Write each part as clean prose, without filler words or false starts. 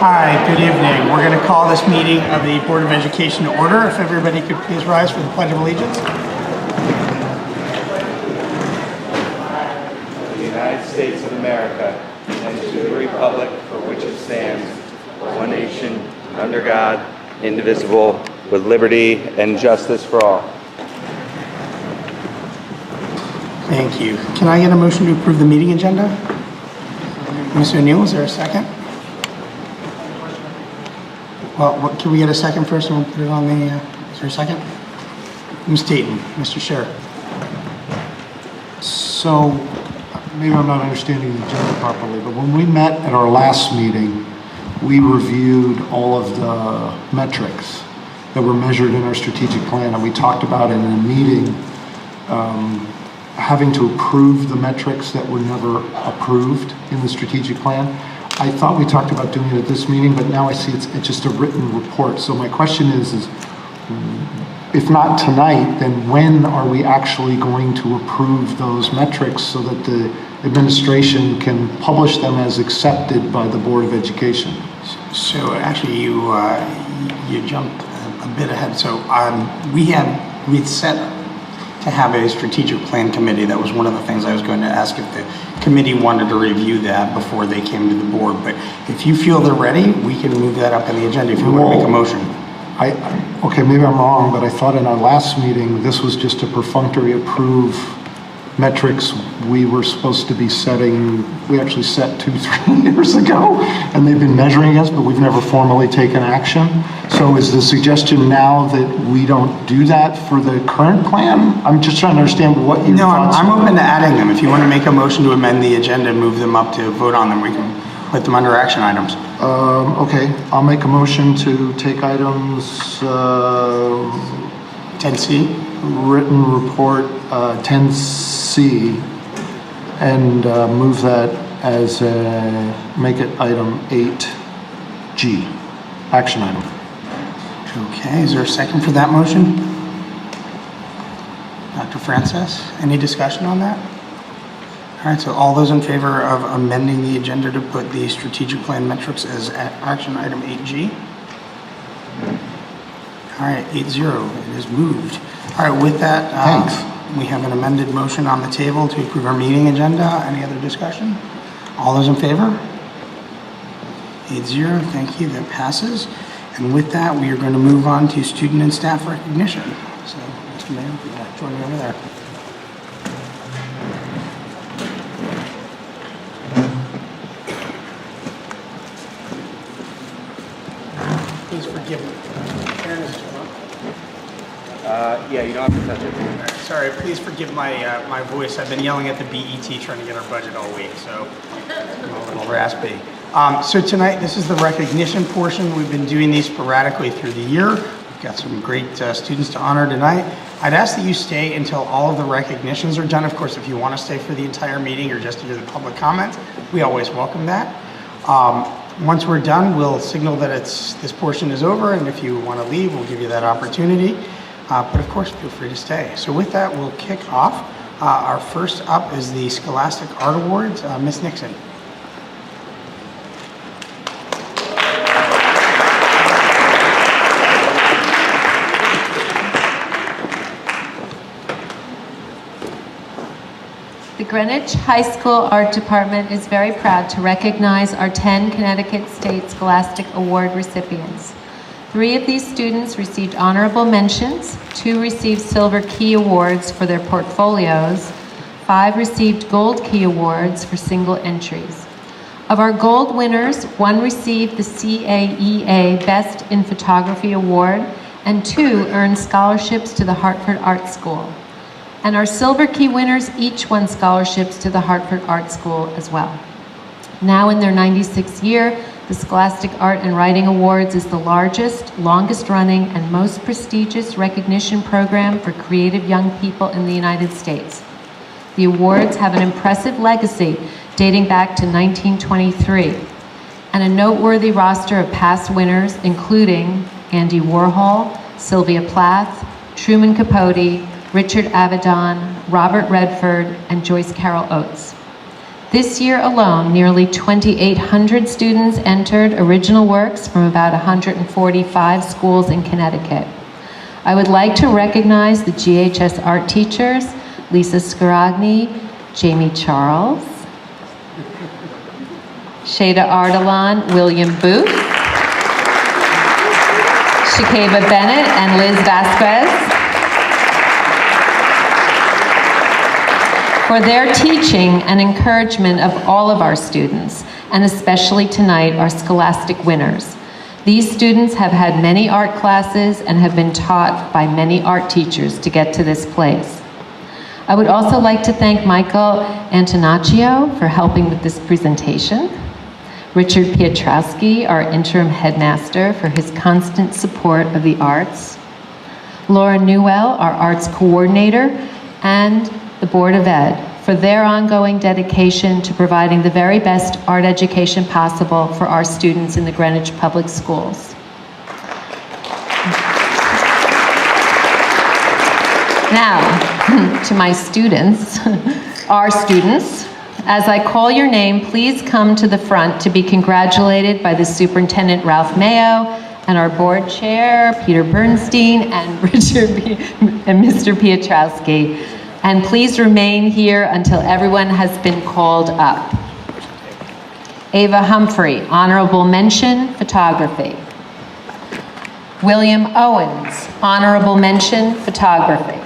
Hi, good evening. We're going to call this meeting of the Board of Education to order. If everybody could please rise for the Pledge of Allegiance. To the United States of America and to the republic for which it stands, one nation, under God, indivisible, with liberty and justice for all. Thank you. Can I get a motion to approve the meeting agenda? Mr. O'Neill, is there a second? Well, can we get a second first and we'll put it on the, is there a second? Ms. Tatum, Mr. Scher. So, maybe I'm not understanding the agenda properly, but when we met at our last meeting, we reviewed all of the metrics that were measured in our strategic plan, and we talked about it in a meeting having to approve the metrics that were never approved in the strategic plan. I thought we talked about doing it at this meeting, but now I see it's just a written report. So my question is if not tonight, then when are we actually going to approve those metrics so that the administration can publish them as accepted by the Board of Education? So actually you jumped a bit ahead. So we had set to have a strategic plan committee. That was one of the things I was going to ask if the committee wanted to review that before they came to the board. But if you feel they're ready, we can move that up in the agenda if you want to make a motion. Okay, maybe I'm wrong, but I thought in our last meeting, this was just a perfunctory approve metrics we were supposed to be setting. We actually set 2-3 years ago, and they've been measuring us, but we've never formally taken action. So is the suggestion now that we don't do that for the current plan? I'm just trying to understand what your thoughts are. I'm open to adding them. If you want to make a motion to amend the agenda and move them up to vote on them, we can put them under action items. Okay, I'll make a motion to take items 10C. Written report 10C and move that as make it item 8G, action item. Okay, is there a second for that motion? Dr. Francis, any discussion on that? All right, so all those in favor of amending the agenda to put the strategic plan metrics as action item 8G? All right, 8-0, it is moved. All right, with that, Thanks. We have an amended motion on the table to approve our meeting agenda. Any other discussion? All those in favor? 8-0, thank you, that passes. And with that, we are going to move on to student and staff recognition. So, Mr. Mayor, if you want to join me over there. Please forgive me. Yeah, you don't have to touch it. Sorry, please forgive my voice. I've been yelling at the BET trying to get our budget all week, so I'm a little raspy. So tonight, this is the recognition portion. We've been doing these sporadically through the year. We've got some great students to honor tonight. I'd ask that you stay until all of the recognitions are done. Of course, if you want to stay for the entire meeting or just to hear the public comments, we always welcome that. Once we're done, we'll signal that this portion is over, and if you want to leave, we'll give you that opportunity. But of course, feel free to stay. So with that, we'll kick off. Our first up is the Scholastic Art Awards. Ms. Nixon. The Greenwich High School Art Department is very proud to recognize our 10 Connecticut State Scholastic Award recipients. 3 of these students received honorable mentions, 2 received Silver Key Awards for their portfolios, 5 received Gold Key Awards for single entries. Of our gold winners, 1 received the CAEA Best in Photography Award, and 2 earned scholarships to the Hartford Art School. And our Silver Key winners each won scholarships to the Hartford Art School as well. Now in their 96th year, the Scholastic Art and Writing Awards is the largest, longest running, and most prestigious recognition program for creative young people in the United States. The awards have an impressive legacy dating back to 1923, and a noteworthy roster of past winners, including Andy Warhol, Sylvia Plath, Truman Capote, Richard Avedon, Robert Redford, and Joyce Carol Oates. This year alone, nearly 2,800 students entered original works from about 145 schools in Connecticut. I would like to recognize the GHS art teachers, Lisa Scaragni, Jamie Charles, Shada Ardalan, William Booth, Shakeva Bennett, and Liz Vasquez, for their teaching and encouragement of all of our students, and especially tonight, our scholastic winners. These students have had many art classes and have been taught by many art teachers to get to this place. I would also like to thank Michael Antonaccio for helping with this presentation, Richard Pietrowski, our interim headmaster, for his constant support of the arts, Laura Newell, our arts coordinator, and the Board of Ed, for their ongoing dedication to providing the very best art education possible for our students in the Greenwich Public Schools. Now, to my students, our students, as I call your name, please come to the front to be congratulated by the Superintendent Ralph Mayo and our board chair, Peter Bernstein, and Mr. Pietrowski. And please remain here until everyone has been called up. Ava Humphrey, honorable mention, photography. William Owens, honorable mention, photography.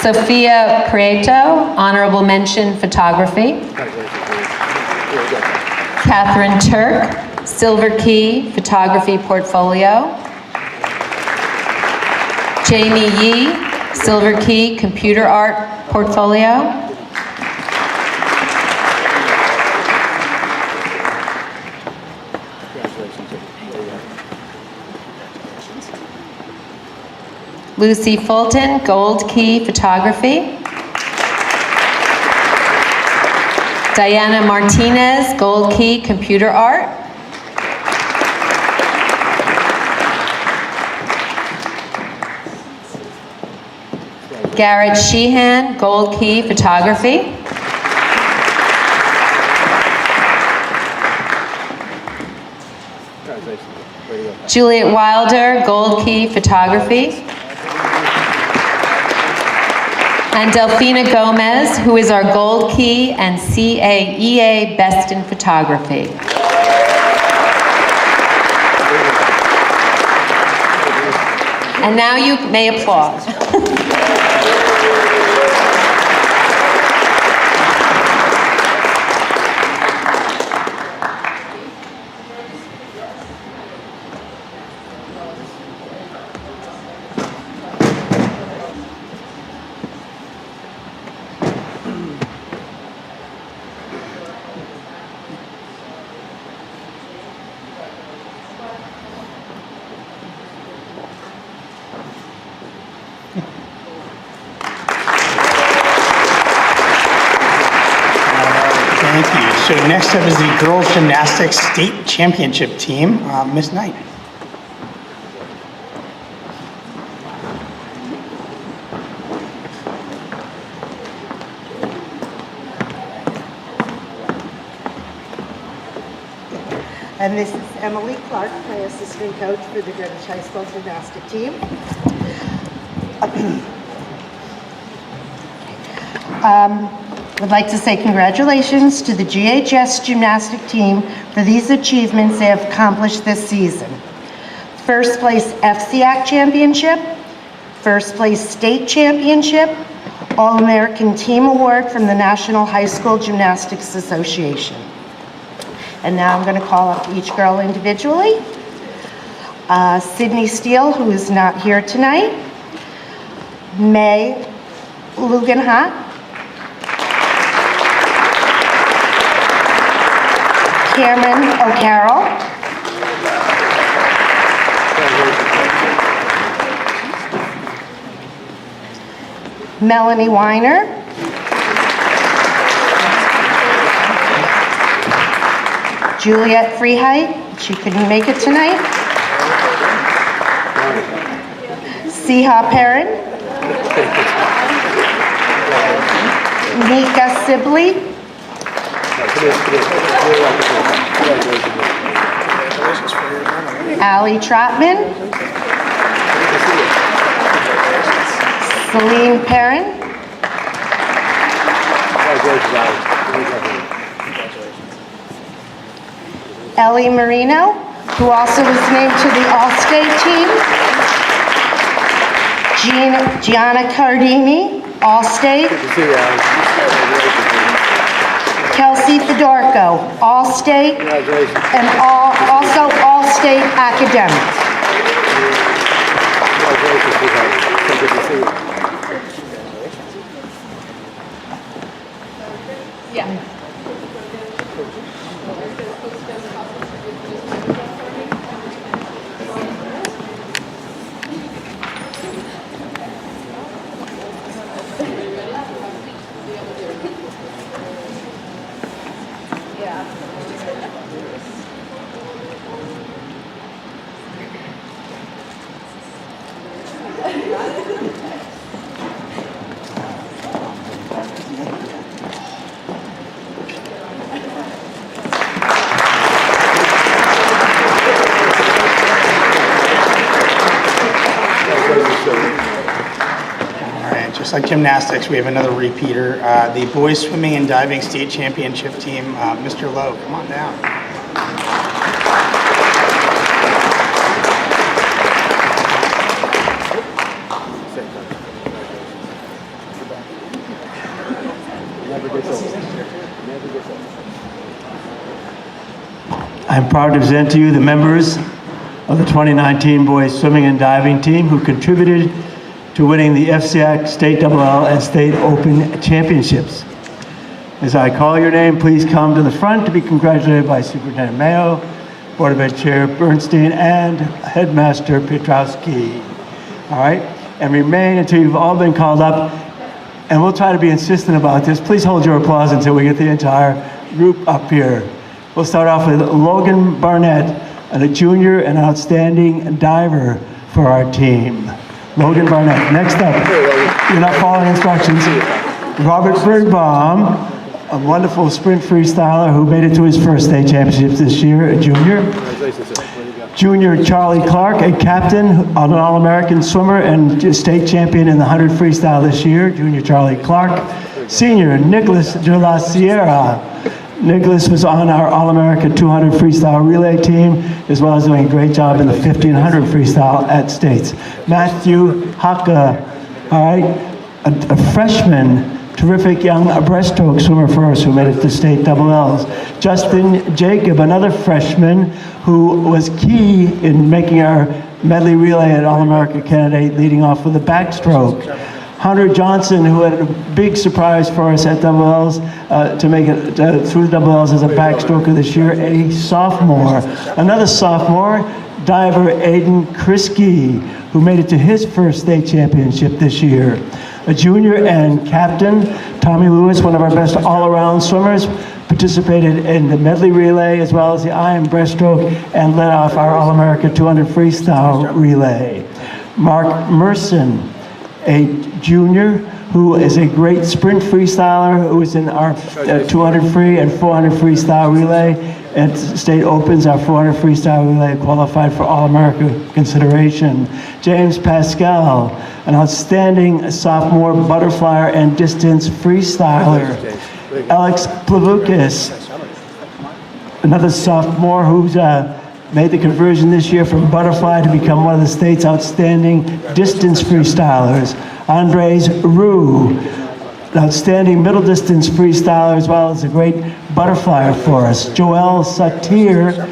Sophia Prieto, honorable mention, photography. Catherine Turk, Silver Key, photography portfolio. Jamie Yee, Silver Key, computer art portfolio. Lucy Fulton, Gold Key Photography. Diana Martinez, Gold Key Computer Art. Garrett Sheehan, Gold Key Photography. Juliet Wilder, Gold Key Photography. And Delphina Gomez, who is our Gold Key and CAEA Best in Photography. And now you may applaud. Thank you. So next up is the girls gymnastics state championship team. Ms. Knight. And this is Emily Clark, my assistant coach for the Greenwich High School gymnastic team. I'd like to say congratulations to the GHS gymnastic team for these achievements they have accomplished this season. First place FCAC championship, first place state championship, All-American Team Award from the National High School Gymnastics Association. And now I'm going to call up each girl individually. Sydney Steele, who is not here tonight. May Lugenhat. Cameron O'Carroll. Melanie Weiner. Juliet Freehite, she couldn't make it tonight. Siha Perrin. Sibley, Allie Trotman, Celine Perrin, Ellie Marino, who also was named to the All-State team, Gianna Cardini, All-State, Kelsey Fedorko, All-State, and also All-State academics. All right, just like gymnastics, we have another repeater. The boys swimming and diving state championship team, Mr. Lowe, come on down. I'm proud to present to you the members of the 2019 boys swimming and diving team who contributed to winning the FCAC State LL and State Open Championships. As I call your name, please come to the front to be congratulated by Superintendent Mayo, Board of Ed Chair Bernstein, and Headmaster Piotrowski. All right, and remain until you've all been called up, and we'll try to be insistent about this. Please hold your applause until we get the entire group up here. We'll start off with Logan Barnett, a junior and outstanding diver for our team. Logan Barnett. Next up, you're not following instructions. Robert Bergbaum, a wonderful sprint freestyler who made it to his first state championships this year, a junior. Junior Charlie Clark, a captain, an All-American swimmer and state champion in the 100 freestyle this year, junior Charlie Clark. Senior Nicholas de la Sierra. Nicholas was on our All-American 200 freestyle relay team, as well as doing a great job in the 1500 freestyle at States. Matthew Haka, all right, a freshman, terrific young breaststroke swimmer for us who made it to state double L's. Justin Jacob, another freshman who was key in making our medley relay at All-America candidate, leading off with a backstroke. Hunter Johnson, who had a big surprise for us at double L's to make it through double L's as a backstroker this year, a sophomore. Another sophomore, diver Aiden Kriske, who made it to his first state championship this year. A junior and captain, Tommy Lewis, one of our best all-around swimmers, participated in the medley relay as well as the iron breaststroke and led off our All-America 200 freestyle relay. Mark Merson, a junior who is a great sprint freestyler who is in our 200 free and 400 freestyle relay at State Opens. Our 400 freestyle relay qualified for All-America consideration. James Pascal, an outstanding sophomore butterflyer and distance freestyler. Alex Plavukis, another sophomore who's made the conversion this year from butterfly to become one of the state's outstanding distance freestylers. Andres Roux, an outstanding middle distance freestyler as well as a great butterflyer for us. Joel Satir,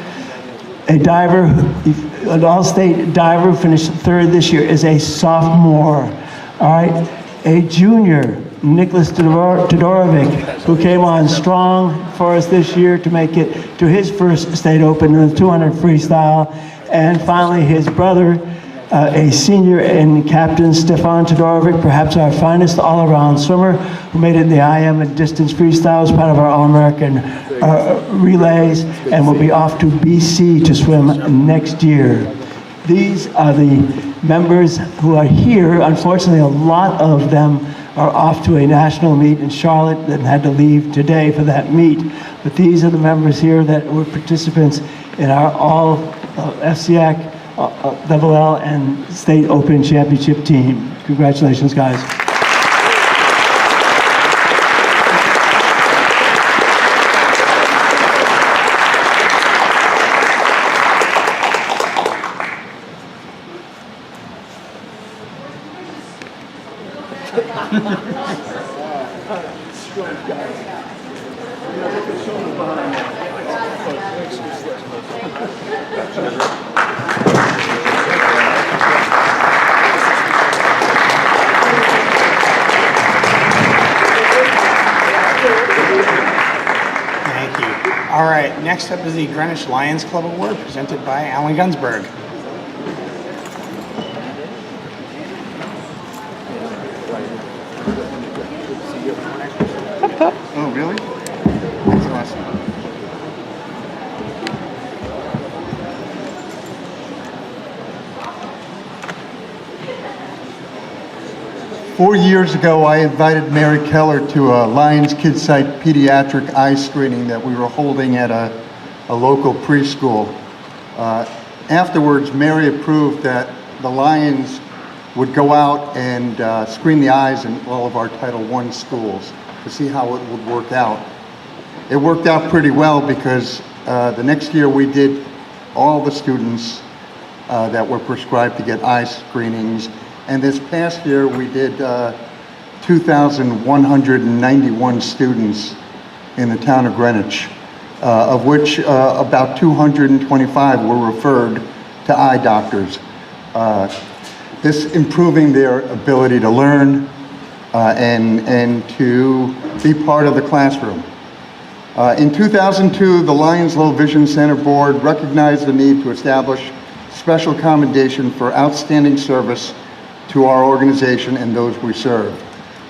a diver, an all-state diver who finished third this year, is a sophomore. All right, a junior, Nicholas Todorovic, who came on strong for us this year to make it to his first state open in the 200 freestyle. And finally, his brother, a senior and captain, Stefan Todorovic, perhaps our finest all-around swimmer, who made it in the IM and distance freestyle as part of our All-American relays, and will be off to BC to swim next year. These are the members who are here. Unfortunately, a lot of them are off to a national meet in Charlotte and had to leave today for that meet. But these are the members here that were participants in our all FCAC, Double L, and State Open Championship team. Congratulations, guys. Thank you. All right, next up is the Greenwich Lions Club Award presented by Alan Gunsberg. Oh, really? That's awesome. Four years ago, I invited Mary Keller to a Lions Kids Site pediatric eye screening that we were holding at a local preschool. Afterwards, Mary approved that the Lions would go out and screen the eyes in all of our Title I schools to see how it would work out. It worked out pretty well because the next year we did all the students that were prescribed to get eye screenings, and this past year we did 2,191 students in the town of Greenwich, of which about 225 were referred to eye doctors. This improving their ability to learn and to be part of the classroom. In 2002, the Lions Low Vision Center Board recognized the need to establish special commendation for outstanding service to our organization and those we serve.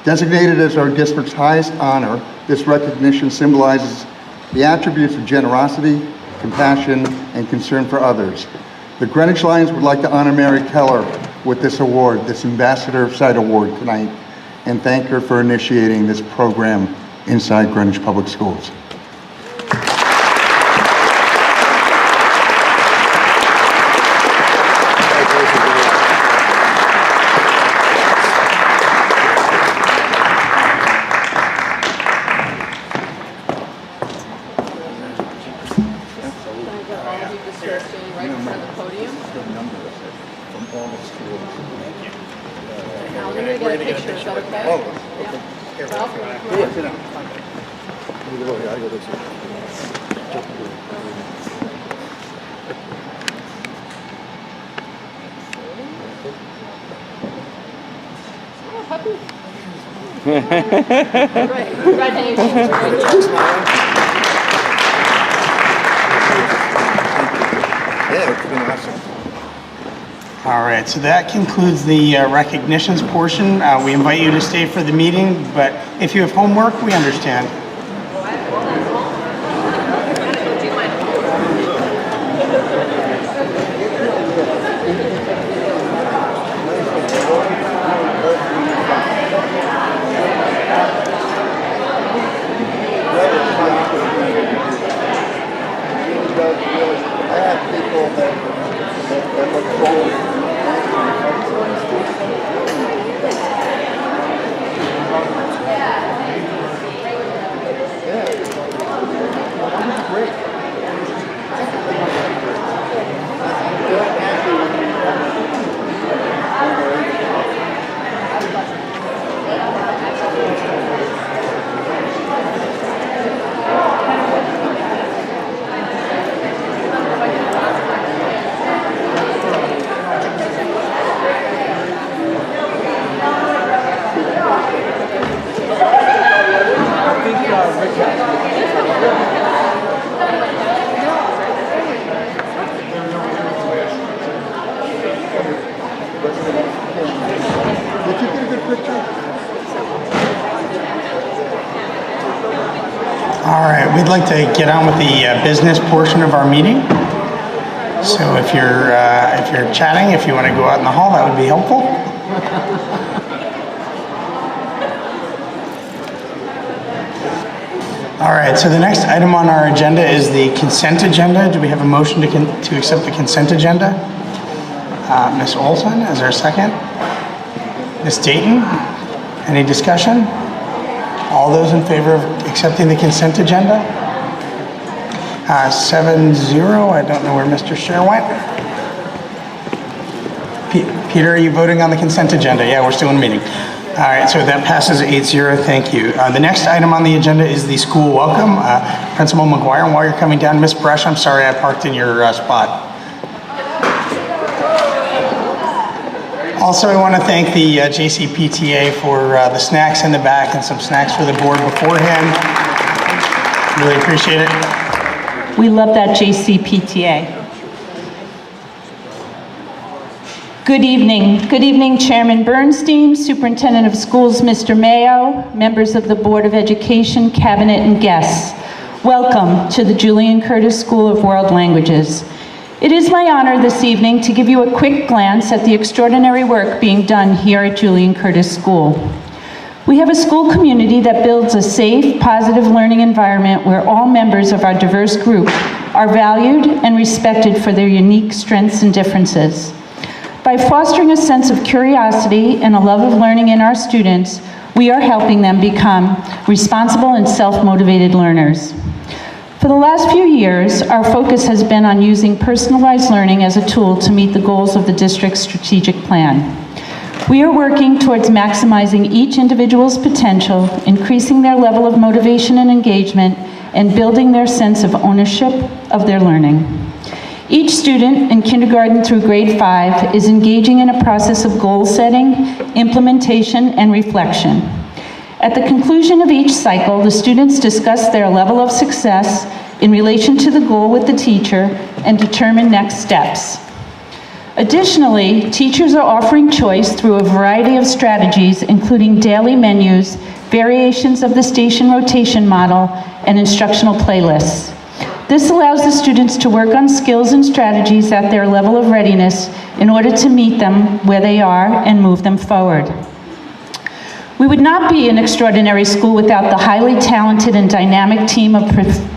Designated as our district's highest honor, this recognition symbolizes the attributes of generosity, compassion, and concern for others. The Greenwich Lions would like to honor Mary Keller with this award, this Ambassador of Sight Award tonight, and thank her for initiating this program inside Greenwich Public Schools. All right, so that concludes the recognitions portion. We invite you to stay for the meeting, but if you have homework, we understand. All right, we'd like to get on with the business portion of our meeting. So if you're chatting, if you want to go out in the hall, that would be helpful. All right, so the next item on our agenda is the consent agenda. Do we have a motion to accept the consent agenda? Ms. Olson, is there a second? Ms. Dayton, any discussion? All those in favor of accepting the consent agenda? 7-0, I don't know where Mr. Scher went. Peter, are you voting on the consent agenda? Yeah, we're still in meeting. All right, so that passes 8-0, thank you. The next item on the agenda is the school welcome. Principal McGuire, and while you're coming down, Ms. Brush, I'm sorry I parked in your spot. Also, I want to thank the JCPTA for the snacks in the back and some snacks for the board beforehand. Really appreciate it. We love that JCPTA. Good evening. Good evening, Chairman Bernstein, Superintendent of Schools, Mr. Mayo, members of the Board of Education, Cabinet, and guests. Welcome to the Julian Curtis School of World Languages. It is my honor this evening to give you a quick glance at the extraordinary work being done here at Julian Curtis School. We have a school community that builds a safe, positive learning environment where all members of our diverse group are valued and respected for their unique strengths and differences. By fostering a sense of curiosity and a love of learning in our students, we are helping them become responsible and self-motivated learners. For the last few years, our focus has been on using personalized learning as a tool to meet the goals of the district's strategic plan. We are working towards maximizing each individual's potential, increasing their level of motivation and engagement, and building their sense of ownership of their learning. Each student in kindergarten through grade 5 is engaging in a process of goal setting, implementation, and reflection. At the conclusion of each cycle, the students discuss their level of success in relation to the goal with the teacher and determine next steps. Additionally, teachers are offering choice through a variety of strategies, including daily menus, variations of the station rotation model, and instructional playlists. This allows the students to work on skills and strategies at their level of readiness in order to meet them where they are and move them forward. We would not be an extraordinary school without the highly talented and dynamic team of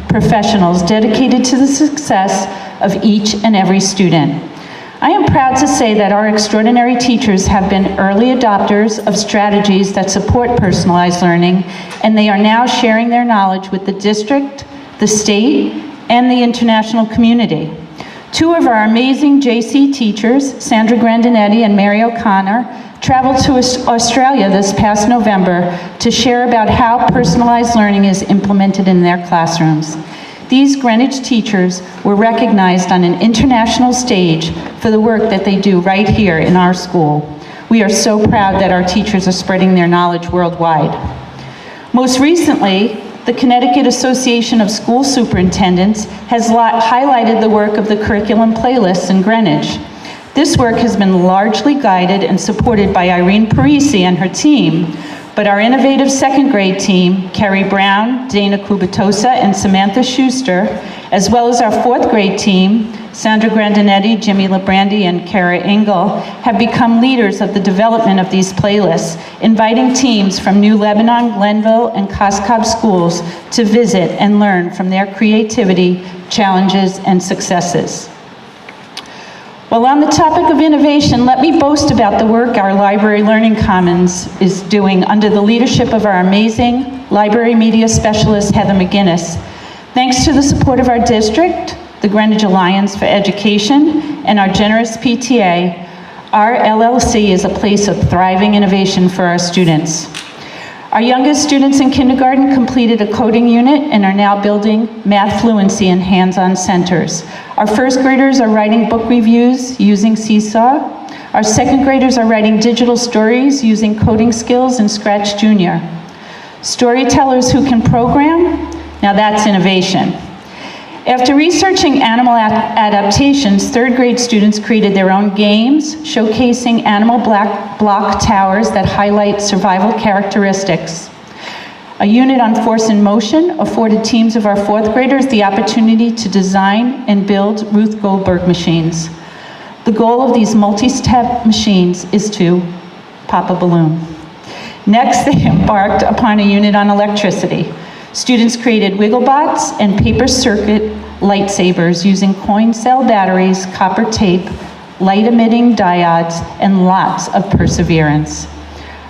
professionals dedicated to the success of each and every student. I am proud to say that our extraordinary teachers have been early adopters of strategies that support personalized learning, and they are now sharing their knowledge with the district, the state, and the international community. Two of our amazing JC teachers, Sandra Grandinetti and Mary O'Connor, traveled to Australia this past November to share about how personalized learning is implemented in their classrooms. These Greenwich teachers were recognized on an international stage for the work that they do right here in our school. We are so proud that our teachers are spreading their knowledge worldwide. Most recently, the Connecticut Association of School Superintendents has highlighted the work of the curriculum playlists in Greenwich. This work has been largely guided and supported by Irene Parisi and her team, but our innovative second grade team, Carrie Brown, Dana Kubatosa, and Samantha Schuster, as well as our fourth grade team, Sandra Grandinetti, Jimmy Labrandi, and Kara Engel, have become leaders of the development of these playlists, inviting teams from New Lebanon, Glenville, and Coscob schools to visit and learn from their creativity, challenges, and successes. While on the topic of innovation, let me boast about the work our Library Learning Commons is doing under the leadership of our amazing library media specialist, Heather McGinnis. Thanks to the support of our district, the Greenwich Alliance for Education, and our generous PTA, our LLC is a place of thriving innovation for our students. Our youngest students in kindergarten completed a coding unit and are now building math fluency in hands-on centers. Our first graders are writing book reviews using Seesaw. Our second graders are writing digital stories using coding skills in Scratch Junior. Storytellers who can program, now that's innovation. After researching animal adaptations, third grade students created their own games showcasing animal block towers that highlight survival characteristics. A unit on force and motion afforded teams of our fourth graders the opportunity to design and build Ruth Goldberg machines. The goal of these multi-step machines is to pop a balloon. Next, they embarked upon a unit on electricity. Students created Wigglebots and paper circuit lightsabers using coin cell batteries, copper tape, light-emitting diodes, and lots of perseverance.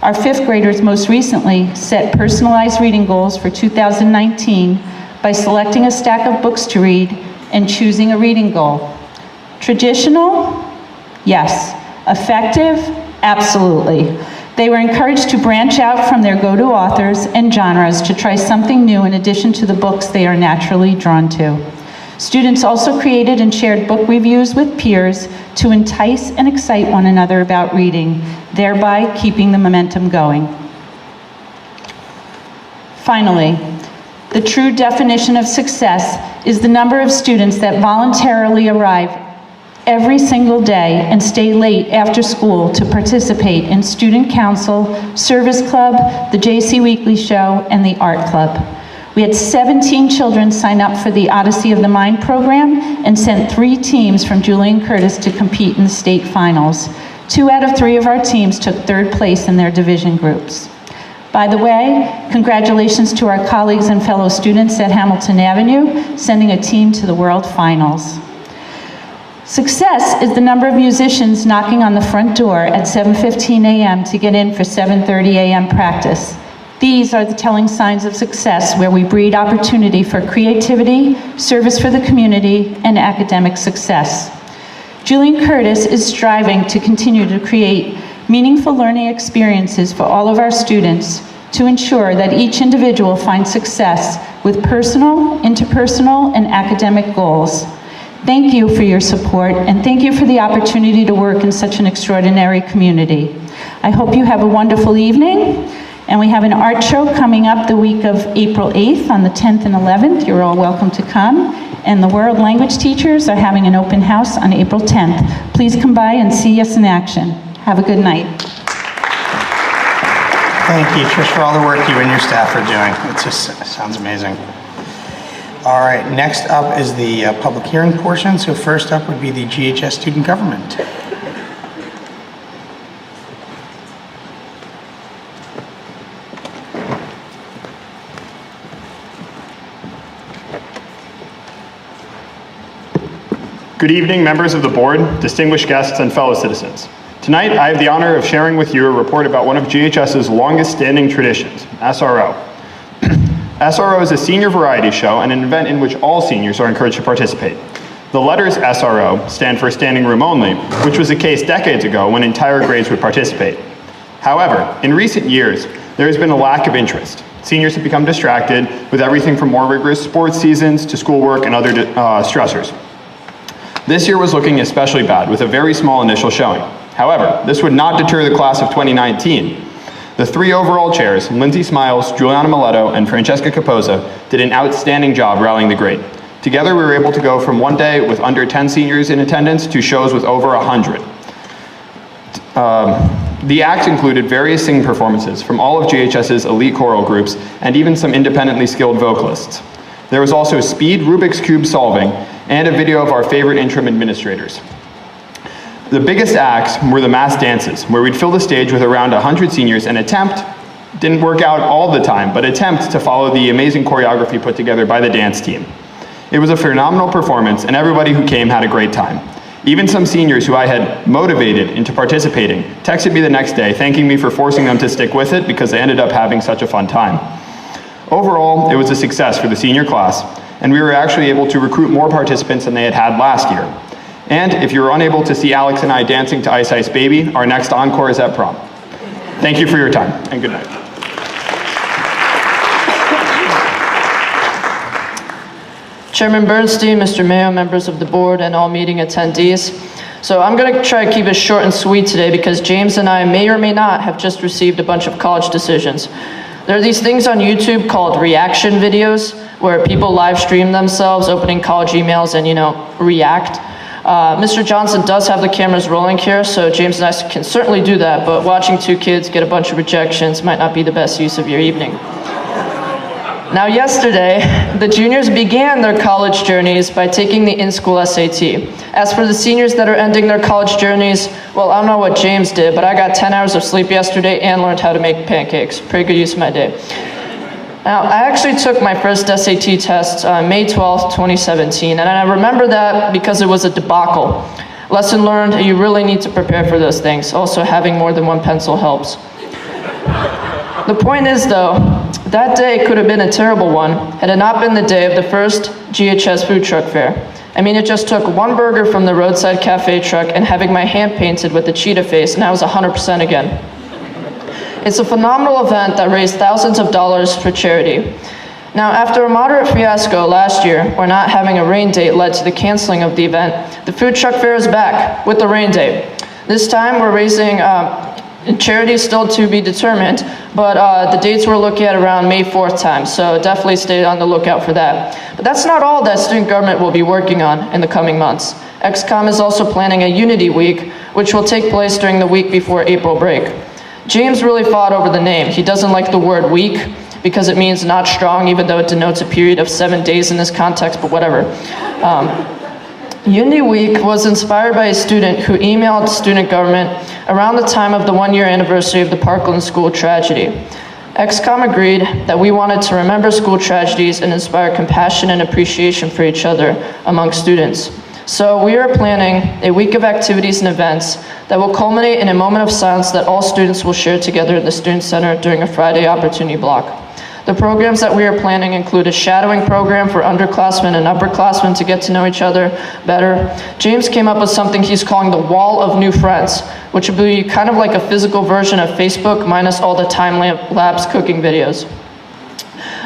Our fifth graders most recently set personalized reading goals for 2019 by selecting a stack of books to read and choosing a reading goal. Traditional? Yes. Effective? Absolutely. They were encouraged to branch out from their go-to authors and genres to try something new in addition to the books they are naturally drawn to. Students also created and shared book reviews with peers to entice and excite one another about reading, thereby keeping the momentum going. Finally, the true definition of success is the number of students that voluntarily arrive every single day and stay late after school to participate in student council, service club, the JC Weekly Show, and the art club. We had 17 children sign up for the Odyssey of the Mind program and sent 3 teams from Julian Curtis to compete in the state finals. 2 out of 3 of our teams took 3rd place in their division groups. By the way, congratulations to our colleagues and fellow students at Hamilton Avenue, sending a team to the World Finals. Success is the number of musicians knocking on the front door at 7:15 a.m. to get in for 7:30 a.m. practice. These are the telling signs of success where we breed opportunity for creativity, service for the community, and academic success. Julian Curtis is striving to continue to create meaningful learning experiences for all of our students to ensure that each individual finds success with personal, interpersonal, and academic goals. Thank you for your support, and thank you for the opportunity to work in such an extraordinary community. I hope you have a wonderful evening, and we have an art show coming up the week of April 8th on the 10th and 11th. You're all welcome to come. And the world language teachers are having an open house on April 10th. Please come by and see us in action. Have a good night. Thank you, Trish, for all the work you and your staff are doing. It sounds amazing. All right, next up is the public hearing portion. So first up would be the GHS student government. Good evening, members of the board, distinguished guests, and fellow citizens. Tonight, I have the honor of sharing with you a report about one of GHS's longest-standing traditions, SRO. SRO is a senior variety show and an event in which all seniors are encouraged to participate. The letters SRO stand for Standing Room Only, which was the case decades ago when entire grades would participate. However, in recent years, there has been a lack of interest. Seniors have become distracted with everything from more rigorous sports seasons to schoolwork and other stressors. This year was looking especially bad, with a very small initial showing. However, this would not deter the class of 2019. The 3 overall chairs, Lindsay Smiles, Juliana Mileto, and Francesca Capozza, did an outstanding job rallying the grade. Together, we were able to go from one day with under 10 seniors in attendance to shows with over 100. The acts included various singing performances from all of GHS's elite choral groups and even some independently skilled vocalists. There was also speed Rubik's Cube solving and a video of our favorite interim administrators. The biggest acts were the mass dances, where we'd fill the stage with around 100 seniors and didn't work out all the time, but attempt to follow the amazing choreography put together by the dance team. It was a phenomenal performance, and everybody who came had a great time. Even some seniors who I had motivated into participating texted me the next day thanking me for forcing them to stick with it because they ended up having such a fun time. Overall, it was a success for the senior class, and we were actually able to recruit more participants than they had had last year. And if you were unable to see Alex and I dancing to Ice Ice Baby, our next encore is at prom. Thank you for your time, and good night. Chairman Bernstein, Mr. Mayo, members of the board, and all meeting attendees. So I'm going to try to keep it short and sweet today because James and I may or may not have just received a bunch of college decisions. There are these things on YouTube called reaction videos where people live stream themselves opening college emails and, react. Mr. Johnson does have the cameras rolling here, so James and I can certainly do that, but watching 2 kids get a bunch of rejections might not be the best use of your evening. Now, yesterday, the juniors began their college journeys by taking the in-school SAT. As for the seniors that are ending their college journeys, well, I don't know what James did, but I got 10 hours of sleep yesterday and learned how to make pancakes. Pretty good use of my day. Now, I actually took my first SAT test May 12th, 2017, and I remember that because it was a debacle. Lesson learned, you really need to prepare for those things. Also, having more than one pencil helps. The point is, though, that day could have been a terrible one had it not been the day of the first GHS food truck fair. I mean, it just took one burger from the roadside cafe truck and having my hand painted with a cheetah face, and I was 100% again. It's a phenomenal event that raised thousands of dollars for charity. Now, after a moderate fiasco last year, where not having a rain date led to the canceling of the event, the food truck fair is back with the rain date. This time, we're raising charity still to be determined, but the dates we're looking at around May 4th time, so definitely stay on the lookout for that. But that's not all that student government will be working on in the coming months. XCOM is also planning a Unity Week, which will take place during the week before April break. James really fought over the name. He doesn't like the word week because it means not strong, even though it denotes a period of 7 days in this context, but whatever. Unity Week was inspired by a student who emailed student government around the time of the 1-year anniversary of the Parkland school tragedy. XCOM agreed that we wanted to remember school tragedies and inspire compassion and appreciation for each other among students. So we are planning a week of activities and events that will culminate in a moment of silence that all students will share together in the Student Center during a Friday opportunity block. The programs that we are planning include a shadowing program for underclassmen and upperclassmen to get to know each other better. James came up with something he's calling the Wall of New Friends, which would be kind of like a physical version of Facebook minus all the time-lapse cooking videos.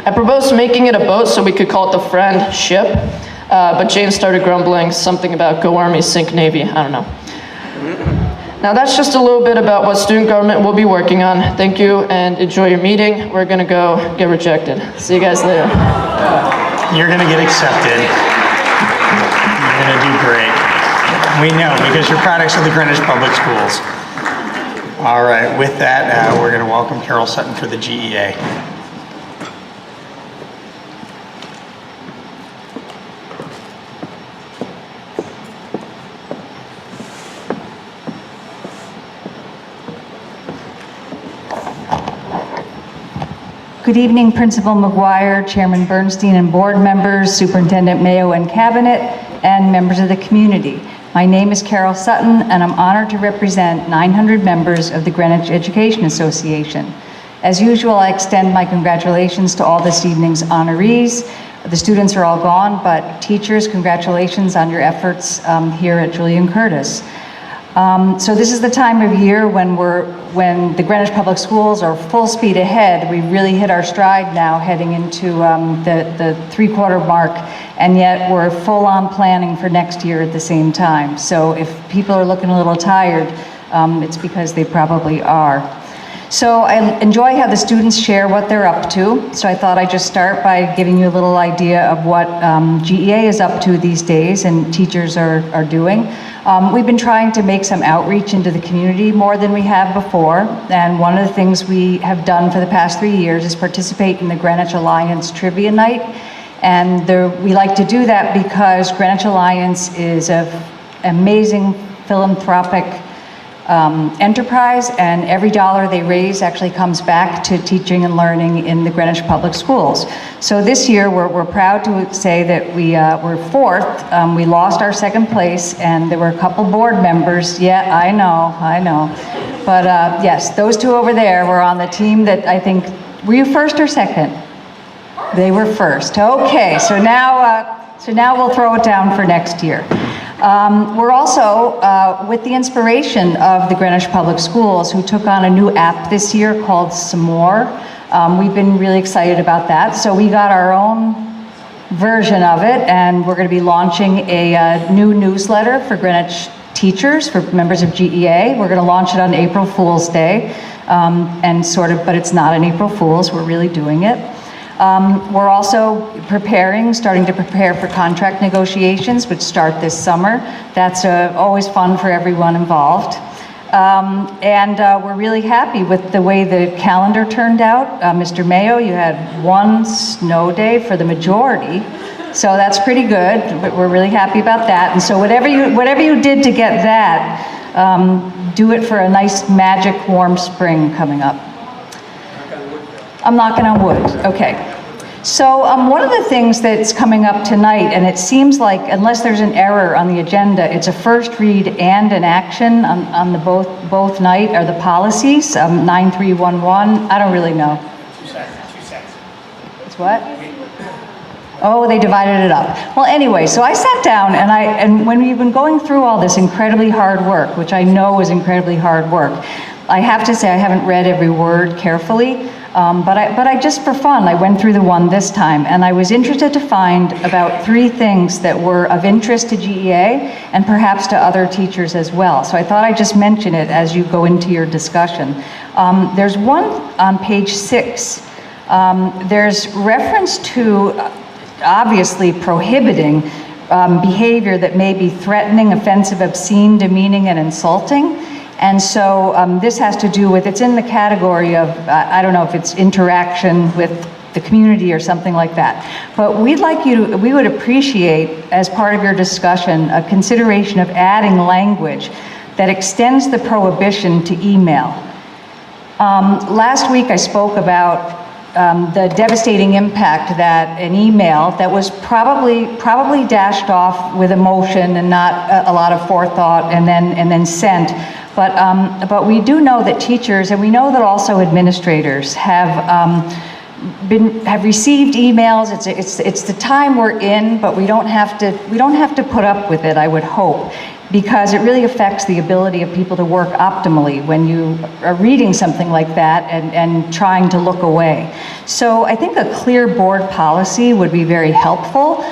I proposed making it a boat so we could call it the Friend Ship, but James started grumbling something about Go Army, Sink Navy, I don't know. Now that's just a little bit about what student government will be working on. Thank you and enjoy your meeting. We're gonna go get rejected. See you guys later. You're gonna get accepted. You're gonna do great. We know because you're products of the Greenwich Public Schools. All right, with that, we're gonna welcome Carol Sutton for the GEA. Good evening, Principal McGuire, Chairman Bernstein, and board members, Superintendent Mayo and Cabinet, and members of the community. My name is Carol Sutton, and I'm honored to represent 900 members of the Greenwich Education Association. As usual, I extend my congratulations to all this evening's honorees. The students are all gone, but teachers, congratulations on your efforts here at Julian Curtis. So this is the time of year when the Greenwich Public Schools are full speed ahead. We really hit our stride now heading into the three-quarter mark, and yet we're full on planning for next year at the same time. So if people are looking a little tired, it's because they probably are. So I enjoy how the students share what they're up to. So I thought I'd just start by giving you a little idea of what GEA is up to these days and teachers are doing. We've been trying to make some outreach into the community more than we have before. And one of the things we have done for the past 3 years is participate in the Greenwich Alliance Trivia Night. And we like to do that because Greenwich Alliance is an amazing philanthropic enterprise, and every dollar they raise actually comes back to teaching and learning in the Greenwich Public Schools. So this year we're proud to say that we're fourth. We lost our second place, and there were a couple board members. Yeah, I know. But yes, those two over there were on the team that I think, were you first or second? They were first. Okay, so now we'll throw it down for next year. We're also, with the inspiration of the Greenwich Public Schools, who took on a new app this year called Some More. We've been really excited about that. So we got our own version of it, and we're going to be launching a new newsletter for Greenwich teachers, for members of GEA. We're going to launch it on April Fool's Day, but it's not an April Fool's. We're really doing it. We're also starting to prepare for contract negotiations, which start this summer. That's always fun for everyone involved. We're really happy with the way the calendar turned out. Mr. Mayo, you had one snow day for the majority, so that's pretty good, but we're really happy about that. And so whatever you did to get that, do it for a nice, magic, warm spring coming up. I'm knocking on wood, okay. So one of the things that's coming up tonight, and it seems like, unless there's an error on the agenda, it's a first read and an action on the both night, are the policies, 9311, I don't really know. 2 seconds, 2 seconds. It's what? Oh, they divided it up. Well, anyway, so I sat down and when we've been going through all this incredibly hard work, which I know is incredibly hard work, I have to say I haven't read every word carefully, but I just for fun, I went through the one this time, and I was interested to find about 3 things that were of interest to GEA and perhaps to other teachers as well. So I thought I'd just mention it as you go into your discussion. There's one on page 6. There's reference to obviously prohibiting behavior that may be threatening, offensive, obscene, demeaning, and insulting. And so this has to do with, it's in the category of, I don't know if it's interaction with the community or something like that. But we would appreciate, as part of your discussion, a consideration of adding language that extends the prohibition to email. Last week I spoke about the devastating impact that an email that was probably dashed off with emotion and not a lot of forethought and then sent. But we do know that teachers, and we know that also administrators have received emails. It's the time we're in, but we don't have to put up with it, I would hope, because it really affects the ability of people to work optimally when you are reading something like that and trying to look away. So I think a clear board policy would be very helpful,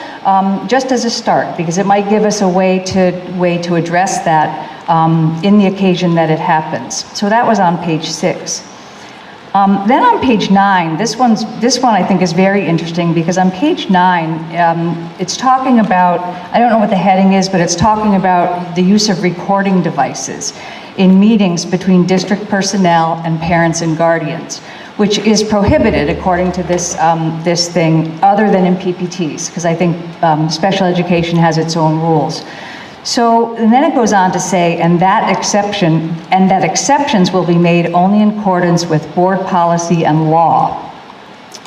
just as a start, because it might give us a way to address that in the occasion that it happens. So that was on page 6. Then on page 9, this one I think is very interesting, because on page 9, it's talking about, I don't know what the heading is, but it's talking about the use of recording devices in meetings between district personnel and parents and guardians, which is prohibited according to this thing, other than in PPTs, because I think special education has its own rules. So, and then it goes on to say, and that exceptions will be made only in accordance with board policy and law.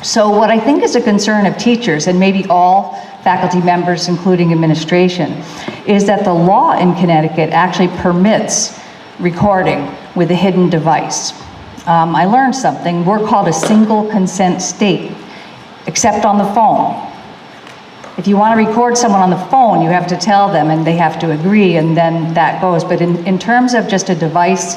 So what I think is a concern of teachers, and maybe all faculty members, including administration, is that the law in Connecticut actually permits recording with a hidden device. I learned something. We're called a single consent state, except on the phone. If you want to record someone on the phone, you have to tell them and they have to agree, and then that goes. But in terms of just a device,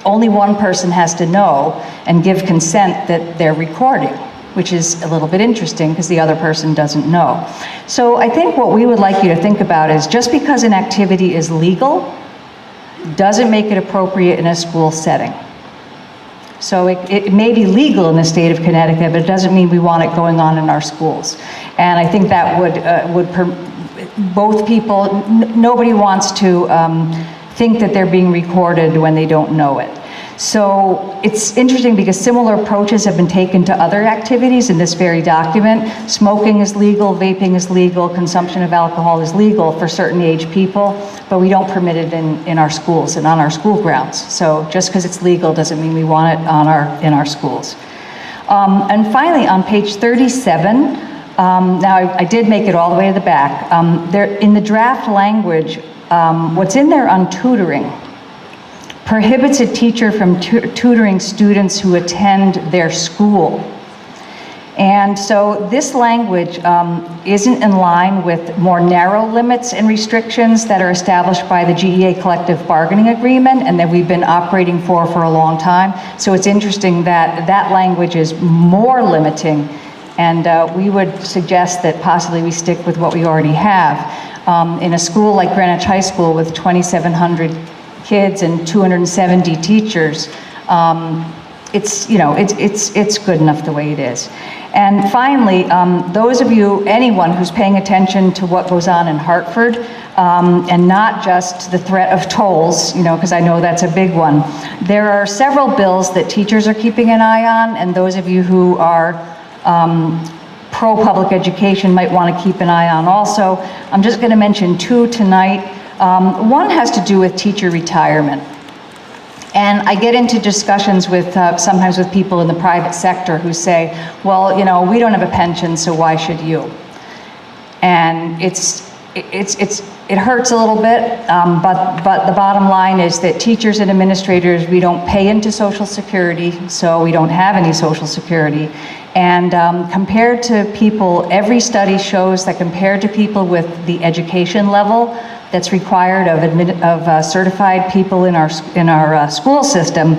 only one person has to know and give consent that they're recording, which is a little bit interesting because the other person doesn't know. So I think what we would like you to think about is, just because an activity is legal doesn't make it appropriate in a school setting. So it may be legal in the state of Connecticut, but it doesn't mean we want it going on in our schools. And I think that both people, nobody wants to think that they're being recorded when they don't know it. So it's interesting because similar approaches have been taken to other activities in this very document. Smoking is legal, vaping is legal, consumption of alcohol is legal for certain age people, but we don't permit it in our schools and on our school grounds. So just because it's legal doesn't mean we want it in our schools. And finally, on page 37, now I did make it all the way to the back. In the draft language, what's in there on tutoring prohibits a teacher from tutoring students who attend their school. And so this language isn't in line with more narrow limits and restrictions that are established by the GEA collective bargaining agreement and that we've been operating for a long time. So it's interesting that that language is more limiting, and we would suggest that possibly we stick with what we already have. In a school like Greenwich High School with 2,700 kids and 270 teachers, it's good enough the way it is. And finally, those of you, anyone who's paying attention to what goes on in Hartford, and not just the threat of tolls, because I know that's a big one. There are several bills that teachers are keeping an eye on, and those of you who are pro-public education might want to keep an eye on also. I'm just going to mention 2 tonight. One has to do with teacher retirement. And I get into discussions with, sometimes with people in the private sector who say, well, you know, we don't have a pension, so why should you? And it hurts a little bit, but the bottom line is that teachers and administrators, we don't pay into Social Security, so we don't have any Social Security. And compared to people, every study shows that compared to people with the education level that's required of certified people in our school system,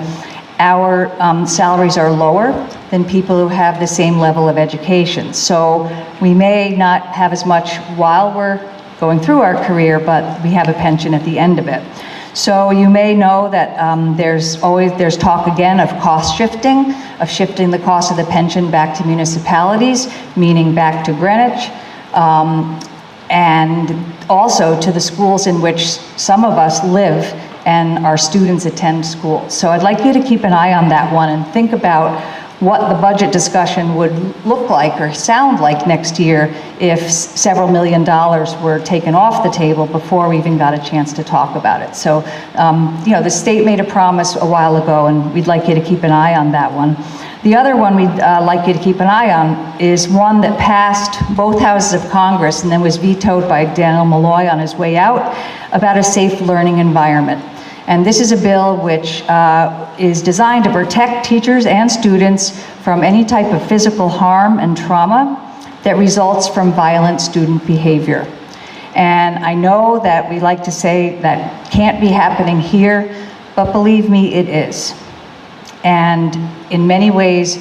our salaries are lower than people who have the same level of education. So we may not have as much while we're going through our career, but we have a pension at the end of it. So you may know that there's talk again of cost shifting, of shifting the cost of the pension back to municipalities, meaning back to Greenwich, and also to the schools in which some of us live and our students attend school. So I'd like you to keep an eye on that one and think about what the budget discussion would look like or sound like next year if several $1 million were taken off the table before we even got a chance to talk about it. So, you know, the state made a promise a while ago, and we'd like you to keep an eye on that one. The other one we'd like you to keep an eye on is one that passed both houses of Congress and then was vetoed by Daniel Malloy on his way out, about a safe learning environment. And this is a bill which is designed to protect teachers and students from any type of physical harm and trauma that results from violent student behavior. And I know that we like to say that can't be happening here, but believe me, it is. And in many ways,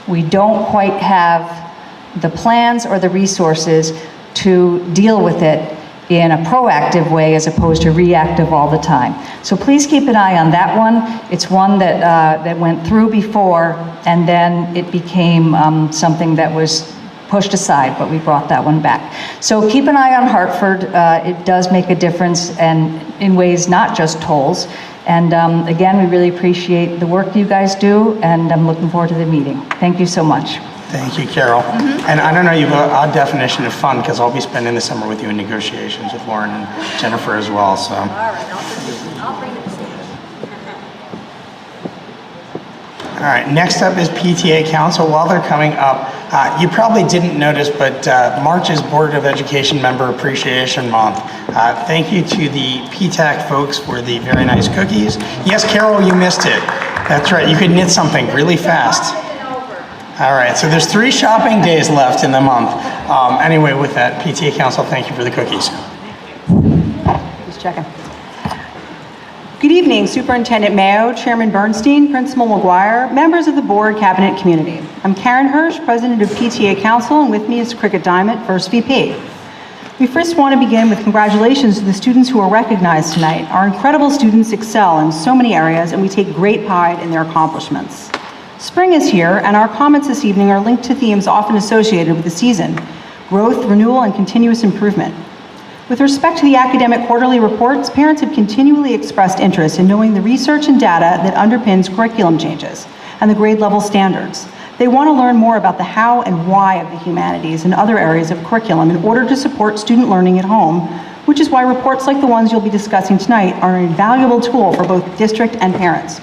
we don't quite have the plans or the resources to deal with it in a proactive way as opposed to reactive all the time. So please keep an eye on that one. It's one that, that went through before, and then it became something that was pushed aside, but we brought that one back. So keep an eye on Hartford. It does make a difference, and in ways not just tolls. And again, we really appreciate the work you guys do, and I'm looking forward to the meeting. Thank you so much. Thank you, Carol. And I don't know, you have an odd definition of fun, because I'll be spending the summer with you in negotiations with Lauren and Jennifer as well, so. All right, I'll bring it to see you. All right, next up is PTA Council. While they're coming up, you probably didn't notice, but March is Board of Education Member Appreciation Month. Thank you to the PTAC folks for the very nice cookies. Yes, Carol, you missed it. That's right, you could knit something really fast. All right, so there's 3 shopping days left in the month. Anyway, with that, PTA Council, thank you for the cookies. Just checking. Good evening, Superintendent Mayo, Chairman Bernstein, Principal McGuire, members of the board, cabinet, community. I'm Karen Hirsch, President of PTA Council, and with me is Cricket Diamond, First VP. We first want to begin with congratulations to the students who are recognized tonight. Our incredible students excel in so many areas, and we take great pride in their accomplishments. Spring is here, and our comments this evening are linked to themes often associated with the season: growth, renewal, and continuous improvement. With respect to the academic quarterly reports, parents have continually expressed interest in knowing the research and data that underpins curriculum changes and the grade level standards. They want to learn more about the how and why of the humanities and other areas of curriculum in order to support student learning at home, which is why reports like the ones you'll be discussing tonight are an invaluable tool for both district and parents.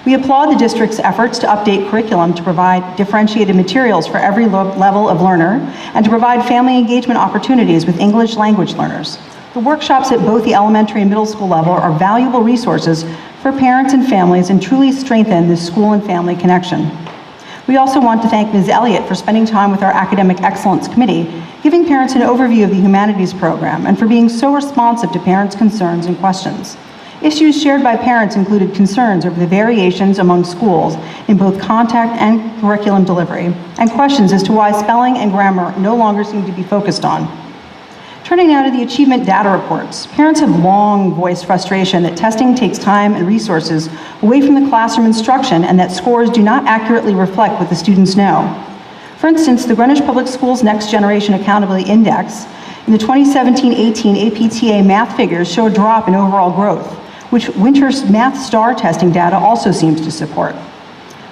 We applaud the district's efforts to update curriculum to provide differentiated materials for every level of learner and to provide family engagement opportunities with English language learners. The workshops at both the elementary and middle school level are valuable resources for parents and families and truly strengthen the school and family connection. We also want to thank Ms. Elliott for spending time with our Academic Excellence Committee, giving parents an overview of the humanities program, and for being so responsive to parents' concerns and questions. Issues shared by parents included concerns over the variations among schools in both content and curriculum delivery, and questions as to why spelling and grammar no longer seem to be focused on. Turning now to the achievement data reports, parents have long voiced frustration that testing takes time and resources away from the classroom instruction and that scores do not accurately reflect what the students know. For instance, the Greenwich Public Schools Next Generation Accountability Index in the 2017-18 APTA math figures show a drop in overall growth, which Winter's math star testing data also seems to support.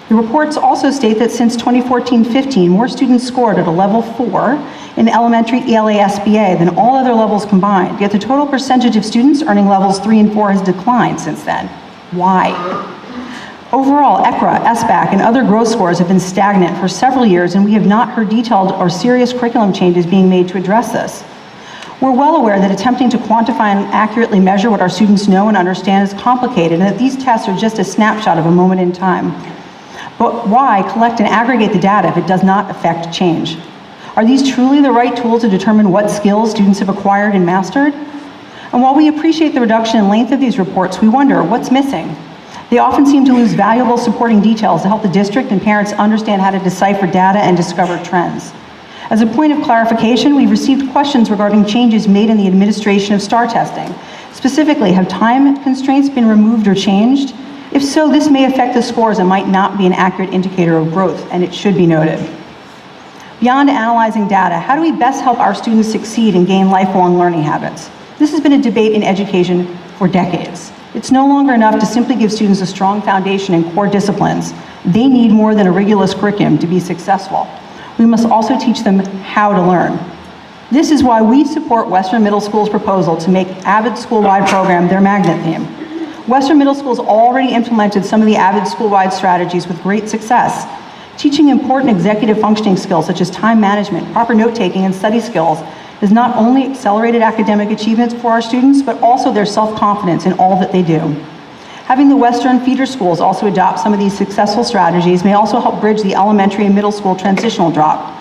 The reports also state that since 2014-15, more students scored at a level 4 in elementary ELA-SBA than all other levels combined, yet the total percentage of students earning levels 3 and 4 has declined since then. Why? Overall, ECRA, SBAC, and other growth scores have been stagnant for several years, and we have not heard detailed or serious curriculum changes being made to address this. We're well aware that attempting to quantify and accurately measure what our students know and understand is complicated, and that these tests are just a snapshot of a moment in time. But why collect and aggregate the data if it does not affect change? Are these truly the right tools to determine what skills students have acquired and mastered? And while we appreciate the reduction in length of these reports, we wonder what's missing. They often seem to lose valuable supporting details to help the district and parents understand how to decipher data and discover trends. As a point of clarification, we've received questions regarding changes made in the administration of STAR testing. Specifically, have time constraints been removed or changed? If so, this may affect the scores and might not be an accurate indicator of growth, and it should be noted. Beyond analyzing data, how do we best help our students succeed and gain lifelong learning habits? This has been a debate in education for decades. It's no longer enough to simply give students a strong foundation in core disciplines. They need more than a rigorous curriculum to be successful. We must also teach them how to learn. This is why we support Western Middle School's proposal to make AVID school-wide program their magnet theme. Western Middle School's already implemented some of the AVID school-wide strategies with great success. Teaching important executive functioning skills such as time management, proper note-taking, and study skills has not only accelerated academic achievements for our students, but also their self-confidence in all that they do. Having the Western feeder schools also adopt some of these successful strategies may also help bridge the elementary and middle school transitional drop.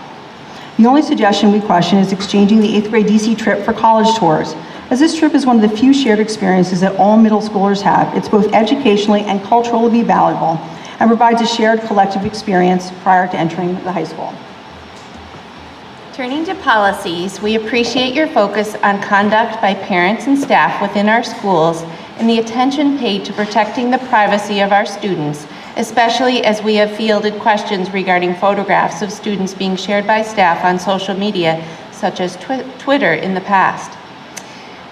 The only suggestion we question is exchanging the 8th grade DC trip for college tours. As this trip is one of the few shared experiences that all middle schoolers have, it's both educationally and culturally valuable and provides a shared collective experience prior to entering the high school. Turning to policies, we appreciate your focus on conduct by parents and staff within our schools and the attention paid to protecting the privacy of our students, especially as we have fielded questions regarding photographs of students being shared by staff on social media, such as Twitter in the past.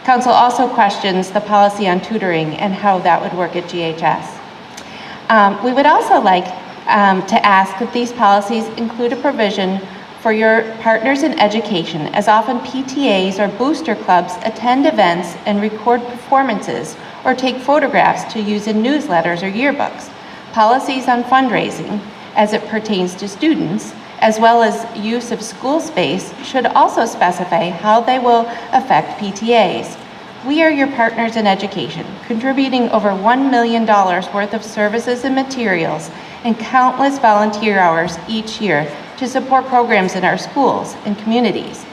Council also questions the policy on tutoring and how that would work at GHS. We would also like to ask if these policies include a provision for your partners in education, as often PTAs or booster clubs attend events and record performances or take photographs to use in newsletters or yearbooks. Policies on fundraising, as it pertains to students, as well as use of school space, should also specify how they will affect PTAs. We are your partners in education, contributing over $1 million worth of services and materials and countless volunteer hours each year to support programs in our schools and communities.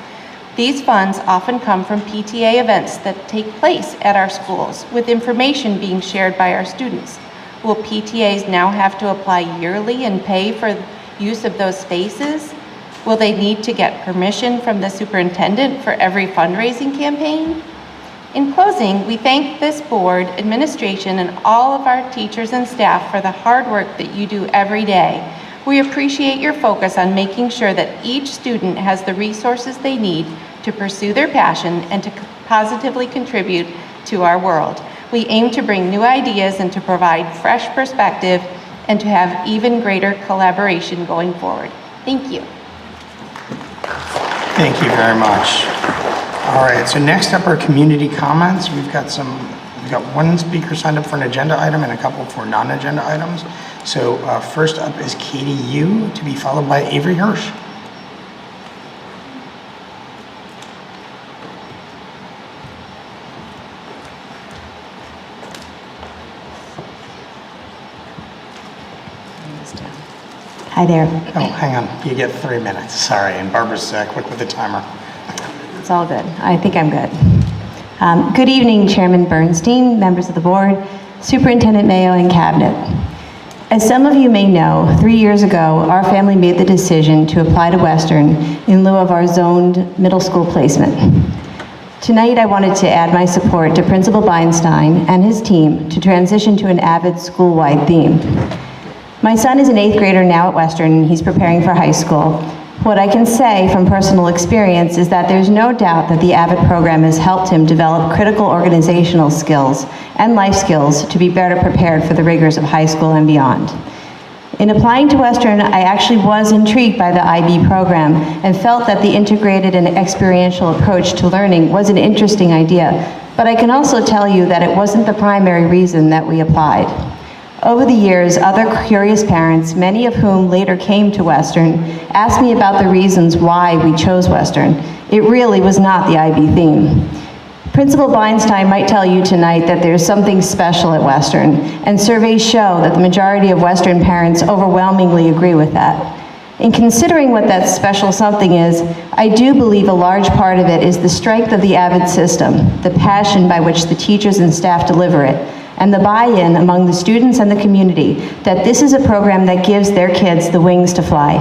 These funds often come from PTA events that take place at our schools, with information being shared by our students. Will PTAs now have to apply yearly and pay for use of those spaces? Will they need to get permission from the superintendent for every fundraising campaign? In closing, we thank this board, administration, and all of our teachers and staff for the hard work that you do every day. We appreciate your focus on making sure that each student has the resources they need to pursue their passion and to positively contribute to our world. We aim to bring new ideas and to provide fresh perspective and to have even greater collaboration going forward. Thank you. Thank you very much. All right, so next up are community comments. We've got one speaker signed up for an agenda item and a couple for non-agenda items. So first up is Katie Yu, to be followed by Avery Hirsch. Hi there. Oh, hang on, you get 3 minutes, sorry, and Barbara's quick with the timer. It's all good. I think I'm good. Good evening, Chairman Bernstein, members of the board, Superintendent Mayo, and Cabinet. As some of you may know, 3 years ago, our family made the decision to apply to Western in lieu of our zoned middle school placement. Tonight, I wanted to add my support to Principal Beinstein and his team to transition to an AVID school-wide theme. My son is an 8th grader now at Western, and he's preparing for high school. What I can say from personal experience is that there's no doubt that the AVID program has helped him develop critical organizational skills and life skills to be better prepared for the rigors of high school and beyond. In applying to Western, I actually was intrigued by the IB program and felt that the integrated and experiential approach to learning was an interesting idea, but I can also tell you that it wasn't the primary reason that we applied. Over the years, other curious parents, many of whom later came to Western, asked me about the reasons why we chose Western. It really was not the IB theme. Principal Beinstein might tell you tonight that there's something special at Western, and surveys show that the majority of Western parents overwhelmingly agree with that. In considering what that special something is, I do believe a large part of it is the strength of the AVID system, the passion by which the teachers and staff deliver it, and the buy-in among the students and the community that this is a program that gives their kids the wings to fly.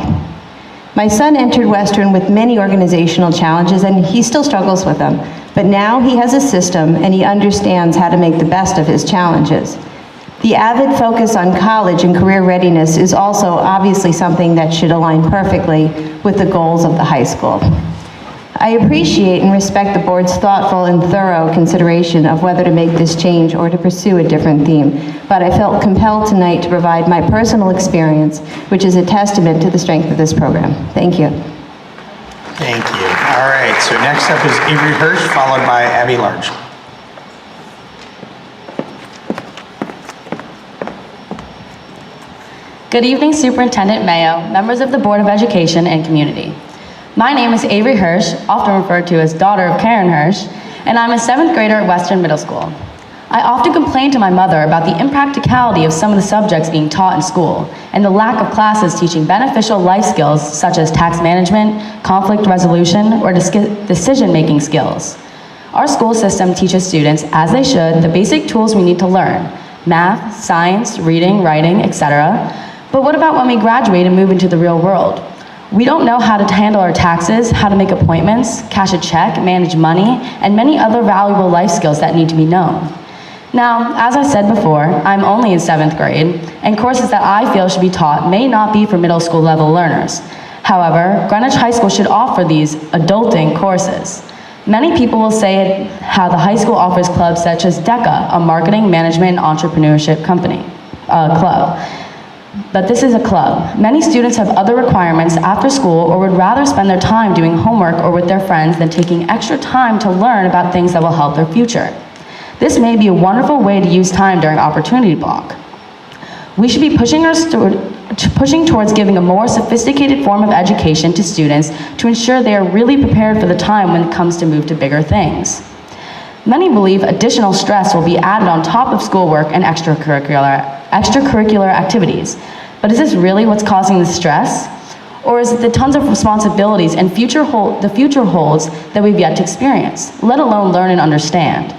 My son entered Western with many organizational challenges, and he still struggles with them, but now he has a system and he understands how to make the best of his challenges. The AVID focus on college and career readiness is also obviously something that should align perfectly with the goals of the high school. I appreciate and respect the board's thoughtful and thorough consideration of whether to make this change or to pursue a different theme, but I felt compelled tonight to provide my personal experience, which is a testament to the strength of this program. Thank you. Thank you. All right, so next up is Avery Hirsch, followed by Abby Large. Good evening, Superintendent Mayo, members of the Board of Education, and community. My name is Avery Hirsch, often referred to as daughter of Karen Hirsch, and I'm a 7th grader at Western Middle School. I often complain to my mother about the impracticality of some of the subjects being taught in school and the lack of classes teaching beneficial life skills such as tax management, conflict resolution, or decision-making skills. Our school system teaches students, as they should, the basic tools we need to learn: math, science, reading, writing, etc. But what about when we graduate and move into the real world? We don't know how to handle our taxes, how to make appointments, cash a check, manage money, and many other valuable life skills that need to be known. Now, as I said before, I'm only in 7th grade, and courses that I feel should be taught may not be for middle school level learners. However, Greenwich High School should offer these adulting courses. Many people will say how the high school offers clubs such as DECA, a marketing, management, and entrepreneurship club. But this is a club. Many students have other requirements after school or would rather spend their time doing homework or with their friends than taking extra time to learn about things that will help their future. This may be a wonderful way to use time during opportunity block. We should be pushing towards giving a more sophisticated form of education to students to ensure they are really prepared for the time when it comes to move to bigger things. Many believe additional stress will be added on top of schoolwork and extracurricular activities. But is this really what's causing the stress? Or is it the tons of responsibilities and the future holds that we've yet to experience, let alone learn and understand?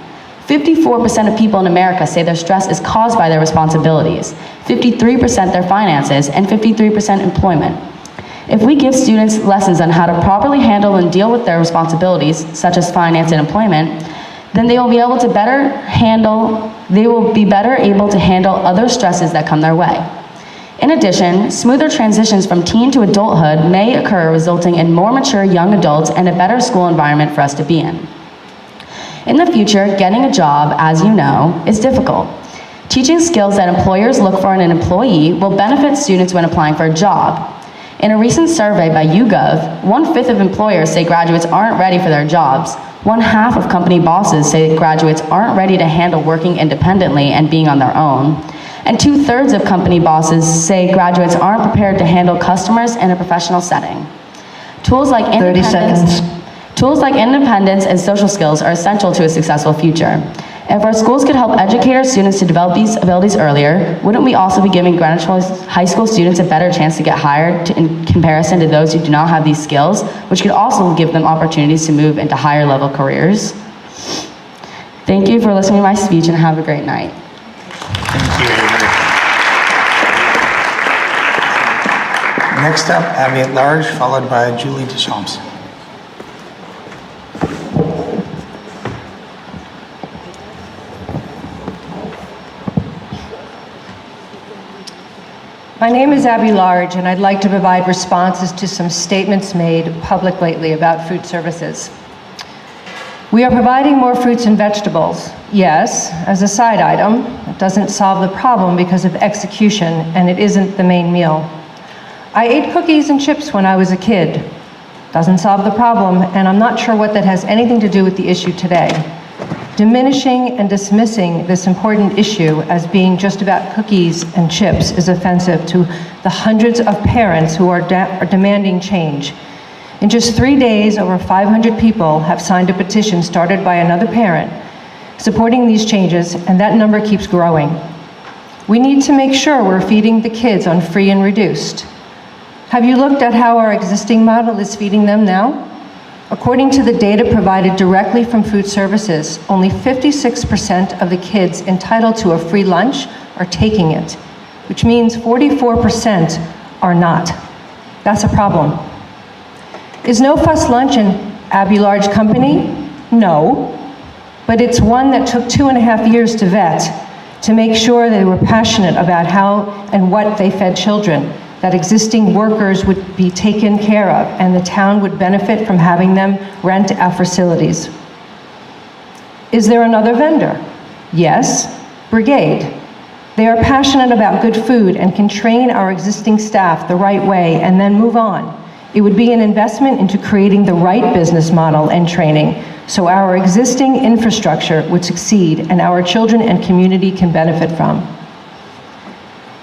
54% of people in America say their stress is caused by their responsibilities, 53% their finances, and 53% employment. If we give students lessons on how to properly handle and deal with their responsibilities, such as finance and employment, then they will be able to better able to handle other stresses that come their way. In addition, smoother transitions from teen to adulthood may occur, resulting in more mature young adults and a better school environment for us to be in. In the future, getting a job, as you know, is difficult. Teaching skills that employers look for in an employee will benefit students when applying for a job. In a recent survey by YouGov, 1/5 of employers say graduates aren't ready for their jobs. 1/2 of company bosses say graduates aren't ready to handle working independently and being on their own. And 2/3 of company bosses say graduates aren't prepared to handle customers in a professional setting. Tools like independence and social skills are essential to a successful future. If our schools could help educate our students to develop these abilities earlier, wouldn't we also be giving Greenwich High School students a better chance to get hired in comparison to those who do not have these skills, which could also give them opportunities to move into higher level careers? Thank you for listening to my speech and have a great night. Thank you, Avery. Next up, Abby at Large, followed by Julie Deschamps. My name is Abby Large, and I'd like to provide responses to some statements made public lately about food services. We are providing more fruits and vegetables, yes, as a side item. It doesn't solve the problem because of execution, and it isn't the main meal. I ate cookies and chips when I was a kid. Doesn't solve the problem, and I'm not sure what that has anything to do with the issue today. Diminishing and dismissing this important issue as being just about cookies and chips is offensive to the hundreds of parents who are demanding change. In just 3 days, over 500 people have signed a petition started by another parent supporting these changes, and that number keeps growing. We need to make sure we're feeding the kids on free and reduced. Have you looked at how our existing model is feeding them now? According to the data provided directly from food services, only 56% of the kids entitled to a free lunch are taking it, which means 44% are not. That's a problem. Is No Fuss Lunch an Abby-Large company? No, but it's one that took 2.5 years to vet to make sure they were passionate about how and what they fed children, that existing workers would be taken care of, and the town would benefit from having them rent our facilities. Is there another vendor? Yes, Brigade. They are passionate about good food and can train our existing staff the right way and then move on. It would be an investment into creating the right business model and training so our existing infrastructure would succeed and our children and community can benefit from.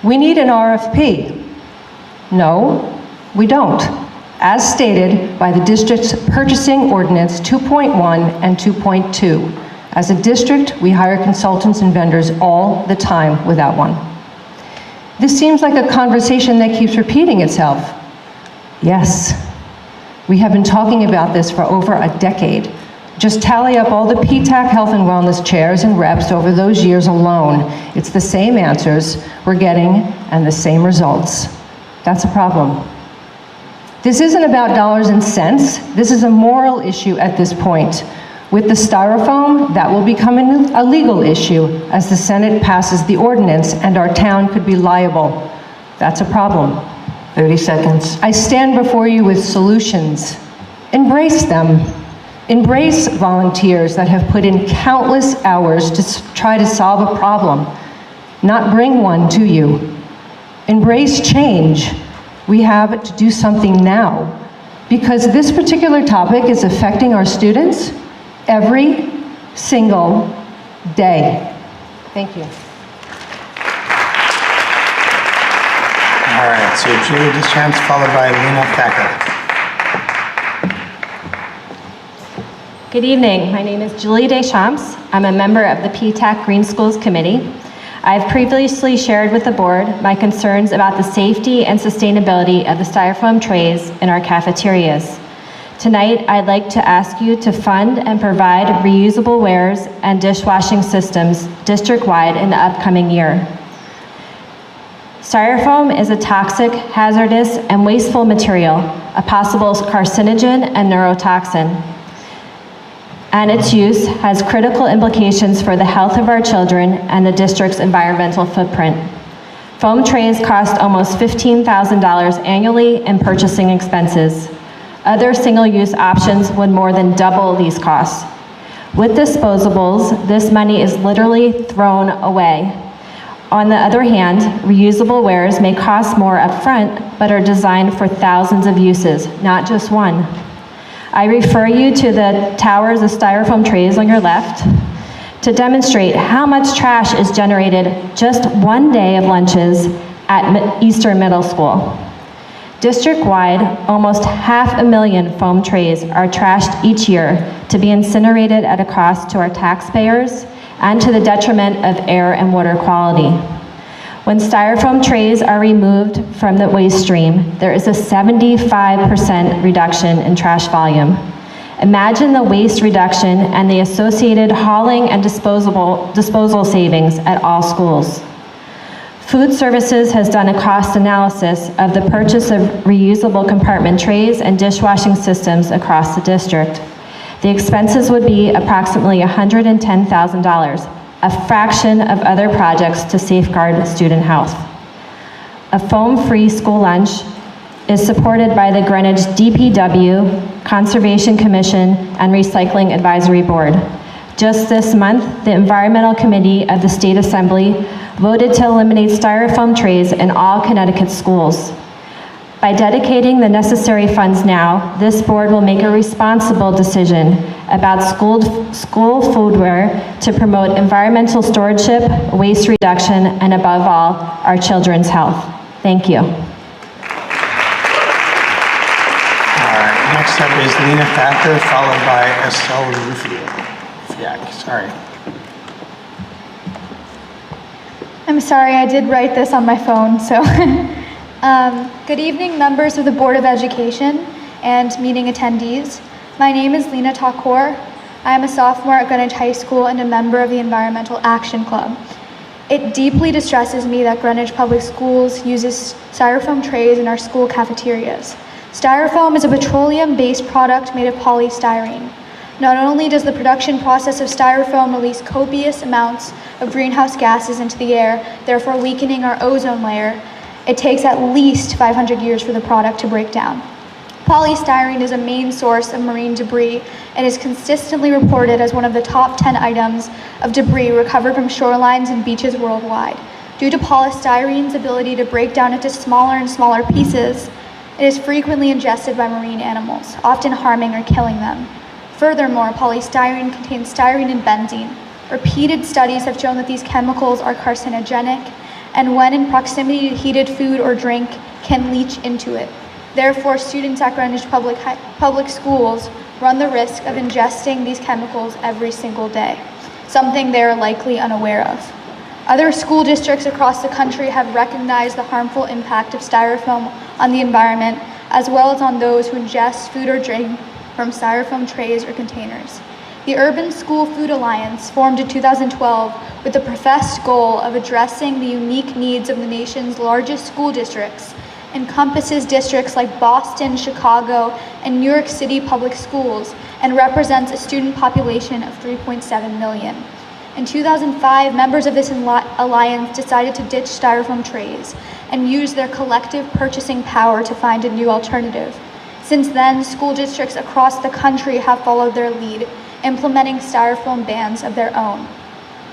We need an RFP. No, we don't, as stated by the district's purchasing ordinance 2.1 and 2.2. As a district, we hire consultants and vendors all the time without one. This seems like a conversation that keeps repeating itself. Yes, we have been talking about this for over a decade. Just tally up all the PTAC health and wellness chairs and reps over those years alone. It's the same answers we're getting and the same results. That's a problem. This isn't about dollars and cents. This is a moral issue at this point. With the styrofoam, that will become a legal issue as the Senate passes the ordinance and our town could be liable. That's a problem. 30 seconds. I stand before you with solutions. Embrace them. Embrace volunteers that have put in countless hours to try to solve a problem, not bring one to you. Embrace change. We have to do something now because this particular topic is affecting our students every single day. Thank you. All right, so Julie Deschamps, followed by Lena Thacker. Good evening. My name is Julie Deschamps. I'm a member of the PTAC Green Schools Committee. I've previously shared with the board my concerns about the safety and sustainability of the styrofoam trays in our cafeterias. Tonight, I'd like to ask you to fund and provide reusable wares and dishwashing systems district-wide in the upcoming year. Styrofoam is a toxic, hazardous, and wasteful material, a possible carcinogen and neurotoxin. And its use has critical implications for the health of our children and the district's environmental footprint. Foam trays cost almost $15,000 annually in purchasing expenses. Other single-use options would more than double these costs. With disposables, this money is literally thrown away. On the other hand, reusable wares may cost more upfront, but are designed for thousands of uses, not just one. I refer you to the towers of styrofoam trays on your left to demonstrate how much trash is generated just one day of lunches at Eastern Middle School. District-wide, almost 500,000 foam trays are trashed each year to be incinerated at a cost to our taxpayers and to the detriment of air and water quality. When styrofoam trays are removed from the waste stream, there is a 75% reduction in trash volume. Imagine the waste reduction and the associated hauling and disposal savings at all schools. Food Services has done a cost analysis of the purchase of reusable compartment trays and dishwashing systems across the district. The expenses would be approximately $110,000, a fraction of other projects to safeguard student health. A foam-free school lunch is supported by the Greenwich DPW, Conservation Commission, and Recycling Advisory Board. Just this month, the Environmental Committee of the State Assembly voted to eliminate styrofoam trays in all Connecticut schools. By dedicating the necessary funds now, this board will make a responsible decision about school foodware to promote environmental stewardship, waste reduction, and above all, our children's health. Thank you. All right, next up is Lena Thacker, followed by Estelle Rufiak. Sorry. I'm sorry, I did write this on my phone, so. Good evening, members of the Board of Education and meeting attendees. My name is Lena Thakur. I am a sophomore at Greenwich High School and a member of the Environmental Action Club. It deeply distresses me that Greenwich Public Schools uses styrofoam trays in our school cafeterias. Styrofoam is a petroleum-based product made of polystyrene. Not only does the production process of styrofoam release copious amounts of greenhouse gases into the air, therefore weakening our ozone layer, it takes at least 500 years for the product to break down. Polystyrene is a main source of marine debris and is consistently reported as one of the top 10 items of debris recovered from shorelines and beaches worldwide. Due to polystyrene's ability to break down into smaller and smaller pieces, it is frequently ingested by marine animals, often harming or killing them. Furthermore, polystyrene contains styrene and benzene. Repeated studies have shown that these chemicals are carcinogenic and when in proximity to heated food or drink, can leach into it. Therefore, students at Greenwich Public Schools run the risk of ingesting these chemicals every single day, something they are likely unaware of. Other school districts across the country have recognized the harmful impact of styrofoam on the environment, as well as on those who ingest food or drink from styrofoam trays or containers. The Urban School Food Alliance, formed in 2012 with the professed goal of addressing the unique needs of the nation's largest school districts, encompasses districts like Boston, Chicago, and New York City public schools, and represents a student population of 3.7 million. In 2005, members of this alliance decided to ditch styrofoam trays and use their collective purchasing power to find a new alternative. Since then, school districts across the country have followed their lead, implementing styrofoam bans of their own.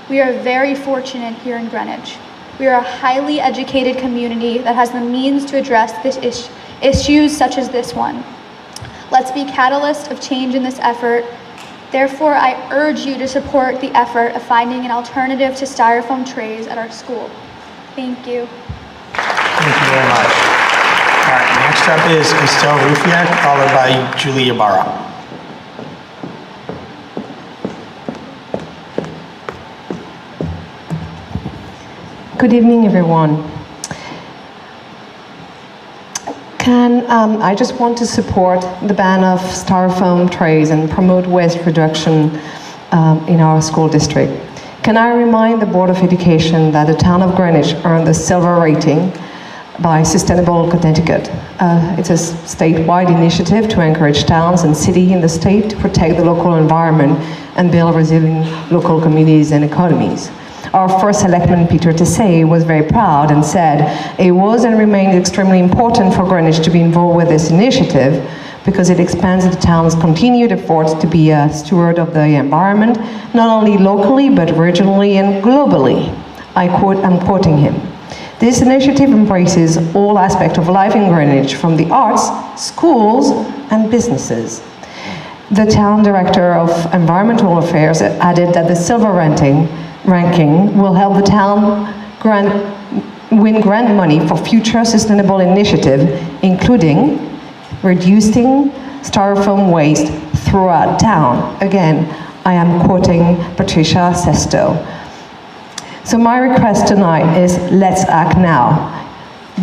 We are very fortunate here in Greenwich. We are a highly educated community that has the means to address issues such as this one. Let's be catalysts of change in this effort. Therefore, I urge you to support the effort of finding an alternative to styrofoam trays at our school. Thank you. Thank you very much. All right, next up is Estelle Rufiak, followed by Julie Ibarra. Good evening, everyone. I just want to support the ban of styrofoam trays and promote waste reduction in our school district. Can I remind the Board of Education that the town of Greenwich earned a silver rating by Sustainable Connecticut. It's a statewide initiative to encourage towns and cities in the state to protect the local environment and build resilient local communities and economies. Our first selectman, Peter Tessay, was very proud and said it was and remains extremely important for Greenwich to be involved with this initiative because it expands the town's continued efforts to be a steward of the environment, not only locally, but regionally and globally. I'm quoting him. This initiative embraces all aspects of life in Greenwich, from the arts, schools, and businesses. The town director of environmental affairs added that the silver ranking will help the town win grant money for future sustainable initiatives, including reducing styrofoam waste throughout town. Again, I am quoting Patricia Sesto. So my request tonight is let's act now.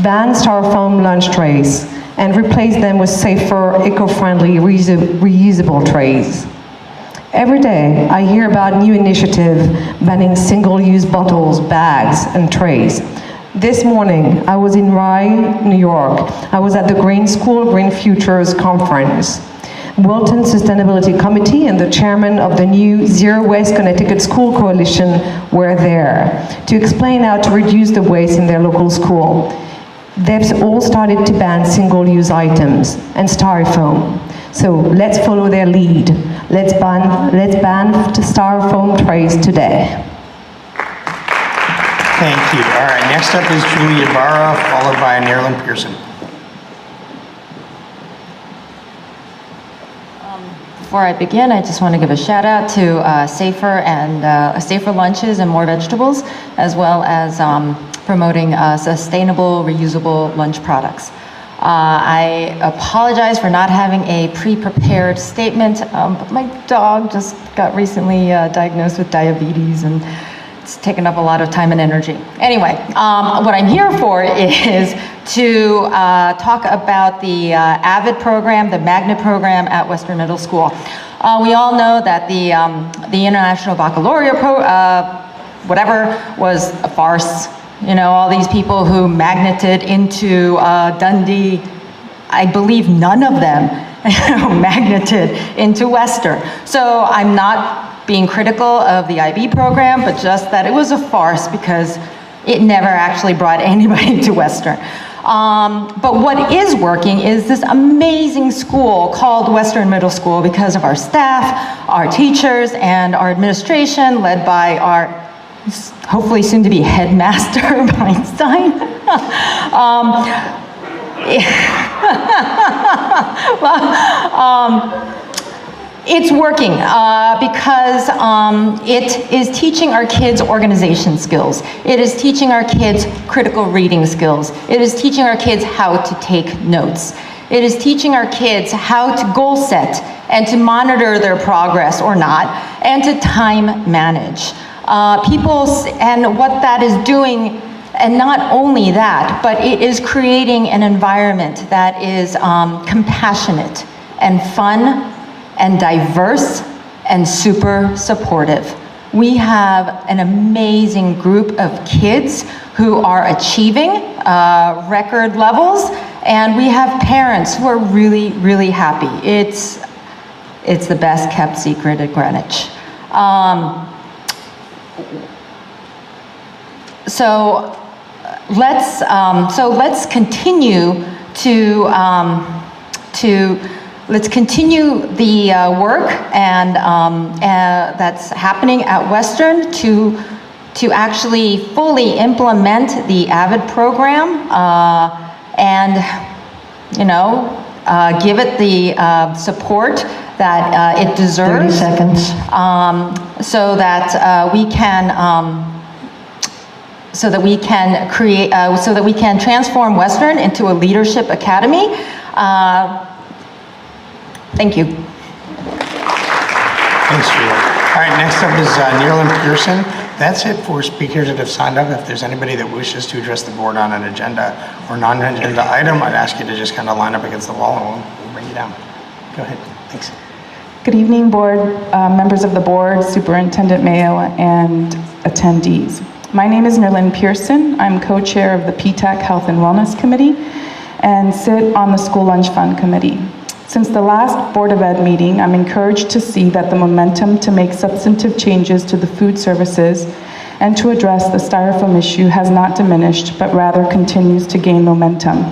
Ban styrofoam lunch trays and replace them with safer, eco-friendly, reusable trays. Every day, I hear about new initiatives banning single-use bottles, bags, and trays. This morning, I was in Rye, New York. I was at the Green School Green Futures Conference. Wilton Sustainability Committee and the chairman of the new Zero Waste Connecticut School Coalition were there to explain how to reduce the waste in their local school. They've all started to ban single-use items and styrofoam. So let's follow their lead. Let's ban styrofoam trays today. Thank you. All right, next up is Julie Ibarra, followed by Nerlin Pearson. Before I begin, I just want to give a shout out to safer lunches and more vegetables, as well as promoting sustainable, reusable lunch products. I apologize for not having a pre-prepared statement, but my dog just got recently diagnosed with diabetes, and it's taken up a lot of time and energy. Anyway, what I'm here for is to talk about the AVID program, the magnet program at Western Middle School. We all know that the International Baccalaureate whatever was a farce. You know, all these people who magneted into Dundee, I believe none of them magneted into Western. So I'm not being critical of the IB program, but just that it was a farce because it never actually brought anybody to Western. But what is working is this amazing school called Western Middle School because of our staff, our teachers, and our administration led by our hopefully soon to be headmaster Einstein. It's working because it is teaching our kids organization skills. It is teaching our kids critical reading skills. It is teaching our kids how to take notes. It is teaching our kids how to goal set and to monitor their progress or not, and to time manage. And what that is doing, and not only that, but it is creating an environment that is compassionate and fun and diverse and super supportive. We have an amazing group of kids who are achieving record levels, and we have parents who are really, really happy. It's the best kept secret at Greenwich. So let's continue let's continue the work and that's happening at Western to actually fully implement the AVID program and give it the support that it deserves. 30 seconds. So that we can transform Western into a leadership academy. Thank you. Thanks, Julian. All right, next up is Neerlin Pearson. That's it for speakers that have signed up. If there's anybody that wishes to address the board on an agenda or non-agenda item, I'd ask you to just kind of line up against the wall and we'll bring you down. Go ahead. Thanks. Good evening, board, members of the board, Superintendent Mayo, and attendees. My name is Neerlin Pearson. I'm co-chair of the PTAC Health and Wellness Committee and sit on the School Lunch Fund Committee. Since the last Board of Ed meeting, I'm encouraged to see that the momentum to make substantive changes to the food services and to address the styrofoam issue has not diminished, but rather continues to gain momentum.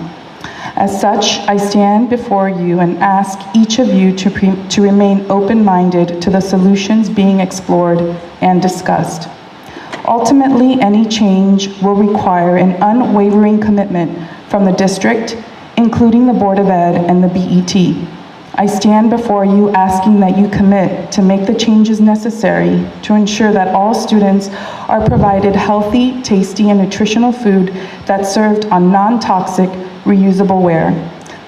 As such, I stand before you and ask each of you to remain open-minded to the solutions being explored and discussed. Ultimately, any change will require an unwavering commitment from the district, including the Board of Ed and the BET. I stand before you asking that you commit to make the changes necessary to ensure that all students are provided healthy, tasty, and nutritional food that's served on non-toxic, reusable ware.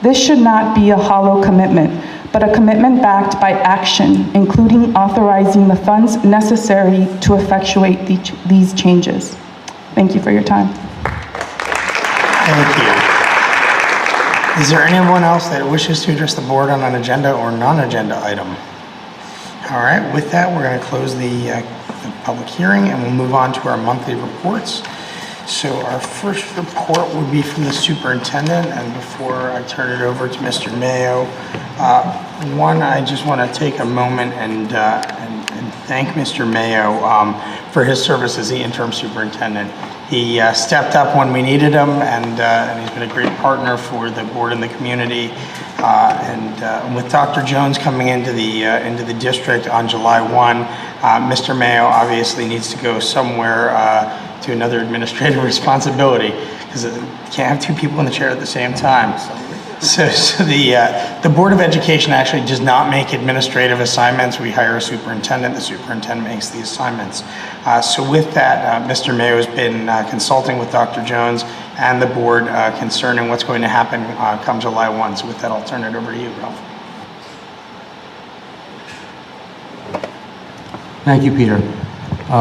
This should not be a hollow commitment, but a commitment backed by action, including authorizing the funds necessary to effectuate these changes. Thank you for your time. Thank you. Is there anyone else that wishes to address the board on an agenda or non-agenda item? All right, with that, we're going to close the public hearing and we'll move on to our monthly reports. So our first report would be from the superintendent, and before I turn it over to Mr. Mayo, I just want to take a moment and thank Mr. Mayo for his service as the interim superintendent. He stepped up when we needed him, and he's been a great partner for the board and the community. And with Dr. Jones coming into the district on July 1, Mr. Mayo obviously needs to go somewhere to another administrative responsibility, because you can't have two people in the chair at the same time. So So the Board of Education actually does not make administrative assignments. We hire a superintendent. The superintendent makes the assignments. So with that, Mr. Mayo has been consulting with Dr. Jones and the board concerning what's going to happen come July 1. So with that, I'll turn it over to you, Ralph. Thank you, Peter.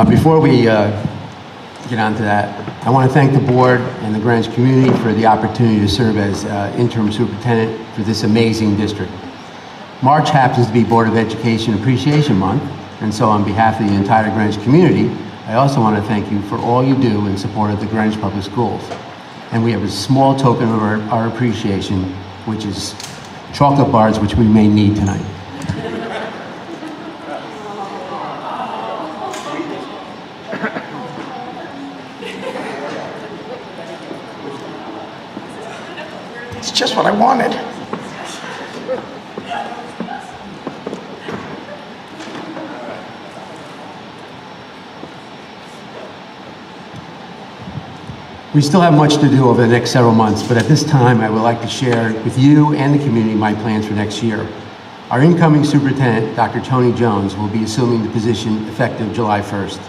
Before we get on to that, I want to thank the board and the Greenwich community for the opportunity to serve as interim superintendent for this amazing district. March happens to be Board of Education Appreciation Month, and so on behalf of the entire Greenwich community, I also want to thank you for all you do in support of the Greenwich Public Schools. And we have a small token of our appreciation, which is chocolate bars, which we may need tonight. It's just what I wanted. We still have much to do over the next several months, but at this time, I would like to share with you and the community my plans for next year. Our incoming superintendent, Dr. Tony Jones, will be assuming the position effective July 1st.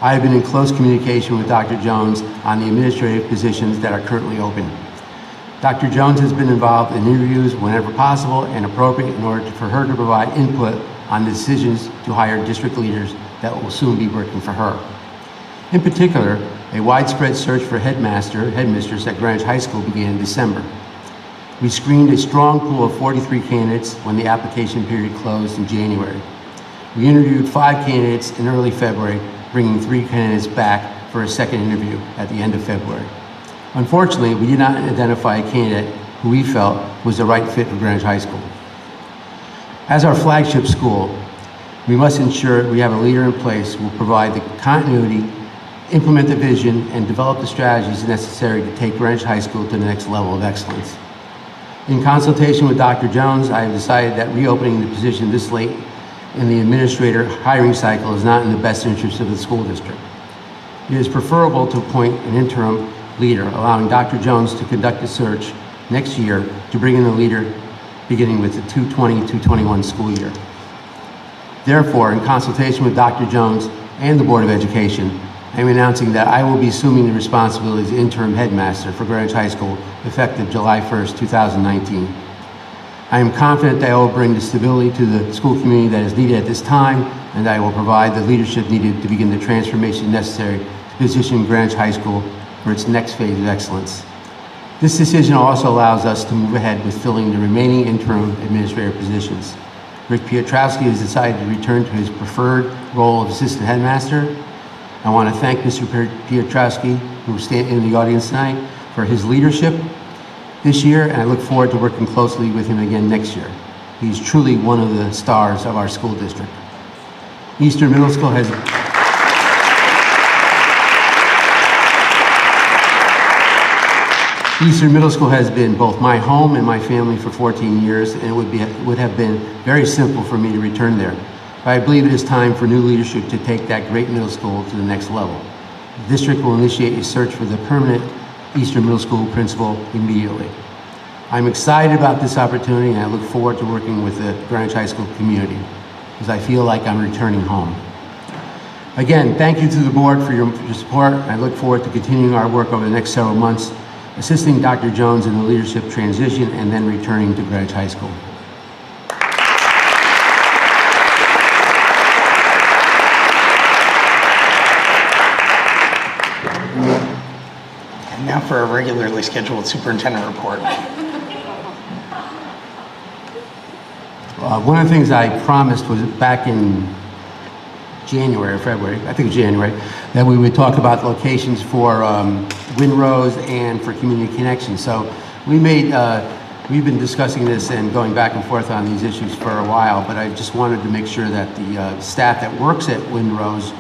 I have been in close communication with Dr. Jones on the administrative positions that are currently open. Dr. Jones has been involved in interviews whenever possible and appropriate in order for her to provide input on the decisions to hire district leaders that will soon be working for her. In particular, a widespread search for headmistress at Greenwich High School began in December. We screened a strong pool of 43 candidates when the application period closed in January. We interviewed 5 candidates in early February, bringing 3 candidates back for a second interview at the end of February. Unfortunately, we did not identify a candidate who we felt was the right fit for Greenwich High School. As our flagship school, we must ensure we have a leader in place who will provide the continuity, implement the vision, and develop the strategies necessary to take Greenwich High School to the next level of excellence. In consultation with Dr. Jones, I have decided that reopening the position this late in the administrator hiring cycle is not in the best interest of the school district. It is preferable to appoint an interim leader, allowing Dr. Jones to conduct a search next year to bring in a leader beginning with the 2020-2021 school year. Therefore, in consultation with Dr. Jones and the Board of Education, I am announcing that I will be assuming the responsibilities of interim headmaster for Greenwich High School effective July 1st, 2019. I am confident that I will bring the stability to the school community that is needed at this time, and that I will provide the leadership needed to begin the transformation necessary to position Greenwich High School for its next phase of excellence. This decision also allows us to move ahead with filling the remaining interim administrative positions. Rick Piotrowski has decided to return to his preferred role of assistant headmaster. I want to thank Mr. Piotrowski, who is in the audience tonight, for his leadership this year, and I look forward to working closely with him again next year. He's truly one of the stars of our school district. Eastern Middle School has been both my home and my family for 14 years, and it would have been very simple for me to return there. But I believe it is time for new leadership to take that great middle school to the next level. The district will initiate a search for the permanent Eastern Middle School principal immediately. I'm excited about this opportunity, and I look forward to working with the Greenwich High School community, because I feel like I'm returning home. Again, thank you to the board for your support. I look forward to continuing our work over the next several months, assisting Dr. Jones in the leadership transition and then returning to Greenwich High School. And now for a regularly scheduled superintendent report. One of the things I promised was back in January or February, I think it was January, that we would talk about locations for Windrose and for Community Connection. So we've been discussing this and going back and forth on these issues for a while, but I just wanted to make sure that the staff that works at Windrose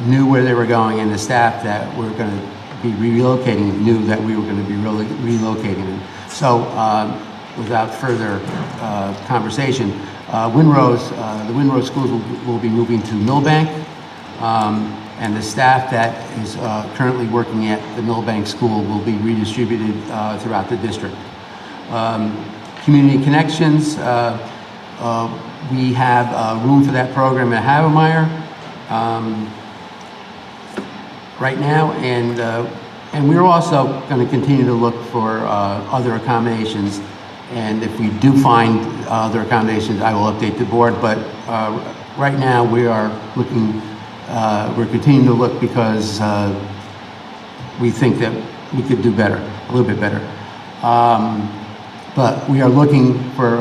knew where they were going, and the staff that were going to be relocating knew that we were going to be relocating them. So without further conversation, the Windrose schools will be moving to Millbank, and the staff that is currently working at the Millbank school will be redistributed throughout the district. Community Connections, we have room for that program at Havemeyer right now, and we're also going to continue to look for other accommodations. And if we do find other accommodations, I will update the board. But right now, we are looking. We're continuing to look because we think that we could do better, a little bit better. But we are looking for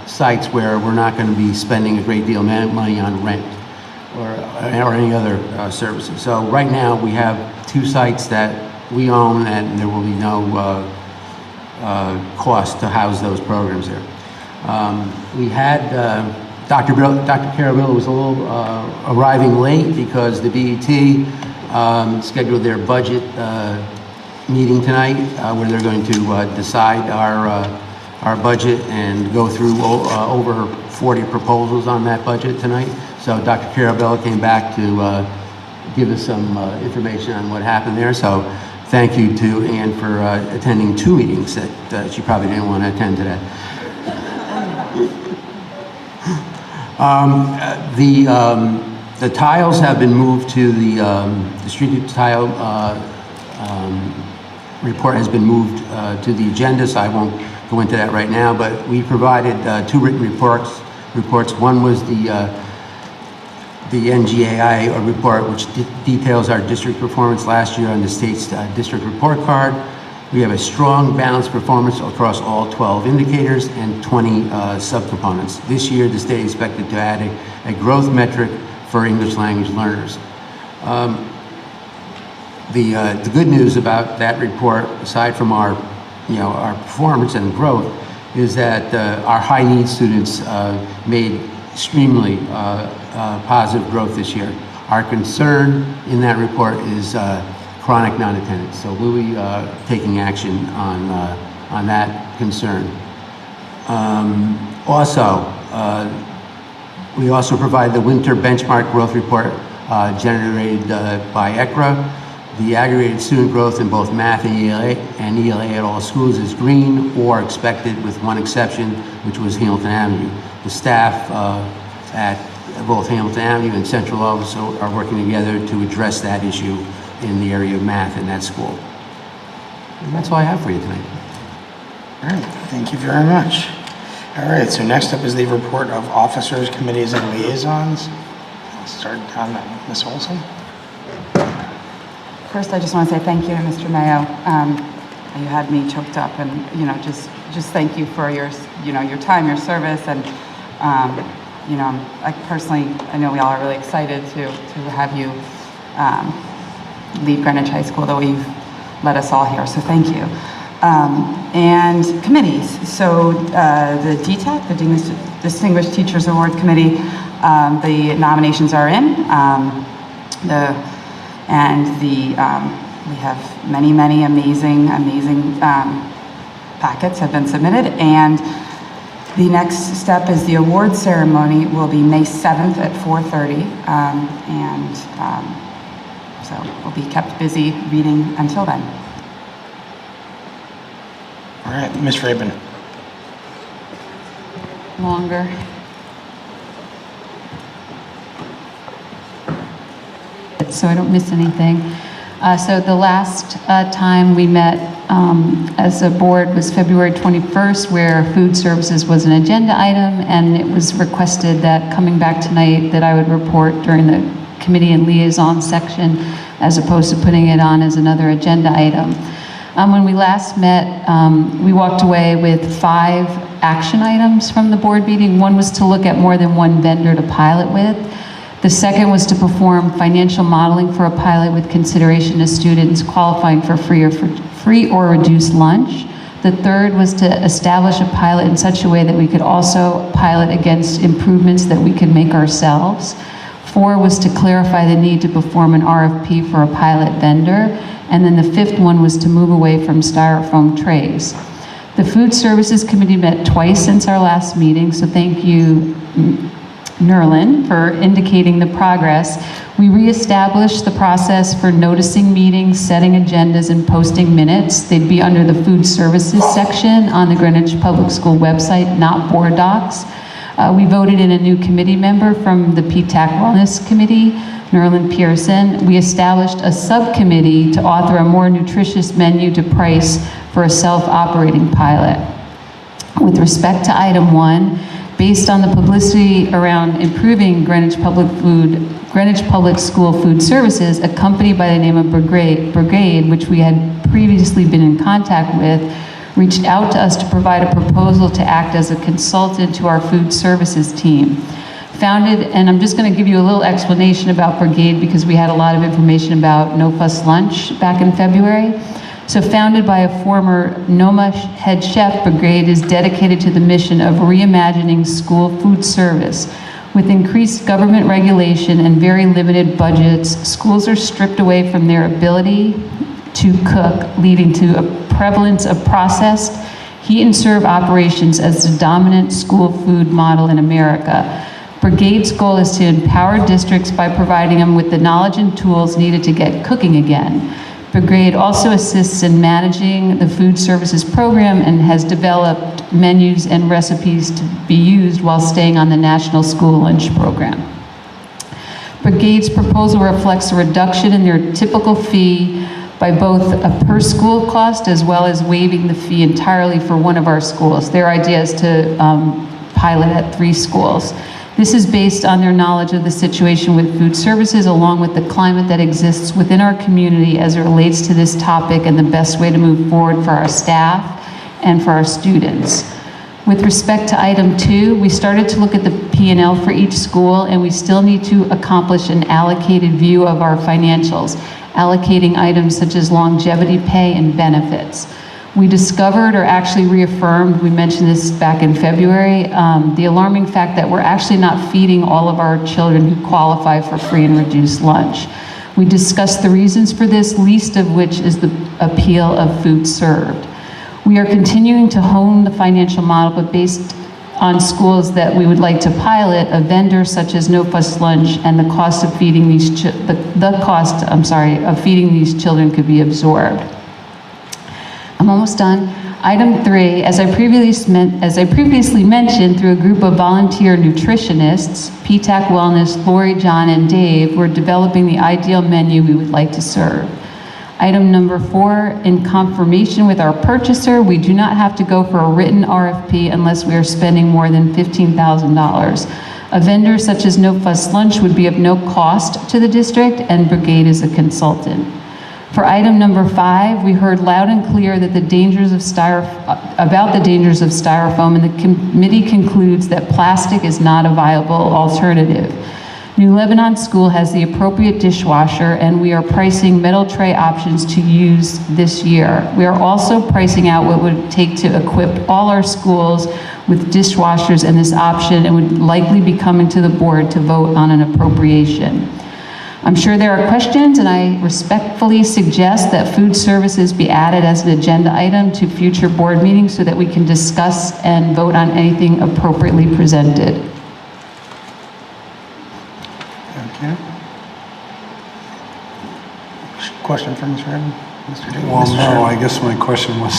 sites where we're not going to be spending a great deal of money on rent or any other services. So right now, we have 2 sites that we own, and there will be no cost to house those programs there. We had Dr. Carabello was a little arriving late because the BET scheduled their budget meeting tonight where they're going to decide our budget and go through over 40 proposals on that budget tonight. So Dr. Carabello came back to give us some information on what happened there. So thank you to Ann for attending 2 meetings that she probably didn't want to attend today. The tiles have been moved to the street tile report has been moved to the agenda, so I won't go into that right now, but we provided 2 written reports. One was the NGAI report, which details our district performance last year on the state's district report card. We have a strong, balanced performance across all 12 indicators and 20 subcomponents. This year, the state is expected to add a growth metric for English language learners. The good news about that report, aside from our performance and growth, is that our high needs students made extremely positive growth this year. Our concern in that report is chronic non-attendance. So we'll be taking action on that concern. We also provide the winter benchmark growth report generated by ECRA. The aggregated student growth in both math and ELA at all schools is green or expected, with one exception, which was Hamilton Avenue. The staff at both Hamilton Avenue and Central Office are working together to address that issue in the area of math in that school. And that's all I have for you tonight. All right, thank you very much. All right, so next up is the report of officers, committees, and liaisons. I'll start down with Ms. Olson. First, I just want to say thank you to Mr. Mayo. You had me choked up, and just thank you for your time, your service, and I personally, I know we all are really excited to have you leave Greenwich High School the way you've led us all here. So thank you. And committees. So the DTAC, the Distinguished Teachers Award Committee, the nominations are in. We have many amazing packets have been submitted, and the next step is the award ceremony will be May 7th at 4:30, so we'll be kept busy reading until then. All right, Ms. Rabin. Longer. So I don't miss anything. So the last time we met as a board was February 21st, where food services was an agenda item, and it was requested that coming back tonight that I would report during the committee and liaison section as opposed to putting it on as another agenda item. When we last met, we walked away with 5 action items from the board meeting. One was to look at more than one vendor to pilot with. The second was to perform financial modeling for a pilot with consideration to students qualifying for free or reduced lunch. The third was to establish a pilot in such a way that we could also pilot against improvements that we could make ourselves. 4 was to clarify the need to perform an RFP for a pilot vendor. And then the 5th one was to move away from styrofoam trays. The Food Services Committee met twice since our last meeting, so thank you, Nerlin for indicating the progress. We reestablished the process for noticing meetings, setting agendas, and posting minutes. They'd be under the food services section on the Greenwich Public School website, not board docs. We voted in a new committee member from the PTAC Wellness Committee, Nerlin Pearson. We established a subcommittee to author a more nutritious menu to price for a self-operating pilot. With respect to item 1, based on the publicity around improving Greenwich Public School food services, a company by the name of Brigade, which we had previously been in contact with, reached out to us to provide a proposal to act as a consultant to our food services team. Founded, and I'm just going to give you a little explanation about Brigade because we had a lot of information about No Fuss Lunch back in February. So founded by a former NOMA head chef, Brigade is dedicated to the mission of reimagining school food service. With increased government regulation and very limited budgets, schools are stripped away from their ability to cook, leading to a prevalence of processed, heat and serve operations as the dominant school food model in America. Brigade's goal is to empower districts by providing them with the knowledge and tools needed to get cooking again. Brigade also assists in managing the food services program and has developed menus and recipes to be used while staying on the National School Lunch Program. Brigade's proposal reflects a reduction in their typical fee by both a per school cost as well as waiving the fee entirely for one of our schools. Their idea is to pilot at 3 schools. This is based on their knowledge of the situation with food services along with the climate that exists within our community as it relates to this topic and the best way to move forward for our staff and for our students. With respect to item 2, we started to look at the P&L for each school, and we still need to accomplish an allocated view of our financials, allocating items such as longevity pay and benefits. We discovered, or actually reaffirmed, we mentioned this back in February, the alarming fact that we're actually not feeding all of our children who qualify for free and reduced lunch. We discussed the reasons for this, least of which is the appeal of food served. We are continuing to hone the financial model, but based on schools that we would like to pilot, a vendor such as No Fuss Lunch and the cost of feeding these of feeding these children could be absorbed. I'm almost done. Item 3, as I previously mentioned, through a group of volunteer nutritionists, PTAC Wellness, Lori, John, and Dave, we're developing the ideal menu we would like to serve. Item number 4, in confirmation with our purchaser, we do not have to go for a written RFP unless we are spending more than $15,000. A vendor such as No Fuss Lunch would be of no cost to the district, and Brigade is a consultant. For item number 5, we heard loud and clear that the dangers of about the dangers of styrofoam, and the committee concludes that plastic is not a viable alternative. New Lebanon School has the appropriate dishwasher, and we are pricing metal tray options to use this year. We are also pricing out what it would take to equip all our schools with dishwashers and this option, and would likely be coming to the board to vote on an appropriation. I'm sure there are questions, and I respectfully suggest that food services be added as an agenda item to future board meetings so that we can discuss and vote on anything appropriately presented. Okay. Question from Mr. Evans? Mr. Davis? Well, no, I guess my question was,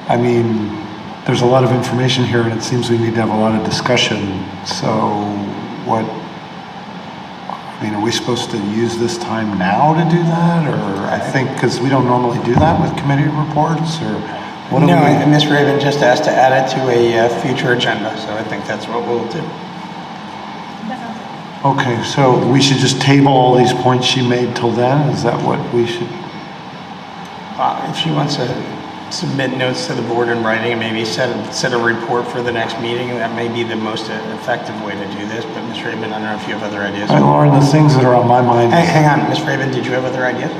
I mean, there's a lot of information here and it seems we need to have a lot of discussion. So what, I mean, are we supposed to use this time now to do that? Or I think, because we don't normally do that with committee reports, or what do we? No, and Ms. Raven just asked to add it to a future agenda, so I think that's what we'll do. Okay, so we should just table all these points she made till then? Is that what we should? If she wants to submit notes to the board in writing and maybe set a report for the next meeting, that may be the most effective way to do this. But Ms. Raven, I don't know if you have other ideas. All right, Lauren, the things that are on my mind. Hang on, Ms. Raven, did you have other ideas?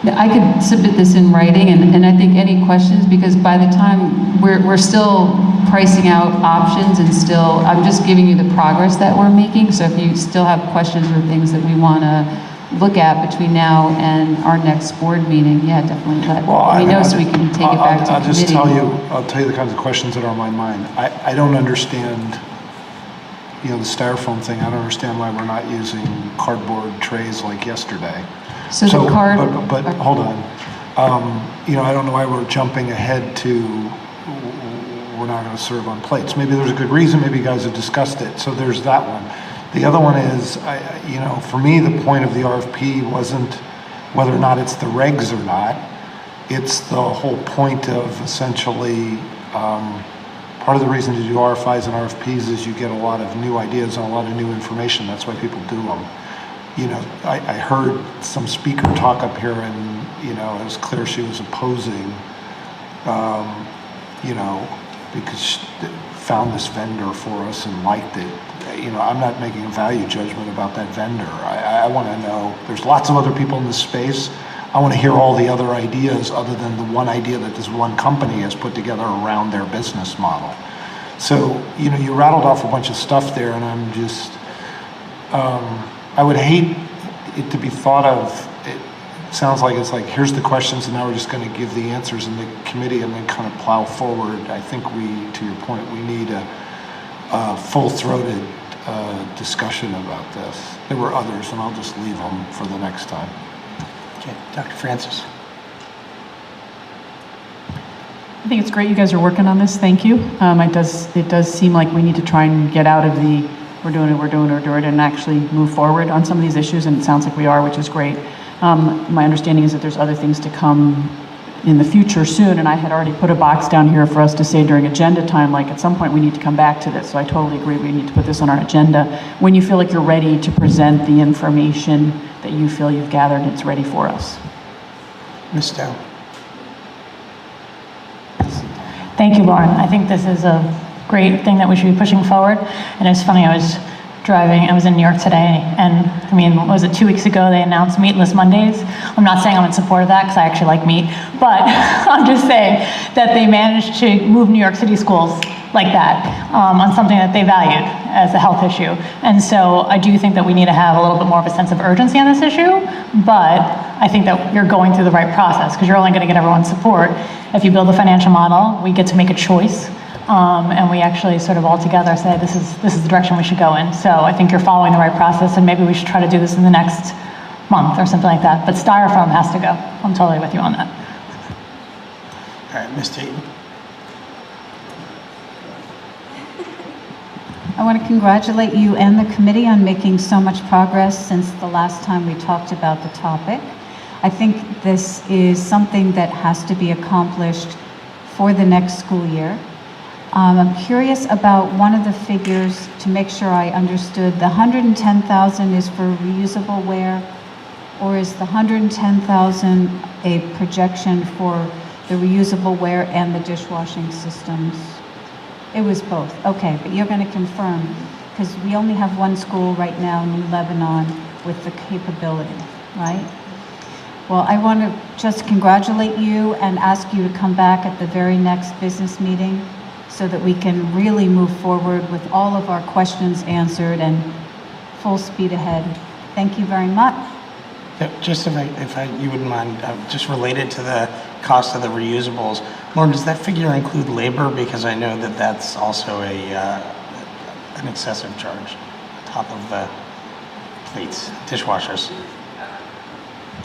I could submit this in writing, and I think any questions, because by the time we're still pricing out options, and still, I'm just giving you the progress that we're making. So if you still have questions or things that we want to look at between now and our next board meeting, yeah, definitely let me know so we can take it back to I'll committee. I'll tell you the kinds of questions that are on my mind. I don't understand the styrofoam thing, I don't understand why we're not using cardboard trays like yesterday. So the card. But hold on. I don't know why we're jumping ahead to we're not going to serve on plates. Maybe there's a good reason. Maybe you guys have discussed it. So there's that one. The other one is, for me, the point of the RFP wasn't whether or not it's the regs or not. It's the whole point of essentially, part of the reason to do RFIs and RFPs is you get a lot of new ideas and a lot of new information. That's why people do them. I heard some speaker talk up here and, it was clear she was opposing, because she found this vendor for us and liked it. I'm not making a value judgment about that vendor. I want to know, there's lots of other people in this space. I want to hear all the other ideas other than the one idea that this one company has put together around their business model. So, you rattled off a bunch of stuff there, and I'm just, I would hate it to be thought of, it sounds like it's like, here's the questions, and now we're just going to give the answers in the committee and then kind of plow forward. I think to your point, we need a full-throated discussion about this. There were others, and I'll just leave them for the next time. Okay, Dr. Francis. I think it's great you guys are working on this. Thank you. It does seem like we need to try and get out of the we're doing it and actually move forward on some of these issues, and it sounds like we are, which is great. My understanding is that there's other things to come in the future soon, and I had already put a box down here for us to say during agenda time, like at some point we need to come back to this. So I totally agree we need to put this on our agenda when you feel like you're ready to present the information that you feel you've gathered and it's ready for us. Ms. Dow. Thank you, Lauren. I think this is a great thing that we should be pushing forward. And it's funny, I was in New York today, and was it 2 weeks ago they announced Meatless Mondays? I'm not saying I'm in support of that because I actually like meat, but I'm just saying that they managed to move New York City schools like that on something that they valued as a health issue. And so I do think that we need to have a little bit more of a sense of urgency on this issue, but I think that you're going through the right process because you're only going to get everyone's support. If you build a financial model, we get to make a choice. And we actually sort of all together say this is the direction we should go in. So I think you're following the right process, and maybe we should try to do this in the next month or something like that. But styrofoam has to go. I'm totally with you on that. All right, Ms. Tate. I want to congratulate you and the committee on making so much progress since the last time we talked about the topic. I think this is something that has to be accomplished for the next school year. I'm curious about one of the figures to make sure I understood. The 110,000 is for reusable ware, or is the 110,000 a projection for the reusable ware and the dishwashing systems? It was both. Okay, but you're going to confirm, because we only have one school right now, New Lebanon, with the capability, right? Well, I want to just congratulate you and ask you to come back at the very next business meeting so that we can really move forward with all of our questions answered and full speed ahead. Thank you very much. Just if you wouldn't mind, just related to the cost of the reusables, Lauren, does that figure include labor? Because I know that that's also an excessive charge on top of the plates, dishwashers.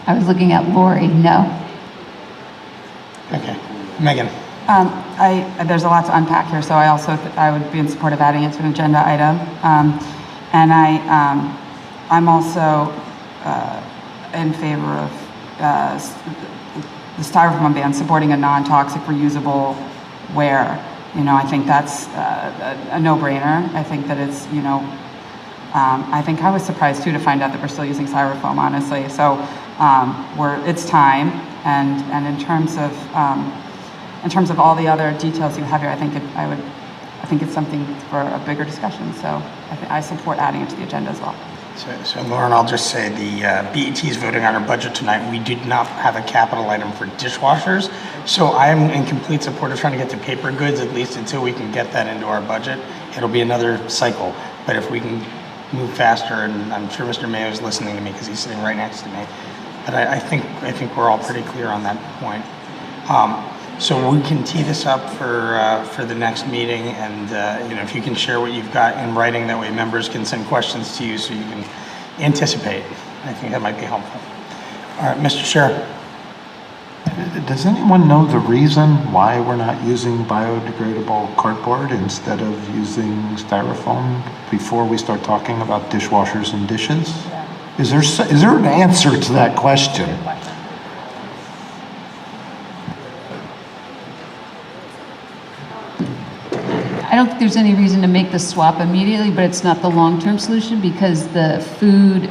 I was looking at Lori, no. Okay, Megan. There's a lot to unpack here, so I would be in support of adding it to an agenda item. And I'm also in favor of the styrofoam ban, supporting a non-toxic reusable ware. I think that's a no-brainer. I think that it's, I think I was surprised too to find out that we're still using styrofoam, honestly. So it's time, and in terms of all the other details you have here, I think it's something for a bigger discussion. So I support adding it to the agenda as well. So Lauren, I'll just say the BET is voting on our budget tonight. We did not have a capital item for dishwashers. So I'm in complete support of trying to get to paper goods, at least until we can get that into our budget. It'll be another cycle. But if we can move faster, and I'm sure Mr. Mayo is listening to me because he's sitting right next to me. But I think we're all pretty clear on that point. So we can tee this up for the next meeting, and if you can share what you've got in writing, that way members can send questions to you so you can anticipate. I think that might be helpful. All right, Mr. Chair. Does anyone know the reason why we're not using biodegradable cardboard instead of using styrofoam before we start talking about dishwashers and dishes? Yeah. Is there an answer to that question? I don't think there's any reason to make the swap immediately, but it's not the long-term solution because the food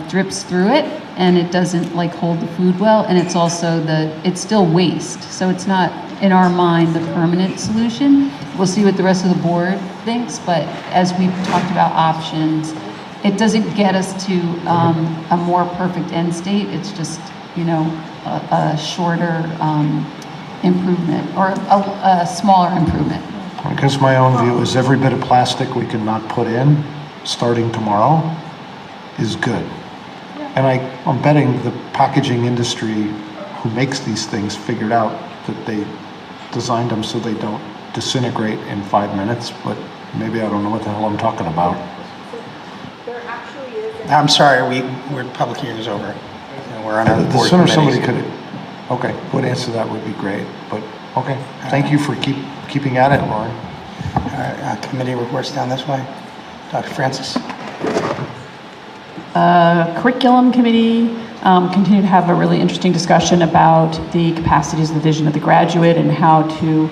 drips through it and it doesn't like hold the food well, and it's also it's still waste. So it's not, in our mind, the permanent solution. We'll see what the rest of the board thinks, but as we've talked about options, it doesn't get us to a more perfect end state. It's just, a shorter improvement or a smaller improvement. Because my own view is every bit of plastic we can not put in starting tomorrow is good. And I'm betting the packaging industry who makes these things figured out that they designed them so they don't disintegrate in 5 minutes, but maybe I don't know what the hell I'm talking about. I'm sorry, we're public hearing is over. We're on our The board sooner committees. somebody would answer that would be great, but okay. Thank you for keeping at it, Lauren. All right, committee reports down this way. Dr. Francis. Curriculum committee continue to have a really interesting discussion about the capacities of the vision of the graduate and how to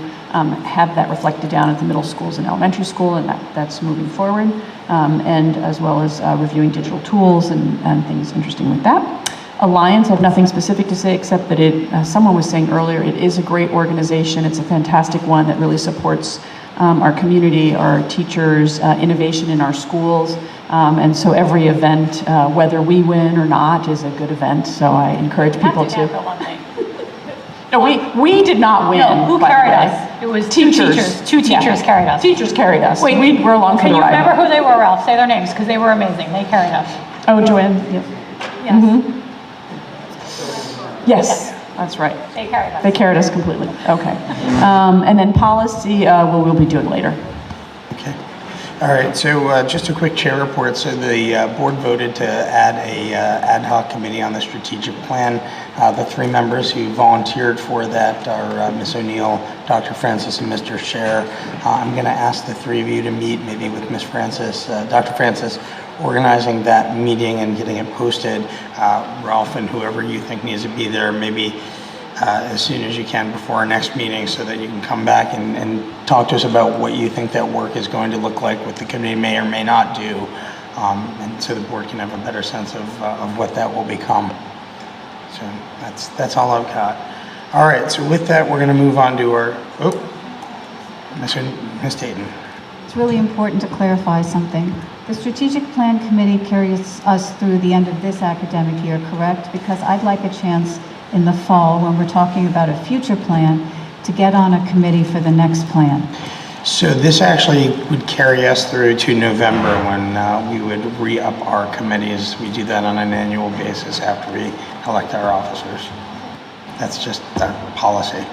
have that reflected down at the middle schools and elementary school, and that's moving forward, and as well as reviewing digital tools and things interesting with that. Alliance, I have nothing specific to say except that someone was saying earlier, it is a great organization. It's a fantastic one that really supports our community, our teachers, innovation in our schools. And so every event, whether we win or not, is a good event. So I encourage people to. No, we did not win. No, who carried us? It was teachers. Two teachers carried us. Teachers carried us. Wait, we were along for can the you ride. remember who they were, Ralph? Say their names, because they were amazing. They carried us. Oh, Joanne. Yep. Yes. Mm-hmm. Yes, that's right. They carried us. They carried us completely. Okay. And then policy, we'll be doing later. Okay. All right, so just a quick chair report. So the board voted to add a ad hoc committee on the strategic plan. The 3 members who volunteered for that are Ms. O'Neill, Dr. Francis, and Mr. Scher. I'm going to ask the 3 of you to meet maybe with Ms. Francis, Dr. Francis, organizing that meeting and getting it posted. Ralph and whoever you think needs to be there, maybe as soon as you can before our next meeting so that you can come back and talk to us about what you think that work is going to look like, what the committee may or may not do, and so the board can have a better sense of what that will become. So that's all I've got. All right, so with that, we're going to move on to our, Ms. Dayton. It's really important to clarify something. The Strategic Plan Committee carries us through the end of this academic year, correct? Because I'd like a chance in the fall, when we're talking about a future plan, to get on a committee for the next plan. So this actually would carry us through to November when we would re-up our committees. We do that on an annual basis after we elect our officers. That's just our policy.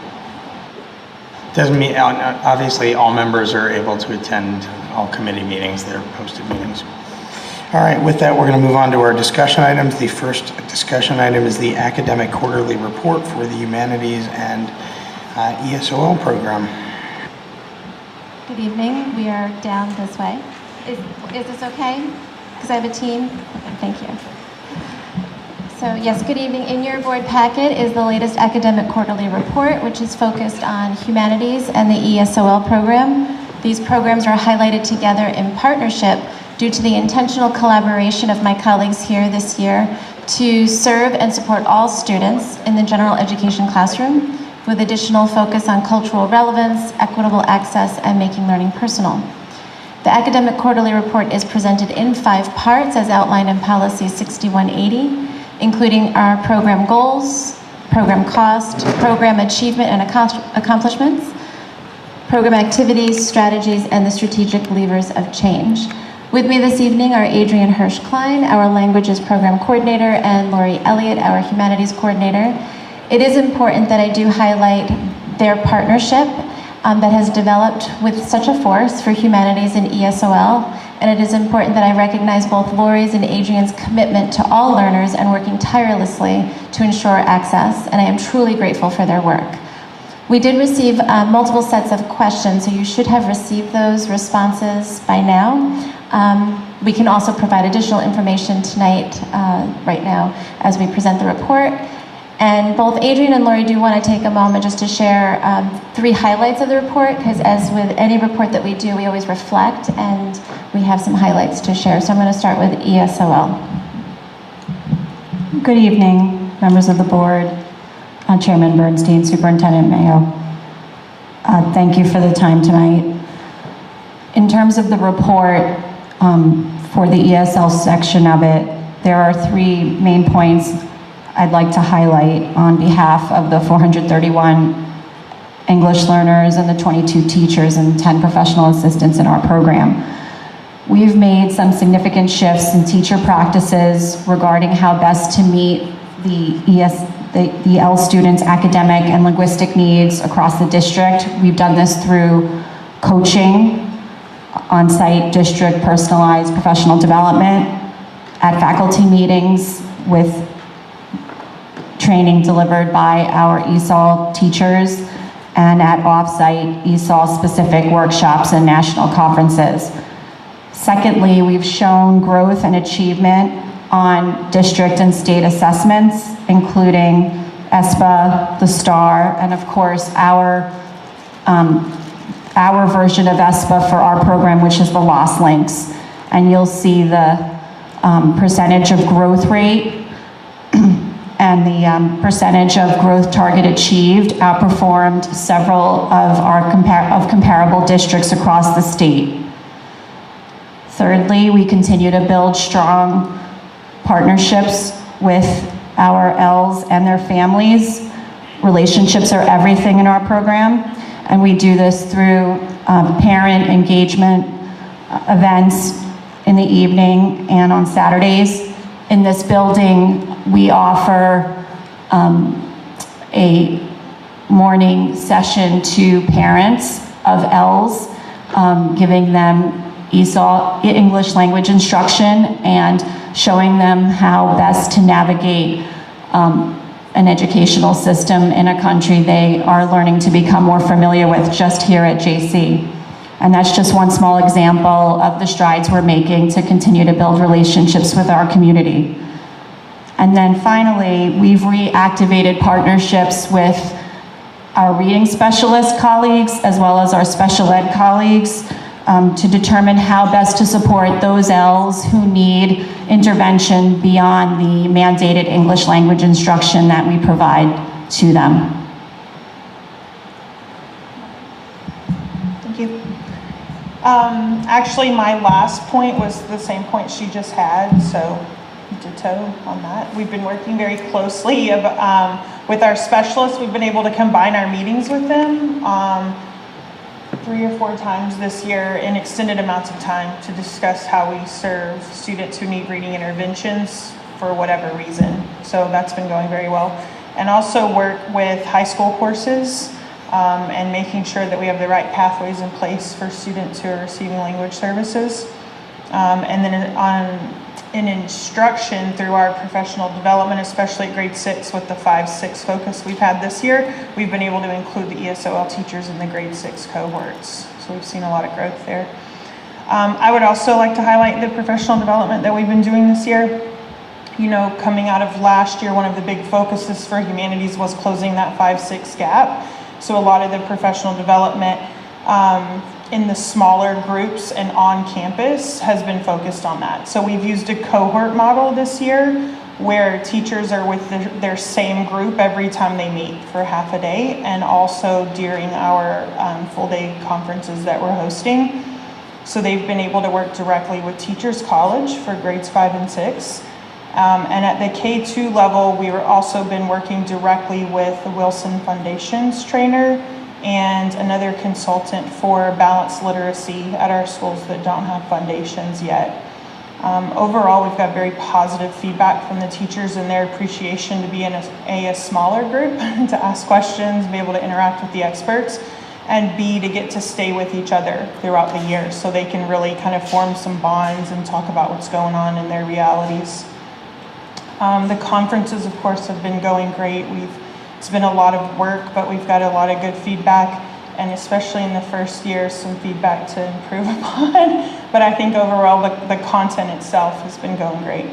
Doesn't mean, obviously, all members are able to attend all committee meetings. They're posted meetings. All right, with that, we're going to move on to our discussion items. The first discussion item is the academic quarterly report for the Humanities and ESOL program. Good evening. We are down this way. Is this okay? Because I have a team. Thank you. So yes, good evening. In your board packet is the latest academic quarterly report, which is focused on humanities and the ESOL program. These programs are highlighted together in partnership due to the intentional collaboration of my colleagues here this year to serve and support all students in the general education classroom with additional focus on cultural relevance, equitable access, and making learning personal. The academic quarterly report is presented in 5 parts as outlined in Policy 6180, including our program goals, program cost, program achievement and accomplishments, program activities, strategies, and the strategic levers of change. With me this evening are Adrian Hirsch-Klein, our Languages Program Coordinator, and Lori Elliott, our Humanities Coordinator. It is important that I do highlight their partnership that has developed with such a force for humanities and ESOL. And it is important that I recognize both Lori's and Adrian's commitment to all learners and working tirelessly to ensure access, and I am truly grateful for their work. We did receive multiple sets of questions, so you should have received those responses by now. We can also provide additional information tonight, right now, as we present the report. And both Adrian and Lori do want to take a moment just to share 3 highlights of the report, because as with any report that we do, we always reflect, and we have some highlights to share. So I'm going to start with ESOL. Good evening, members of the board, Chairman Bernstein, Superintendent Mayo. Thank you for the time tonight. In terms of the report, for the ESL section of it, there are 3 main points I'd like to highlight on behalf of the 431 English learners and the 22 teachers and 10 professional assistants in our program. We've made some significant shifts in teacher practices regarding how best to meet the EL students' academic and linguistic needs across the district. We've done this through coaching, on-site district personalized professional development, at faculty meetings with training delivered by our ESOL teachers, and at off-site ESOL specific workshops and national conferences. Secondly, we've shown growth and achievement on district and state assessments, including ESPA, the STAR, and of course our version of ESPA for our program, which is the Lost Links. And you'll see the percentage of growth rate and the percentage of growth target achieved outperformed several of our comparable districts across the state. Thirdly, we continue to build strong partnerships with our ELs and their families. Relationships are everything in our program, and we do this through parent engagement events in the evening and on Saturdays. In this building, we offer a morning session to parents of ELs, giving them ESOL, English language instruction, and showing them how best to navigate an educational system in a country they are learning to become more familiar with just here at JC. And that's just one small example of the strides we're making to continue to build relationships with our community. And then finally, we've reactivated partnerships with our reading specialist colleagues as well as our special ed colleagues to determine how best to support those ELs who need intervention beyond the mandated English language instruction that we provide to them. Thank you. Actually, my last point was the same point she just had, so ditto on that. We've been working very closely with our specialists. We've been able to combine our meetings with them 3 or 4 times this year in extended amounts of time to discuss how we serve students who need reading interventions for whatever reason. So that's been going very well. And also work with high school courses and making sure that we have the right pathways in place for students who are receiving language services. And then in instruction through our professional development, especially at grade 6 with the 5-6 focus we've had this year, we've been able to include the ESOL teachers in the grade 6 cohorts. So we've seen a lot of growth there. I would also like to highlight the professional development that we've been doing this year. You know, coming out of last year, one of the big focuses for humanities was closing that 5-6 gap. So a lot of the professional development in the smaller groups and on campus has been focused on that. So we've used a cohort model this year where teachers are with their same group every time they meet for half a day, and also during our full day conferences that we're hosting. So they've been able to work directly with Teachers College for grades 5 and 6. And at the K2 level, we've also been working directly with the Wilson Foundations trainer and another consultant for balanced literacy at our schools that don't have foundations yet. Overall, we've got very positive feedback from the teachers and their appreciation to be in a smaller group, to ask questions, be able to interact with the experts, and B, to get to stay with each other throughout the year so they can really kind of form some bonds and talk about what's going on in their realities. The conferences, of course, have been going great. It's been a lot of work, but we've got a lot of good feedback, and especially in the first year, some feedback to improve upon. But I think overall, the content itself has been going great.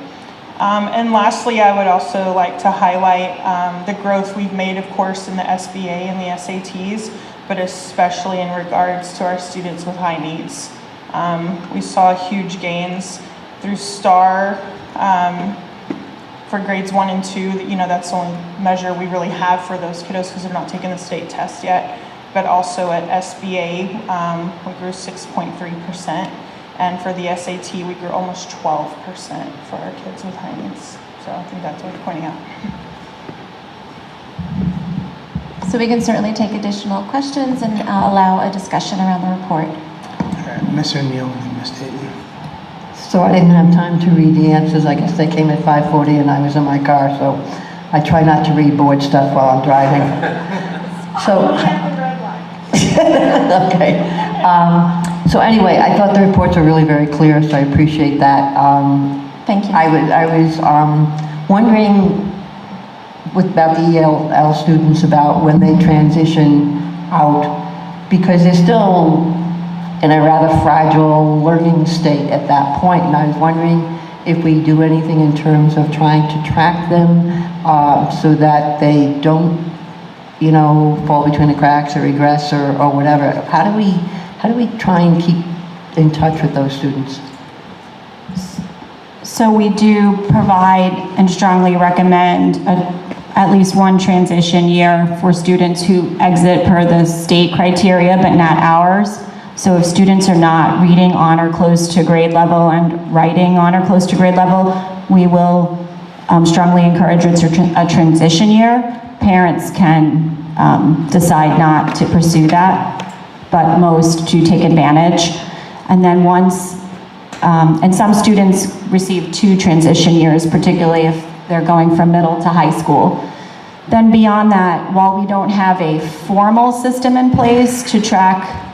And lastly, I would also like to highlight the growth we've made, of course, in the SBA and the SATs, but especially in regards to our students with high needs. We saw huge gains through STAR for grades 1 and 2. You know, that's the only measure we really have for those kiddos because they're not taking the state test yet. But also at SBA, we grew 6.3%. And for the SAT, we grew almost 12% for our kids with high needs. So I think that's worth pointing out. So we can certainly take additional questions and allow a discussion around the report. All right, Ms. O'Neill and then Ms. Dayton. So I didn't have time to read the answers. I guess they came at 5:40 and I was in my car, so I try not to read board stuff while I'm driving. So, okay. So anyway, I thought the reports are really very clear, so I appreciate that. Thank you. I was wondering about the ELL students about when they transition out, because they're still in a rather fragile learning state at that point, and I was wondering if we do anything in terms of trying to track them so that they don't, you know, fall between the cracks or regress or whatever. How do we try and keep in touch with those students? So we do provide and strongly recommend at least one transition year for students who exit per the state criteria, but not ours. So if students are not reading on or close to grade level and writing on or close to grade level, we will strongly encourage a transition year. Parents can decide not to pursue that, but most do take advantage. And then once, and some students receive 2 transition years, particularly if they're going from middle to high school. Then beyond that, while we don't have a formal system in place to track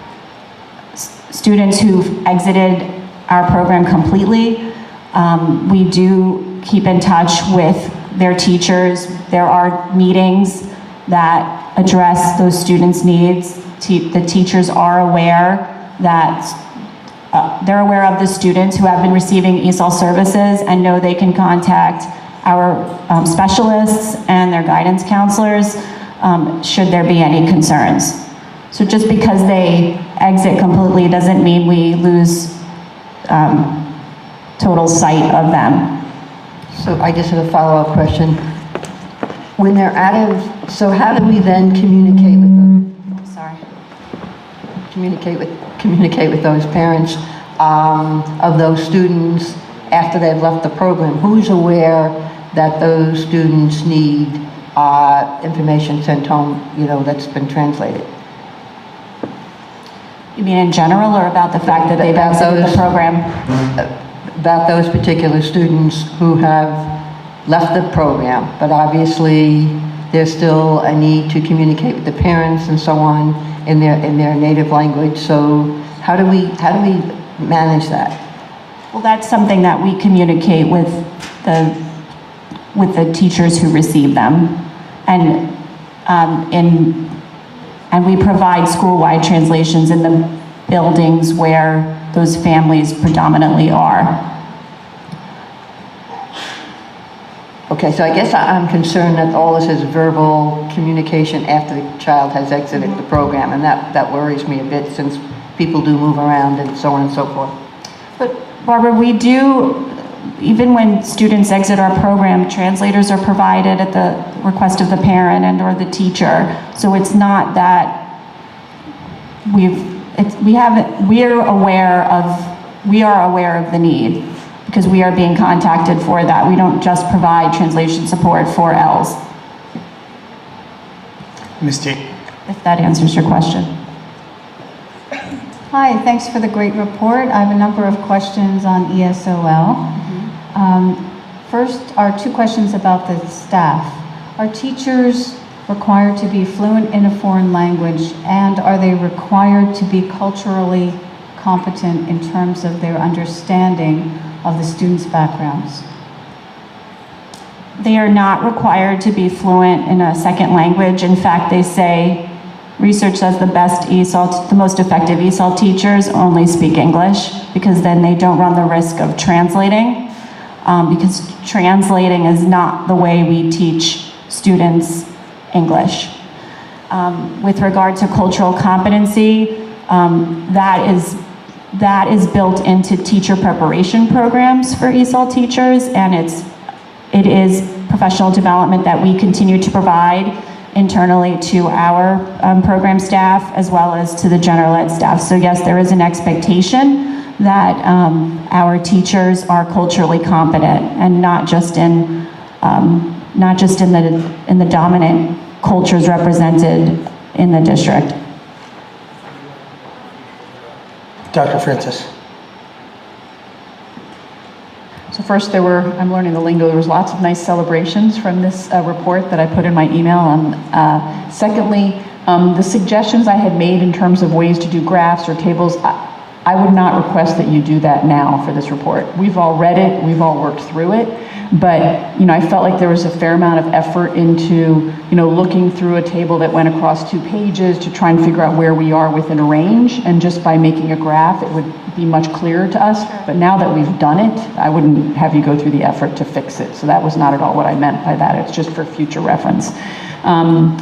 students who've exited our program completely, we do keep in touch with their teachers. There are meetings that address those students' needs. The teachers are aware that they're aware of the students who have been receiving ESOL services and know they can contact our specialists and their guidance counselors should there be any concerns. So just because they exit completely doesn't mean we lose total sight of them. So I just have a follow-up question. When they're out of, so how do we then communicate with them? Sorry. Communicate with those parents of those students after they've left the program? Who's aware that those students need information sent home, you know, that's been translated? You mean in general or about the fact that they've exited the program? About those particular students who have left the program, but obviously there's still a need to communicate with the parents and so on in their native language. So how do we manage that? Well, that's something that we communicate with the teachers who receive them, and we provide school-wide translations in the buildings where those families predominantly are. Okay, so I guess I'm concerned that all this is verbal communication after the child has exited the program, and that worries me a bit since people do move around and so on and so forth. But Barbara, we do, even when students exit our program, translators are provided at the request of the parent and or the teacher. So it's not that we are aware of the need, because we are being contacted for that. We don't just provide translation support for ELLs. Ms. T. If that answers your question. Hi, thanks for the great report. I have a number of questions on ESOL. First are two questions about the staff. Are teachers required to be fluent in a foreign language, and are they required to be culturally competent in terms of their understanding of the students' backgrounds? They are not required to be fluent in a second language. In fact, they say, research says the most effective ESOL teachers only speak English, because then they don't run the risk of translating, because translating is not the way we teach students English. With regard to cultural competency, that is built into teacher preparation programs for ESOL teachers, and it is professional development that we continue to provide internally to our program staff as well as to the general ed staff. So yes, there is an expectation that our teachers are culturally competent, and not just in the dominant cultures represented in the district. Dr. Francis. So first, I'm learning the lingo, there was lots of nice celebrations from this report that I put in my email. Secondly, the suggestions I had made in terms of ways to do graphs or tables, I would not request that you do that now for this report. We've all read it, we've all worked through it, but I felt like there was a fair amount of effort into looking through a table that went across 2 pages to try and figure out where we are within a range, and just by making a graph it would be much clearer to us. But now that we've done it, I wouldn't have you go through the effort to fix it. So that was not at all what I meant by that. It's just for future reference. I'm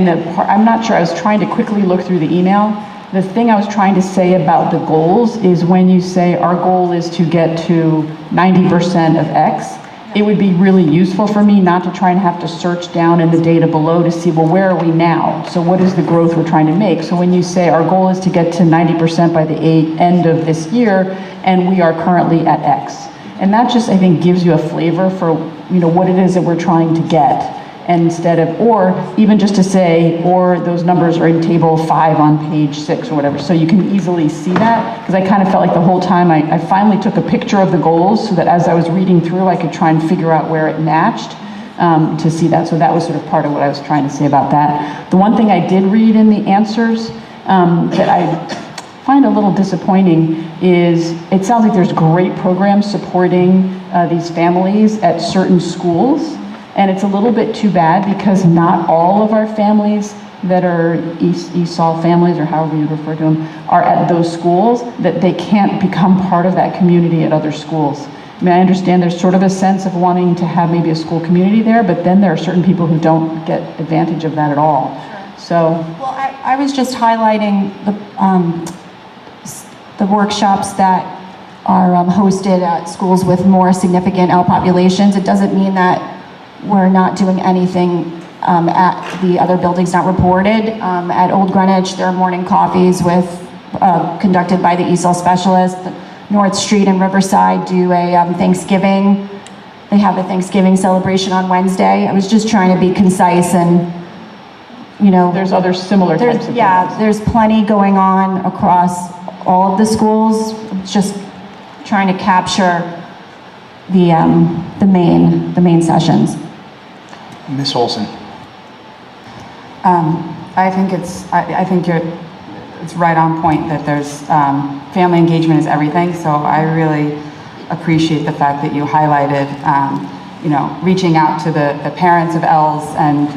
not sure, I was trying to quickly look through the email. The thing I was trying to say about the goals is when you say our goal is to get to 90% of X, it would be really useful for me not to try and have to search down in the data below to see, well, where are we now? So what is the growth we're trying to make? So when you say our goal is to get to 90% by the end of this year, and we are currently at X. And that just, I think, gives you a flavor for what it is that we're trying to get. And instead of, or even just to say, or those numbers are in table 5 on page 6 or whatever, so you can easily see that, because I kind of felt like the whole time I finally took a picture of the goals so that as I was reading through I could try and figure out where it matched to see that. So that was sort of part of what I was trying to say about that. The one thing I did read in the answers that I find a little disappointing is it sounds like there's great programs supporting these families at certain schools. And it's a little bit too bad, because not all of our families that are ESOL families, or however you refer to them, are at those schools, that they can't become part of that community at other schools. I mean, I understand there's sort of a sense of wanting to have maybe a school community there, but then there are certain people who don't get advantage of that at all. Sure. So. Well, I was just highlighting the workshops that are hosted at schools with more significant L populations. It doesn't mean that we're not doing anything at the other buildings not reported. At Old Greenwich, there are morning coffees conducted by the ESOL specialist. North Street and Riverside do a Thanksgiving. They have a Thanksgiving celebration on Wednesday. I was just trying to be concise and, There's other similar types of things. There's plenty going on across all of the schools. Just trying to capture the main sessions. Ms. Olson. I think it's right on point that there's family engagement is everything. So I really appreciate the fact that you highlighted, reaching out to the parents of Ls and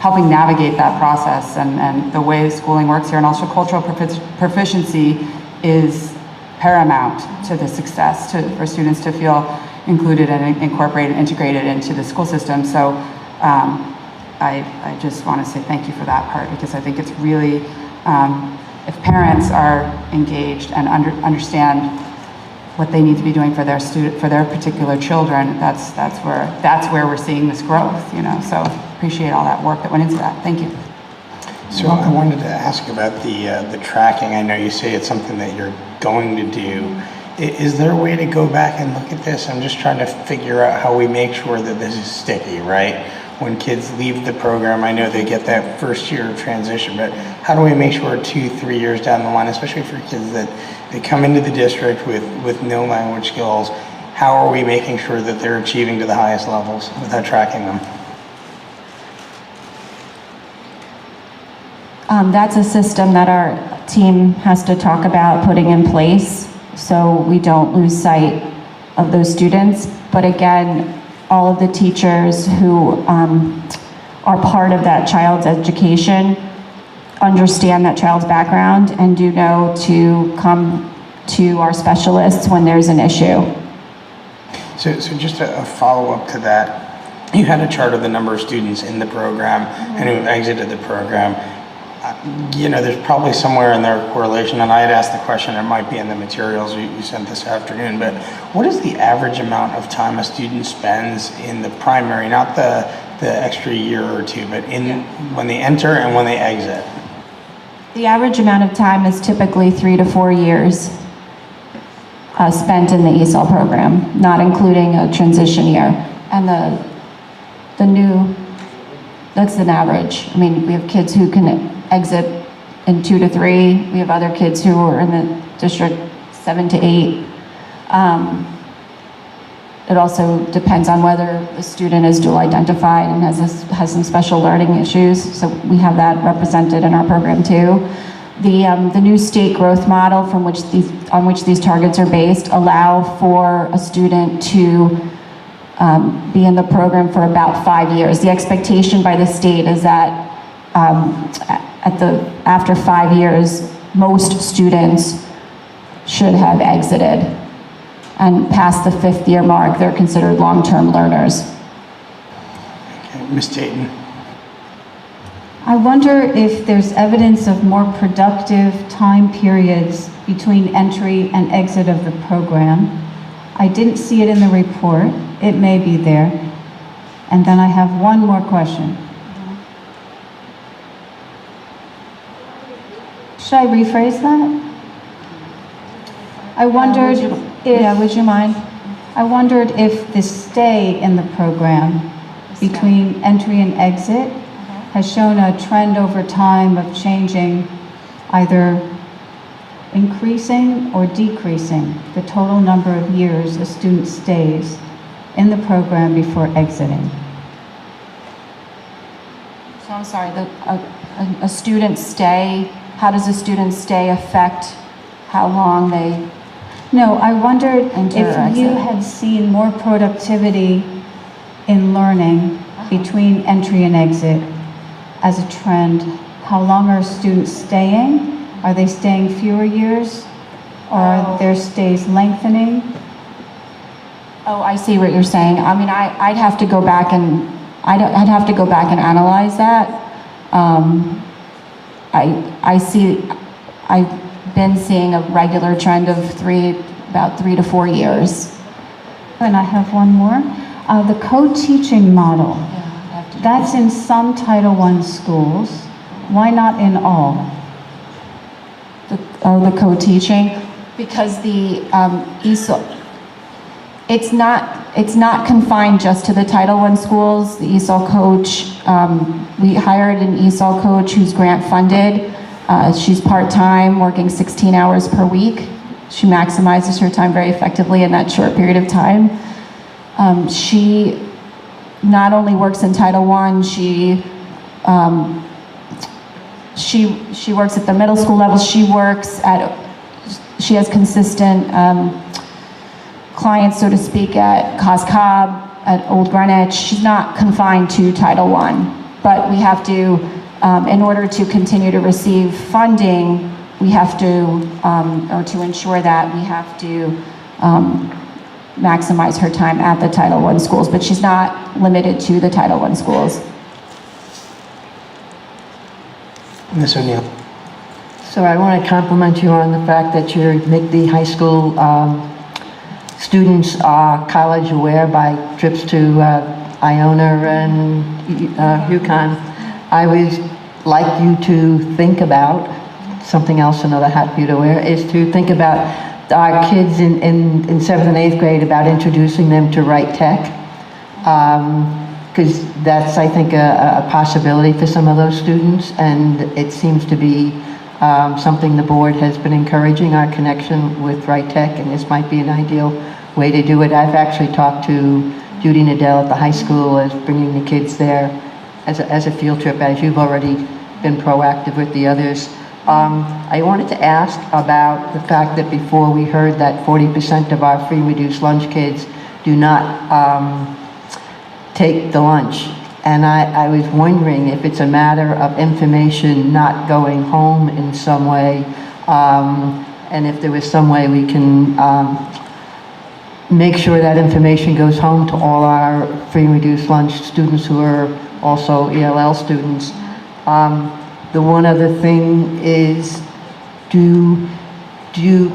helping navigate that process and the way schooling works here. And also cultural proficiency is paramount to the success, for students to feel included and incorporated and integrated into the school system. So I just want to say thank you for that part, because I think it's really, if parents are engaged and understand what they need to be doing for their particular children, that's where we're seeing this growth, So appreciate all that work that went into that. Thank you. So I wanted to ask about the tracking. I know you say it's something that you're going to do. Is there a way to go back and look at this? I'm just trying to figure out how we make sure that this is sticky, right? when kids leave the program, I know they get that first year of transition, but how do we make sure 2-3 years down the line, especially for kids that they come into the district with no language skills, how are we making sure that they're achieving to the highest levels without tracking them? That's a system that our team has to talk about putting in place so we don't lose sight of those students. But again, all of the teachers who are part of that child's education understand that child's background and do know to come to our specialists when there's an issue. So just a follow-up to that, you had a chart of the number of students in the program and who exited the program. You know, there's probably somewhere in there a correlation, and I had asked the question, it might be in the materials you sent this afternoon, but what is the average amount of time a student spends in the primary, not the extra year or two, but when they enter and when they exit? The average amount of time is typically 3 to 4 years spent in the ESOL program, not including a transition year. And that's an average. I mean, we have kids who can exit in 2 to 3. We have other kids who are in the district 7 to 8. It also depends on whether the student is dual identified and has some special learning issues. So we have that represented in our program too. The new state growth model on which these targets are based allow for a student to be in the program for about 5 years. The expectation by the state is that after 5 years, most students should have exited. And past the 5th year mark, they're considered long-term learners. Okay, Ms. Dayton. I wonder if there's evidence of more productive time periods between entry and exit of the program. I didn't see it in the report. It may be there. And then I have one more question. Should I rephrase that? I wondered would you mind? I wondered if the stay in the program between entry and exit has shown a trend over time of changing, either increasing or decreasing the total number of years a student stays in the program before exiting. So I'm sorry, a student stay, how does a student stay affect how long they No, I wondered enter or if exit? you had seen more productivity in learning between entry and exit as a trend. How long are students staying? Are they staying fewer years? Or are their stays lengthening? Oh, I see what you're saying. I mean, I'd have to go back and I'd have to go back and analyze that. I've been seeing a regular trend of about 3 to 4 years. And I have one more. The co-teaching model. That's in some Title I schools. Why not in all? The co-teaching, because the ESOL, it's not confined just to the Title I schools. The ESOL coach, we hired an ESOL coach who's grant funded. She's part-time, working 16 hours per week. She maximizes her time very effectively in that short period of time. She not only works in Title I, she works at the middle school level. She has consistent clients, so to speak, at Cos Cob, at Old Greenwich. She's not confined to Title I, but we have to, in order to continue to receive funding, we have to, or to ensure that, we have to maximize her time at the Title I schools, but she's not limited to the Title I schools. Ms. O'Neill. So I want to compliment you on the fact that you make the high school students college aware by trips to Iona and UConn. I would like you to think about, something else, another hat for you to wear, is to think about our kids in 7th and 8th grade, about introducing them to right tech. because that's, I think, a possibility for some of those students, and it seems to be something the board has been encouraging, our connection with Right Tech, and this might be an ideal way to do it. I've actually talked to Judy Nadell at the high school as bringing the kids there as a field trip, as you've already been proactive with the others. I wanted to ask about the fact that before we heard that 40% of our free reduced lunch kids do not take the lunch. And I was wondering if it's a matter of information not going home in some way, and if there was some way we can make sure that information goes home to all our free reduced lunch students who are also ELL students. The one other thing is, do you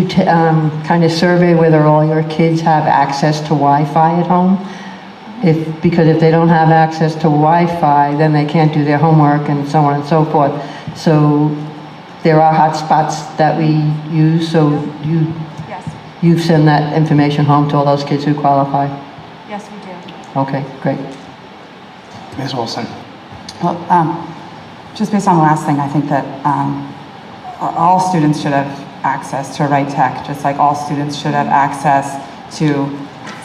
kind of survey whether all your kids have access to Wi-Fi at home? Because if they don't have access to Wi-Fi, then they can't do their homework and so on and so forth. So there are hotspots that we use, so you send that information home to all those kids who qualify? Yes, we do. Okay, great. Ms. Wilson. Well, just based on the last thing, I think that all students should have access to Right Tech, just like all students should have access to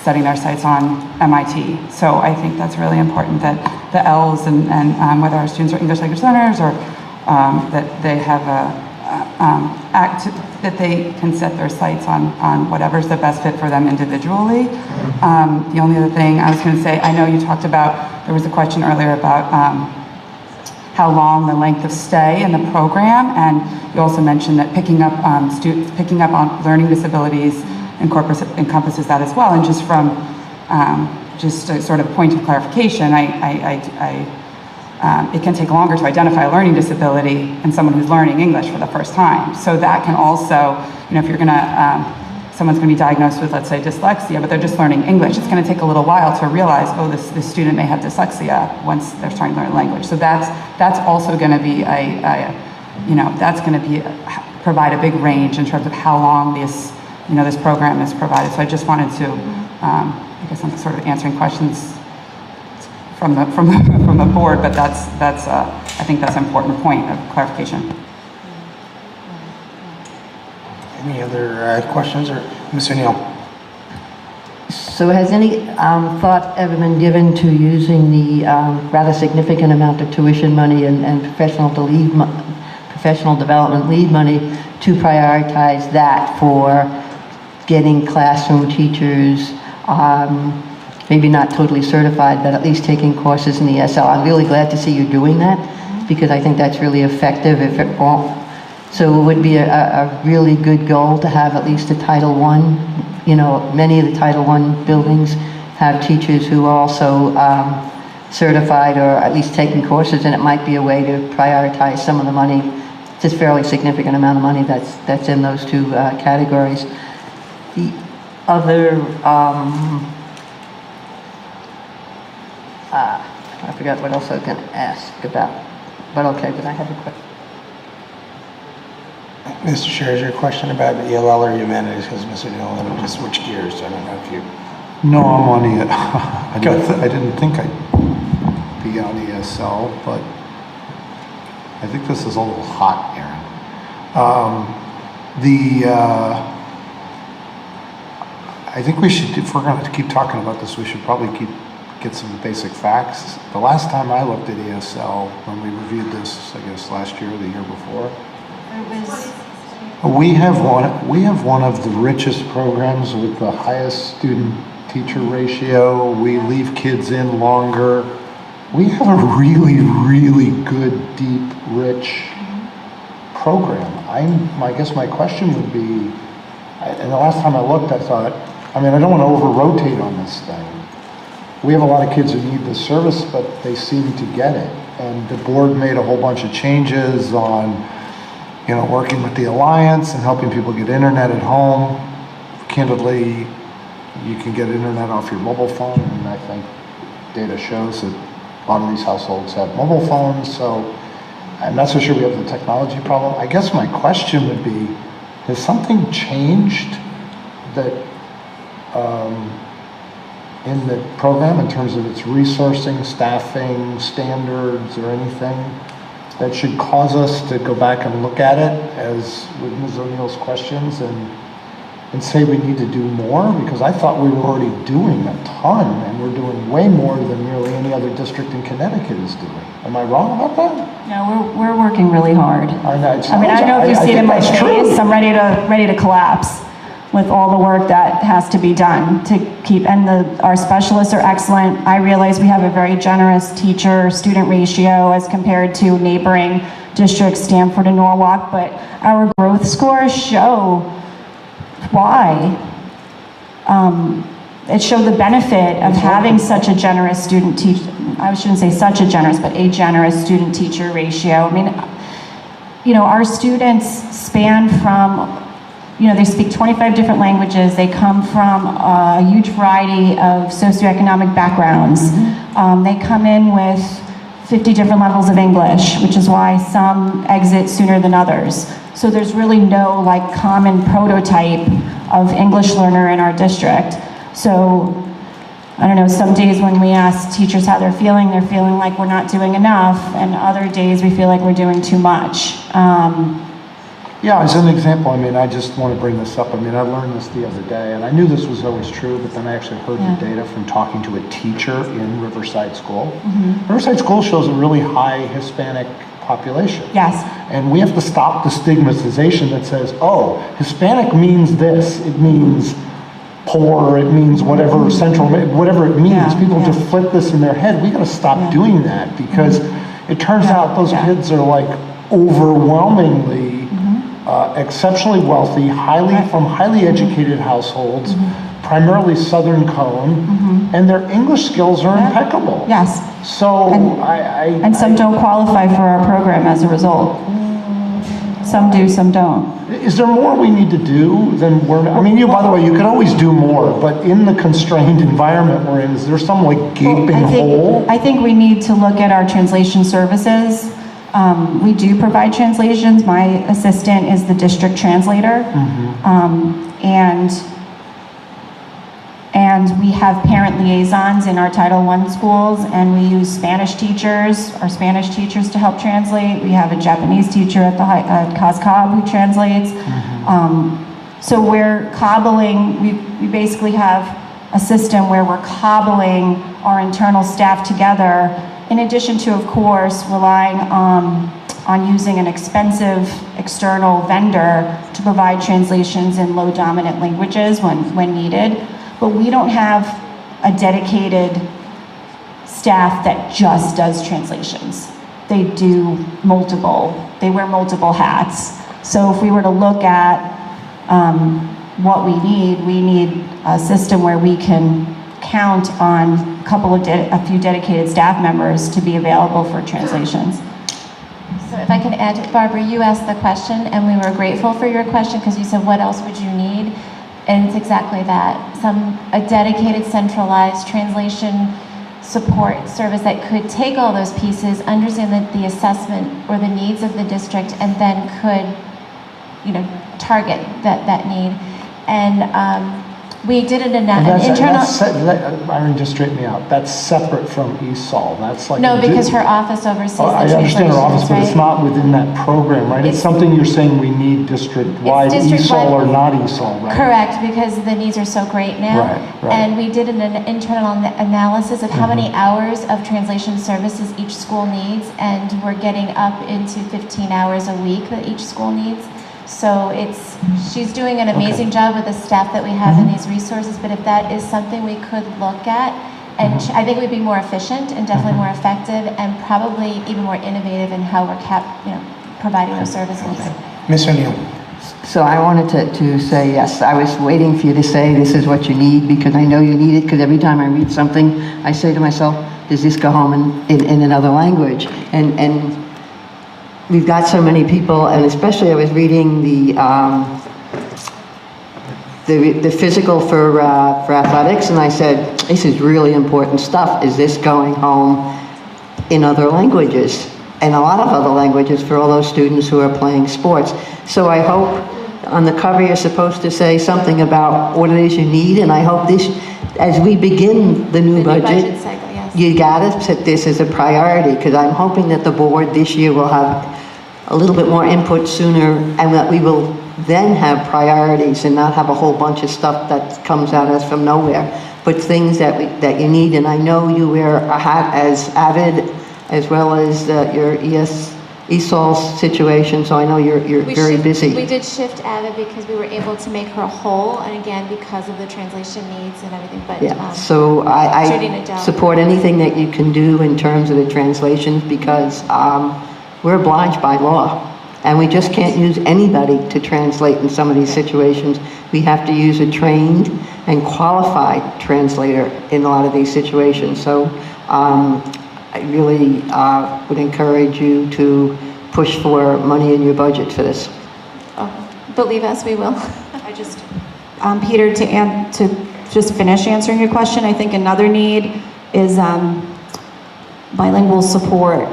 setting their sights on MIT. So I think that's really important that the L's and whether our students are English language learners or that they have that they can set their sights on whatever's the best fit for them individually. The only other thing I was going to say, I know you talked about, there was a question earlier about how long the length of stay in the program, and you also mentioned that picking up on learning disabilities encompasses that as well. And just from just a sort of point of clarification, it can take longer to identify a learning disability in someone who's learning English for the first time. So that can also, if you're gonna, someone's gonna be diagnosed with, let's say, dyslexia, but they're just learning English, it's gonna take a little while to realize, oh, this student may have dyslexia once they're starting to learn language. So that's also gonna be that's gonna provide a big range in terms of how long this program is provided. So I just wanted to, I guess I'm sort of answering questions from the board, but that's I think that's an important point of clarification. Any other questions, or Ms. O'Neill? So has any thought ever been given to using the rather significant amount of tuition money and professional development lead money to prioritize that for getting classroom teachers, maybe not totally certified, but at least taking courses in the ESL? I'm really glad to see you doing that, because I think that's really effective if it won't. So it would be a really good goal to have at least a Title I, many of the Title I buildings have teachers who are also certified or at least taking courses, and it might be a way to prioritize some of the money, just fairly significant amount of money that's in those two categories. The other, I forgot what else I was going to ask about, but okay, but I have a question. Mr. Chair, is your question about ELL or humanities? Because Ms. O'Neill, let me just switch gears. I don't know if you... No, I'm on I didn't think I'd be on ESL, but I think this is a little hot, Aaron. I think we should, if we're going to keep talking about this, we should probably get some basic facts. The last time I looked at ESL, when we reviewed this, I guess last year or the year before, we have one of the richest programs with the highest student-teacher ratio. We leave kids in longer. We have a really, really good, deep, rich program. I guess my question would be, and the last time I looked, I thought, I don't want to over-rotate on this thing. We have a lot of kids who need this service, but they seem to get it. And the board made a whole bunch of changes on working with the Alliance and helping people get internet at home. Candidly, you can get internet off your mobile phone, and I think data shows that a lot of these households have mobile phones, so I'm not so sure we have the technology problem. I guess my question would be, has something changed that in the program in terms of its resourcing, staffing, standards, or anything that should cause us to go back and look at it, as with Ms. O'Neill's questions, and say we need to do more? Because I thought we were already doing a ton, and we're doing way more than nearly any other district in Connecticut is doing. Am I wrong about that? No, we're working really hard. I know, I mean, I don't know if you see it in my face. I'm ready to collapse with all the work that has to be done to keep, and our specialists are excellent. I realize we have a very generous teacher-student ratio as compared to neighboring districts, Stamford and Norwalk, but our growth scores show why. It showed the benefit of having such a generous student-teacher, I shouldn't say such a generous, but a generous student-teacher ratio. I mean, you know, our students span from, you know, they speak 25 different languages. They come from a huge variety of socioeconomic backgrounds. They come in with 50 different levels of English, which is why some exit sooner than others. So there's really no like common prototype of English learner in our district. So I don't know, some days when we ask teachers how they're feeling like we're not doing enough, and other days we feel like we're doing too much. Yeah, as an example, I mean, I just want to bring this up. I mean, I learned this the other day, and I knew this was always true, but then I actually heard the data from talking to a teacher in Riverside School. Riverside School shows a really high Hispanic population. Yes. And we have to stop the stigmatization that says, oh, Hispanic means this. It means poor, it means whatever, central, whatever it means. People just flip this in their head. We got to stop doing that, because it turns out those kids are like overwhelmingly exceptionally wealthy, from highly educated households, primarily Southern Cone, and their English skills are impeccable. Yes. So and some don't qualify for our program as a result. Some do, some don't. Is there more we need to do than I mean, by the way, you can always do more, but in the constrained environment we're in, is there some like gaping hole? I think we need to look at our translation services. We do provide translations. My assistant is the district translator. And we have parent liaisons in our Title I schools, and we use Spanish teachers, our Spanish teachers, to help translate. We have a Japanese teacher at COSCOB who translates. So we're cobbling, we basically have a system where we're cobbling our internal staff together, in addition to, of course, relying on using an expensive external vendor to provide translations in low dominant languages when needed. But we don't have a dedicated staff that just does translations. They wear multiple hats. So if we were to look at what we need a system where we can count on a few dedicated staff members to be available for translations. So if I can add, Barbara, you asked the question, and we were grateful for your question, because you said, what else would you need? And it's exactly that. A dedicated, centralized translation support service that could take all those pieces, understand the assessment or the needs of the district, and then could, target that need. And we did an internal. Irene, just straighten me out. That's separate from ESOL. That's like no, because her office oversees. I understand her office, but it's not within that program, right? It's something you're saying we need district-wide, ESOL or not ESOL, right? Correct, because the needs are so great now. Right. And we did an internal analysis of how many hours of translation services each school needs, and we're getting up into 15 hours a week that each school needs. So she's doing an amazing job with the staff that we have in these resources, but if that is something we could look at, and I think we'd be more efficient and definitely more effective, and probably even more innovative in how we're providing those services. Ms. O'Neill. So I wanted to say yes. I was waiting for you to say this is what you need, because I know you need it, because every time I read something, I say to myself, does this go home in another language? And we've got so many people, and especially I was reading the physical for athletics, and I said, this is really important stuff. Is this going home in other languages? And a lot of other languages for all those students who are playing sports. So I hope on the cover, you're supposed to say something about what it is you need, and I hope this, as we begin the new budget, cycle, yes. you gotta set this as a priority, because I'm hoping that the board this year will have a little bit more input sooner, and that we will then have priorities and not have a whole bunch of stuff that comes at us from nowhere, but things that you need. And I know you wear a hat as avid, as well as your ESOL situation, so I know you're very busy. We did shift Ava because we were able to make her whole, and again, because of the translation needs and everything, but Yeah, so I support anything that you can do in terms of the translations, because we're obliged by law, and we just can't use anybody to translate in some of these situations. We have to use a trained and qualified translator in a lot of these situations. So I really would encourage you to push for money in your budget for this. Believe us, we will. I just, Peter, to just finish answering your question, I think another need is bilingual support,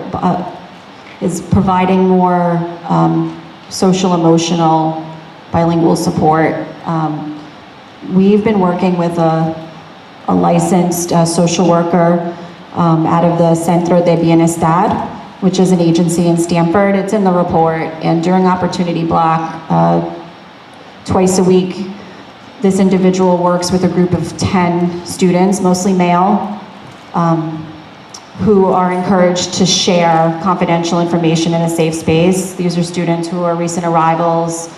is providing more social emotional bilingual support. We've been working with a licensed social worker out of the Centro de Bienestar, which is an agency in Stamford. It's in the report, and during Opportunity Block, twice a week, this individual works with a group of 10 students, mostly male, who are encouraged to share confidential information in a safe space. These are students who are recent arrivals,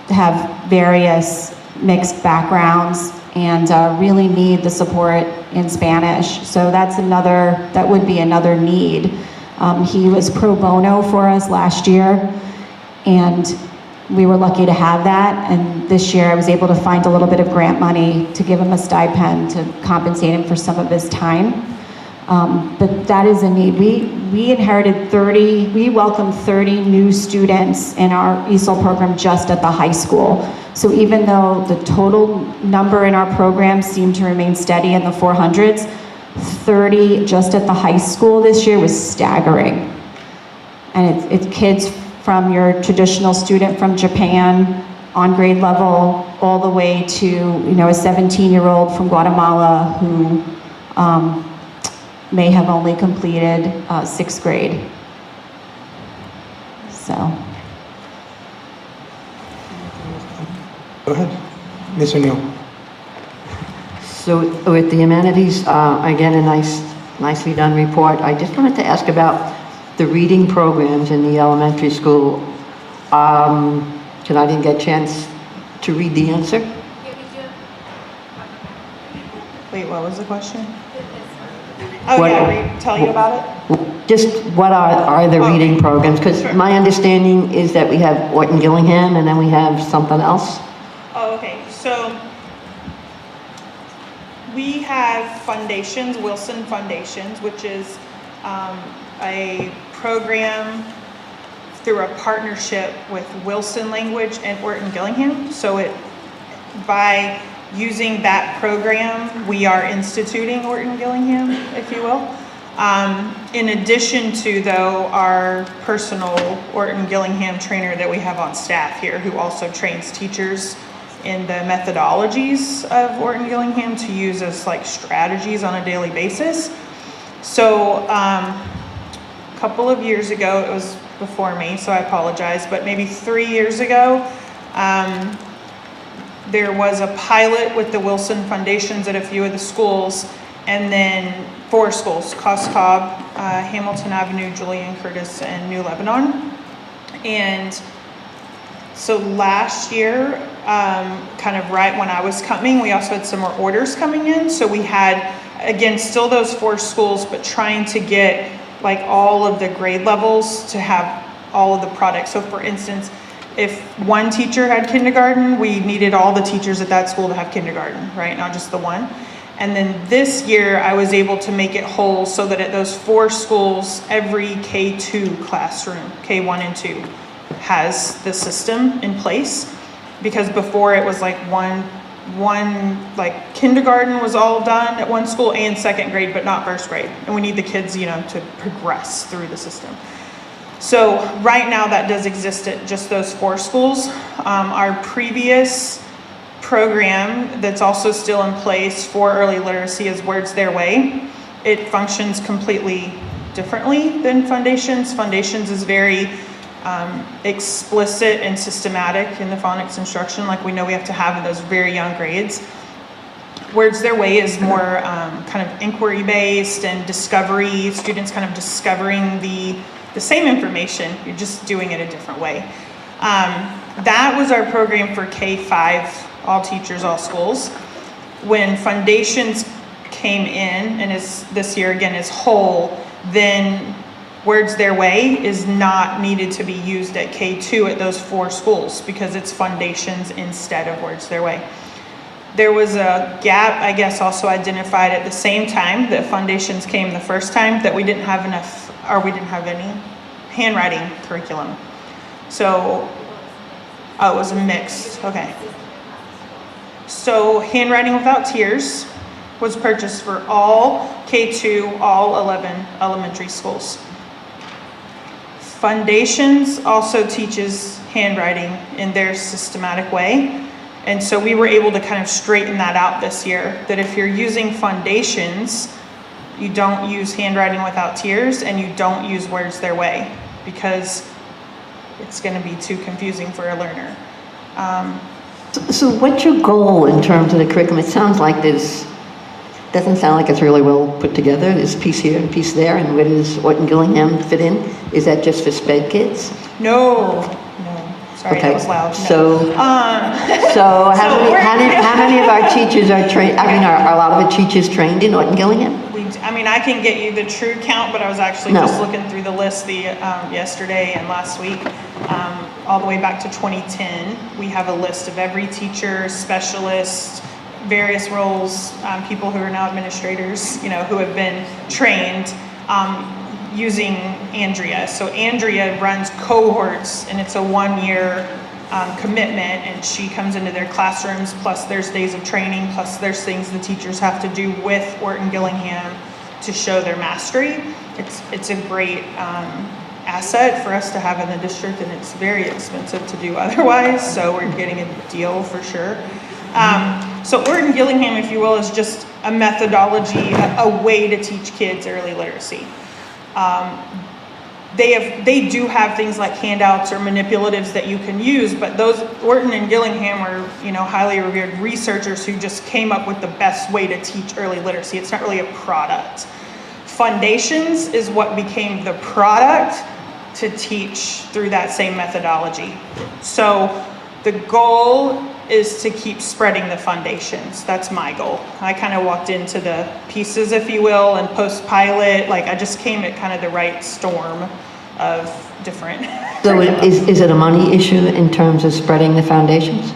have various mixed backgrounds, and really need the support in Spanish. So that would be another need. He was pro bono for us last year, and we were lucky to have that. And this year I was able to find a little bit of grant money to give him a stipend to compensate him for some of his time. But that is a need. We welcomed 30 new students in our ESOL program just at the high school. So even though the total number in our program seemed to remain steady in the 400s, 30 just at the high school this year was staggering. And it's kids from your traditional student from Japan on grade level, all the way to a 17-year-old from Guatemala who may have only completed 6th grade. So. Go ahead, Ms. O'Neill. So with the amenities, again, a nicely done report. I just wanted to ask about the reading programs in the elementary school. Because I didn't get a chance to read the answer. Wait, what was the question? Oh, tell you about it? Just what are the reading programs? Because my understanding is that we have Orton Gillingham and then we have something else. Oh, okay. So we have foundations, Wilson Foundations, which is a program through a partnership with Wilson Language and Orton Gillingham. So by using that program, we are instituting Orton Gillingham, if you will. In addition to, though, our personal Orton Gillingham trainer that we have on staff here, who also trains teachers in the methodologies of Orton Gillingham to use as like strategies on a daily basis. So a couple of years ago, it was before me, so I apologize, but maybe 3 years ago, there was a pilot with the Wilson Foundations at a few of the schools, and then 4 schools, Cos Cob, Hamilton Avenue, Julian, Curtis, and New Lebanon. And so last year, kind of right when I was coming, we also had some more orders coming in. So we had, again, still those 4 schools, but trying to get like all of the grade levels to have all of the products. So for instance, if one teacher had kindergarten, we needed all the teachers at that school to have kindergarten, right? Not just the one. And then this year I was able to make it whole so that at those 4 schools, every K2 classroom, K1 and 2, has the system in place. Because before it was like one like kindergarten was all done at one school and 2nd grade, but not 1st grade. And we need the kids, to progress through the system. So right now that does exist at just those 4 schools. Our previous program that's also still in place for early literacy is Words Their Way. It functions completely differently than Foundations. Foundations is very explicit and systematic in the phonics instruction, like we know we have to have in those very young grades. Words Their Way is more kind of inquiry based and discovery, students kind of discovering the same information, you're just doing it a different way. That was our program for K-5, all teachers, all schools. When Foundations came in, and is this year again is whole, then Words Their Way is not needed to be used at K2 at those 4 schools because it's Foundations instead of Words Their Way. There was a gap, I guess, also identified at the same time that Foundations came the first time, that we didn't have enough, or we didn't have any handwriting curriculum. So, oh, it was a mixed, okay. So Handwriting Without Tears was purchased for all K2, all 11 elementary schools. Foundations also teaches handwriting in their systematic way. And so we were able to kind of straighten that out this year, that if you're using Foundations, you don't use Handwriting Without Tears and you don't use Words Their Way because it's going to be too confusing for a learner. So what's your goal in terms of the curriculum? It sounds like doesn't sound like it's really well put together. There's a piece here and a piece there, and where does Orton Gillingham fit in? Is that just for sped kids? No. Sorry, okay. That was loud. No. So how many of our teachers are trained? I mean, are a lot of the teachers trained in Orton Gillingham? I mean, I can get you the true count, but I was actually just looking through the list yesterday and last week, all the way back to 2010. We have a list of every teacher, specialist, various roles, people who are now administrators, who have been trained using Andrea. So Andrea runs cohorts, and it's a 1-year commitment, and she comes into their classrooms, plus there's days of training, plus there's things the teachers have to do with Orton Gillingham to show their mastery. It's a great asset for us to have in the district, and it's very expensive to do otherwise, so we're getting a deal for sure. So Orton Gillingham, if you will, is just a methodology, a way to teach kids early literacy. They do have things like handouts or manipulatives that you can use, but those Orton and Gillingham are, highly revered researchers who just came up with the best way to teach early literacy. It's not really a product. Foundations is what became the product to teach through that same methodology. So the goal is to keep spreading the Foundations. That's my goal. I kind of walked into the pieces, if you will, and post-pilot, I just came at kind of the right storm of different. So is it a money issue in terms of spreading the Foundations?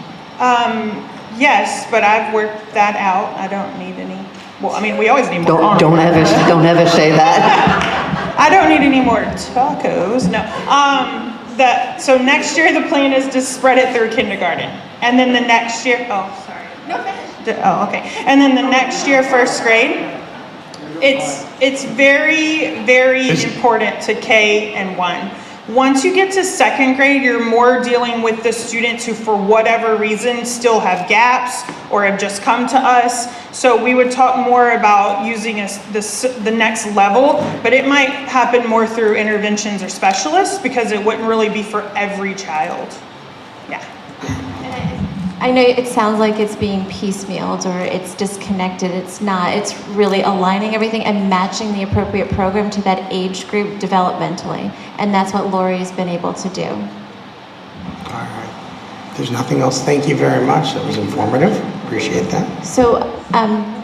Yes, but I've worked that out. I don't need any. Well, I mean, we always need more. Don't ever say that. I don't need any more tacos. No. So next year the plan is to spread it through kindergarten, and then the next year. Oh, sorry. No, finish. Oh, okay. And then the next year, first grade. It's very, very important to K and 1. Once you get to second grade, you're more dealing with the students who, for whatever reason, still have gaps or have just come to us. So we would talk more about using the next level, but it might happen more through interventions or specialists because it wouldn't really be for every child. Yeah. I know it sounds like it's being piecemealed or it's disconnected. It's not. It's really aligning everything and matching the appropriate program to that age group developmentally. And that's what Lori's been able to do. All right. If there's nothing else, thank you very much. That was informative. Appreciate that. So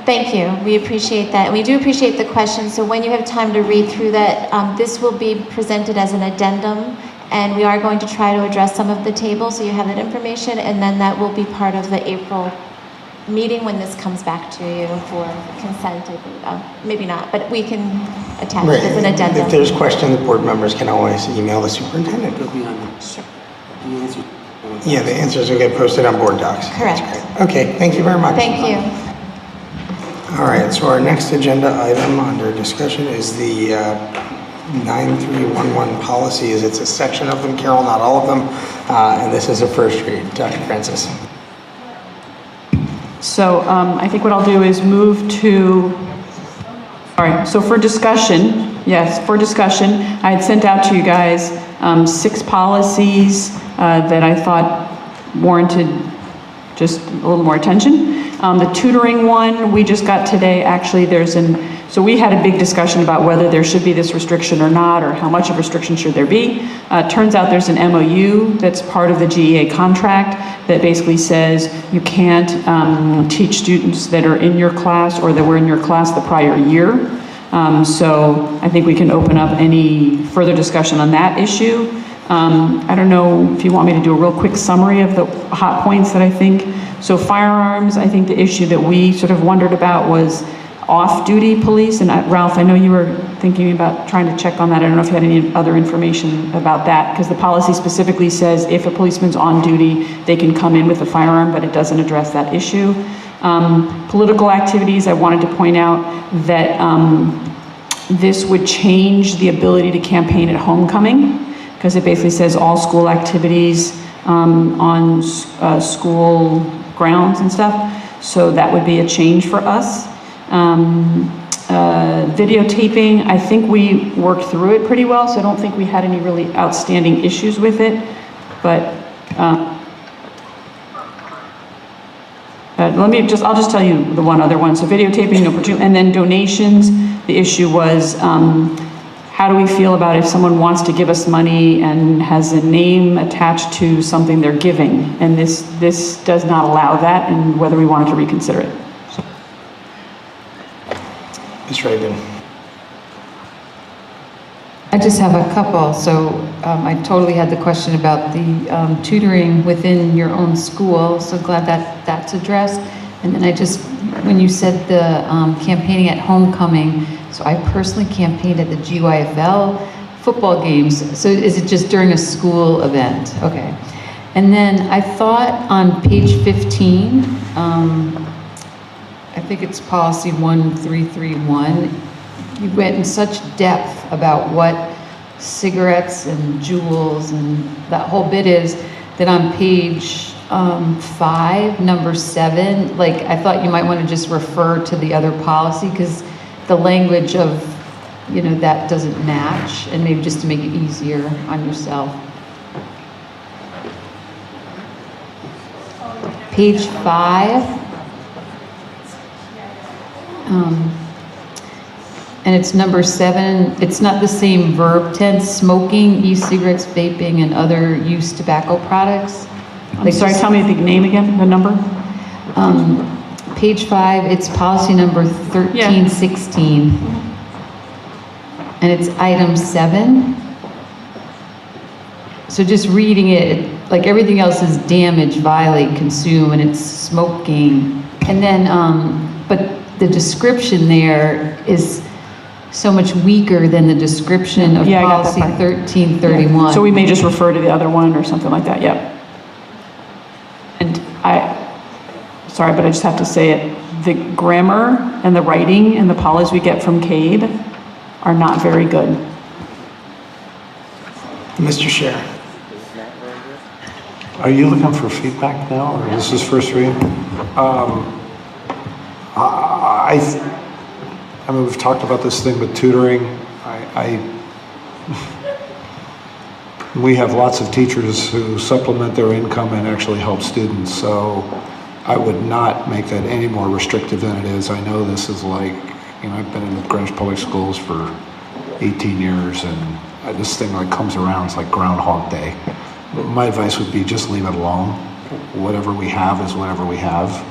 thank you. We appreciate that. And we do appreciate the questions. So when you have time to read through that, this will be presented as an addendum. And we are going to try to address some of the tables, so you have that information, and then that will be part of the April meeting when this comes back to you for consent. Maybe not, but we can attach it as an addendum. If there's questions, the board members can always email the superintendent. Sure. Yeah, the answers will get posted on board docs. Correct. Okay, thank you very much. Thank you. All right, so our next agenda item under discussion is the 9311 policies. It's a section of them, Carol, not all of them. And this is a first read. Dr. Francis. So I think what I'll do is move to, all right, so for discussion, yes, for discussion, I had sent out to you guys 6 policies that I thought warranted just a little more attention. The tutoring one we just got today, actually so we had a big discussion about whether there should be this restriction or not, or how much of restriction should there be. Turns out there's an MOU that's part of the GEA contract that basically says you can't teach students that are in your class or that were in your class the prior year. So I think we can open up any further discussion on that issue. I don't know if you want me to do a real quick summary of the hot points that I think. So firearms, I think the issue that we sort of wondered about was off-duty police. And Ralph, I know you were thinking about trying to check on that. I don't know if you had any other information about that, because the policy specifically says if a policeman's on duty, they can come in with a firearm, but it doesn't address that issue. Political activities, I wanted to point out that this would change the ability to campaign at homecoming, because it basically says all school activities on school grounds and stuff. So that would be a change for us. Videotaping, I think we worked through it pretty well, so I don't think we had any really outstanding issues with it. But I'll just tell you the one other one. So videotaping, and then donations. The issue was, how do we feel about if someone wants to give us money and has a name attached to something they're giving? And this does not allow that, and whether we wanted to reconsider it. Ms. Reagan. I just have a couple. So I totally had the question about the tutoring within your own school. So glad that that's addressed. And then when you said the campaigning at homecoming, so I personally campaigned at the GYFL football games. So is it just during a school event? Okay. And then I thought on page 15, I think it's policy 1331, you went in such depth about what cigarettes and jewels and that whole bit is, that on page 5, number 7, like I thought you might want to just refer to the other policy, because the language of, that doesn't match, and maybe just to make it easier on yourself. Page 5. And it's number 7. It's not the same verb tense. Smoking, e-cigarettes, vaping, and other used tobacco products. I'm sorry, tell me the name again, the number? Page 5, it's policy number 1316. And it's item 7. So just reading it, like everything else is damage, violate, consume, and it's smoking. And then, but the description there is so much weaker than the description of policy 1331. Yeah. So we may just refer to the other one or something like that, yep. And sorry, but I just have to say it, the grammar and the writing and the policies we get from CABE are not very good. Mr. Scher. Are you looking for feedback now, or this is first read? I mean, we've talked about this thing with tutoring. We have lots of teachers who supplement their income and actually help students, so I would not make that any more restrictive than it is. I know this is like, I've been in the Greenwich Public Schools for 18 years, and this thing like comes around, it's like Groundhog Day. My advice would be just leave it alone. Whatever we have is whatever we have.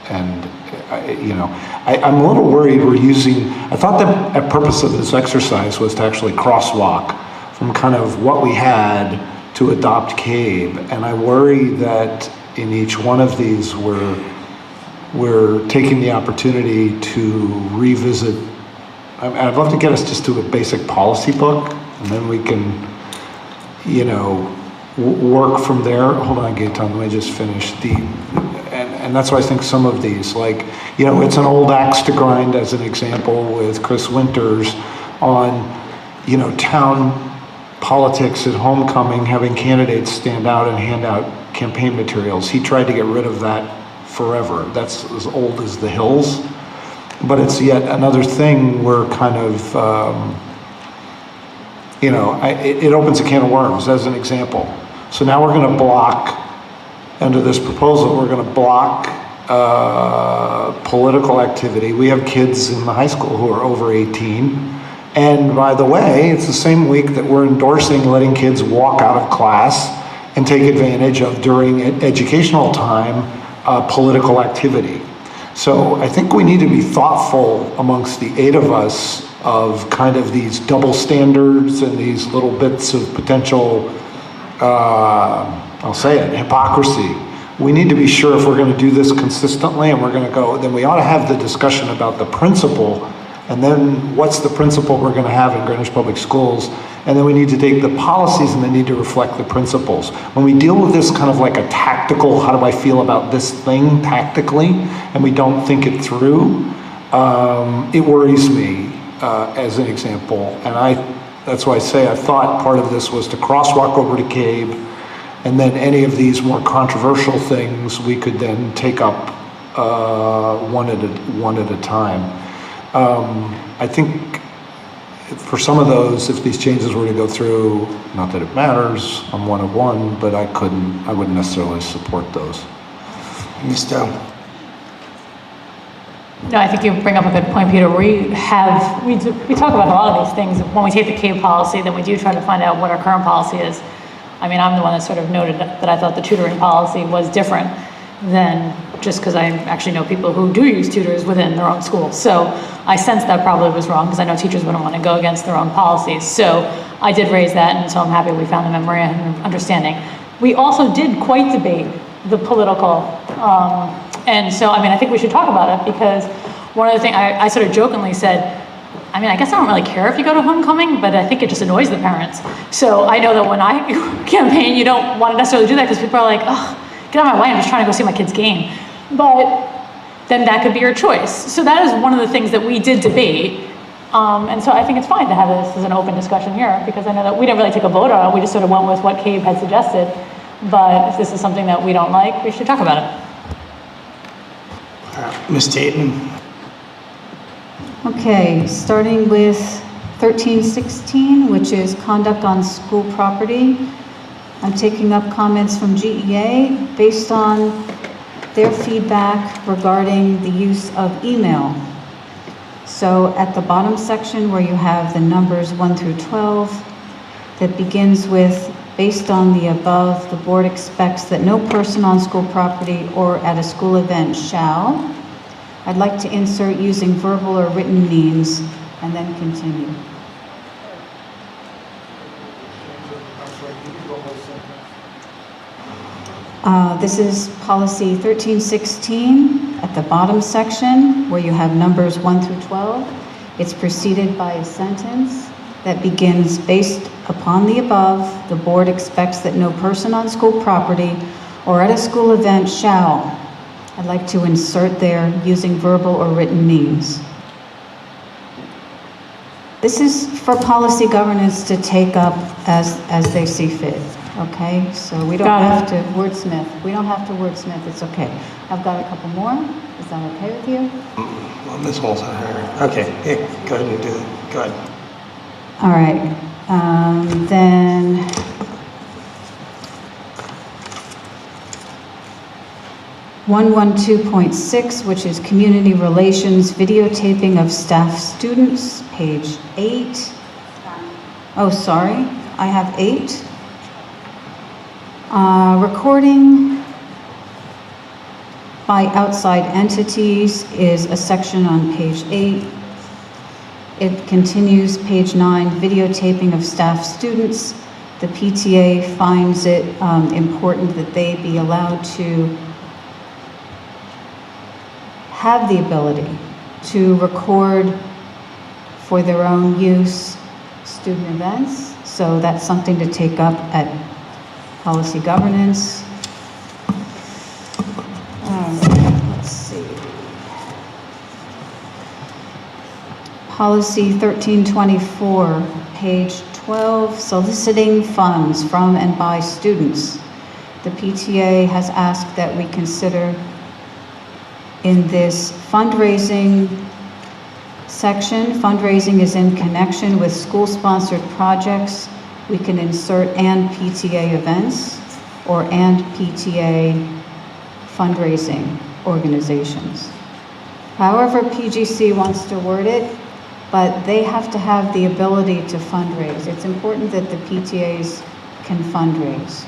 And, I'm a little worried I thought that the purpose of this exercise was to actually crosswalk from kind of what we had to adopt CABE. And I worry that in each one of these, we're taking the opportunity to revisit. I'd love to get us just to a basic policy book, and then we can, work from there. Hold on, Gaetan, let me just finish. And that's why I think some of these, like, it's an old axe to grind, as an example, with Chris Winters on town politics at homecoming, having candidates stand out and hand out campaign materials. He tried to get rid of that forever. That's as old as the hills. But it's yet another thing where kind of, it opens a can of worms, as an example. So now we're going to block, under this proposal, we're going to block political activity. We have kids in the high school who are over 18. And by the way, it's the same week that we're endorsing letting kids walk out of class and take advantage of, during educational time, political activity. So I think we need to be thoughtful amongst the 8 of us of kind of these double standards and these little bits of potential, I'll say it, hypocrisy. We need to be sure if we're going to do this consistently and we're going to go, then we ought to have the discussion about the principle, and then what's the principle we're going to have in Greenwich Public Schools, and then we need to take the policies and they need to reflect the principles. When we deal with this kind of like a tactical, how do I feel about this thing tactically, and we don't think it through, it worries me as an example. And that's why I say I thought part of this was to crosswalk over to CABE, and then any of these more controversial things we could then take up one at a time. I think for some of those, if these changes were to go through, not that it matters, I'm 1 of 1, but I wouldn't necessarily support those. Ms. Doe. No, I think you bring up a good point, Peter. We talk about a lot of these things. When we take the CABE policy, then we do try to find out what our current policy is. I mean, I'm the one that sort of noted that I thought the tutoring policy was different than just because I actually know people who do use tutors within their own school. So I sense that probably was wrong because I know teachers wouldn't want to go against their own policies. So I did raise that, and so I'm happy we found the memorandum of understanding. We also did quite debate the political, and so, I mean, I think we should talk about it because one of the things I sort of jokingly said, I mean, I guess I don't really care if you go to homecoming, but I think it just annoys the parents. So I know that when I campaign, you don't want to necessarily do that because people are like, oh, get out of my way, I'm just trying to go see my kid's game. But then that could be your choice. So that is one of the things that we did debate. And so I think it's fine to have this as an open discussion here because I know that we didn't really take a vote on it. We just sort of went with what CABE had suggested. But if this is something that we don't like, we should talk about it. Ms. Tatum. Okay, starting with 1316, which is conduct on school property. I'm taking up comments from GEA based on their feedback regarding the use of email. So at the bottom section where you have the numbers 1 through 12, that begins with, based on the above, the board expects that no person on school property or at a school event shall. I'd like to insert using verbal or written means and then continue. This is policy 1316 at the bottom section where you have numbers 1 through 12. It's preceded by a sentence that begins, based upon the above, the board expects that no person on school property or at a school event shall. I'd like to insert there using verbal or written means. This is for policy governance to take up as they see fit. Okay, so we don't have to wordsmith. We don't have to wordsmith, it's okay. I've got a couple more. Is that okay with you? Well, Ms. Holmes, okay, yeah, go ahead and do it. Go ahead. All right, then (112.6), which is community relations, videotaping of staff students, page 8. Oh, sorry, I have 8. Recording by outside entities is a section on page 8. It continues, page 9, videotaping of staff students. The PTA finds it important that they be allowed to have the ability to record for their own use student events. So that's something to take up at policy governance. Let's see. Policy 1324, page 12, soliciting funds from and by students. The PTA has asked that we consider in this fundraising section, fundraising is in connection with school-sponsored projects. We can insert and PTA events or and PTA fundraising organizations. However PGC wants to word it, but they have to have the ability to fundraise. It's important that the PTAs can fundraise.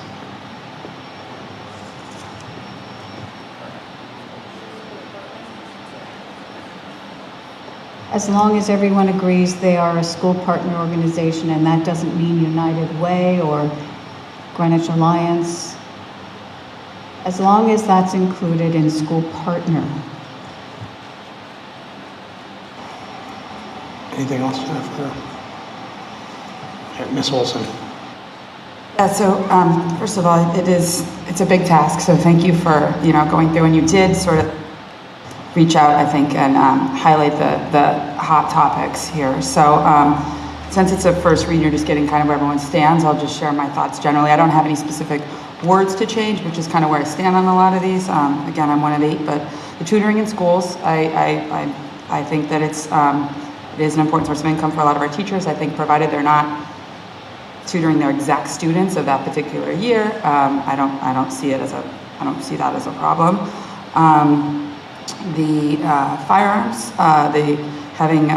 As long as everyone agrees they are a school partner organization, and that doesn't mean United Way or Greenwich Alliance, as long as that's included in school partner. Anything else, Jennifer? Ms. Olson. Yeah, so first of all, it's a big task, so thank you for, going through, and you did sort of reach out, I think, and highlight the hot topics here. So since it's a first read, you're just getting kind of where everyone stands, I'll just share my thoughts generally. I don't have any specific words to change, which is kind of where I stand on a lot of these. Again, I'm one of 8, but the tutoring in schools, I think that it is an important source of income for a lot of our teachers. I think provided they're not tutoring their exact students of that particular year, I don't see that as a problem. The firearms, having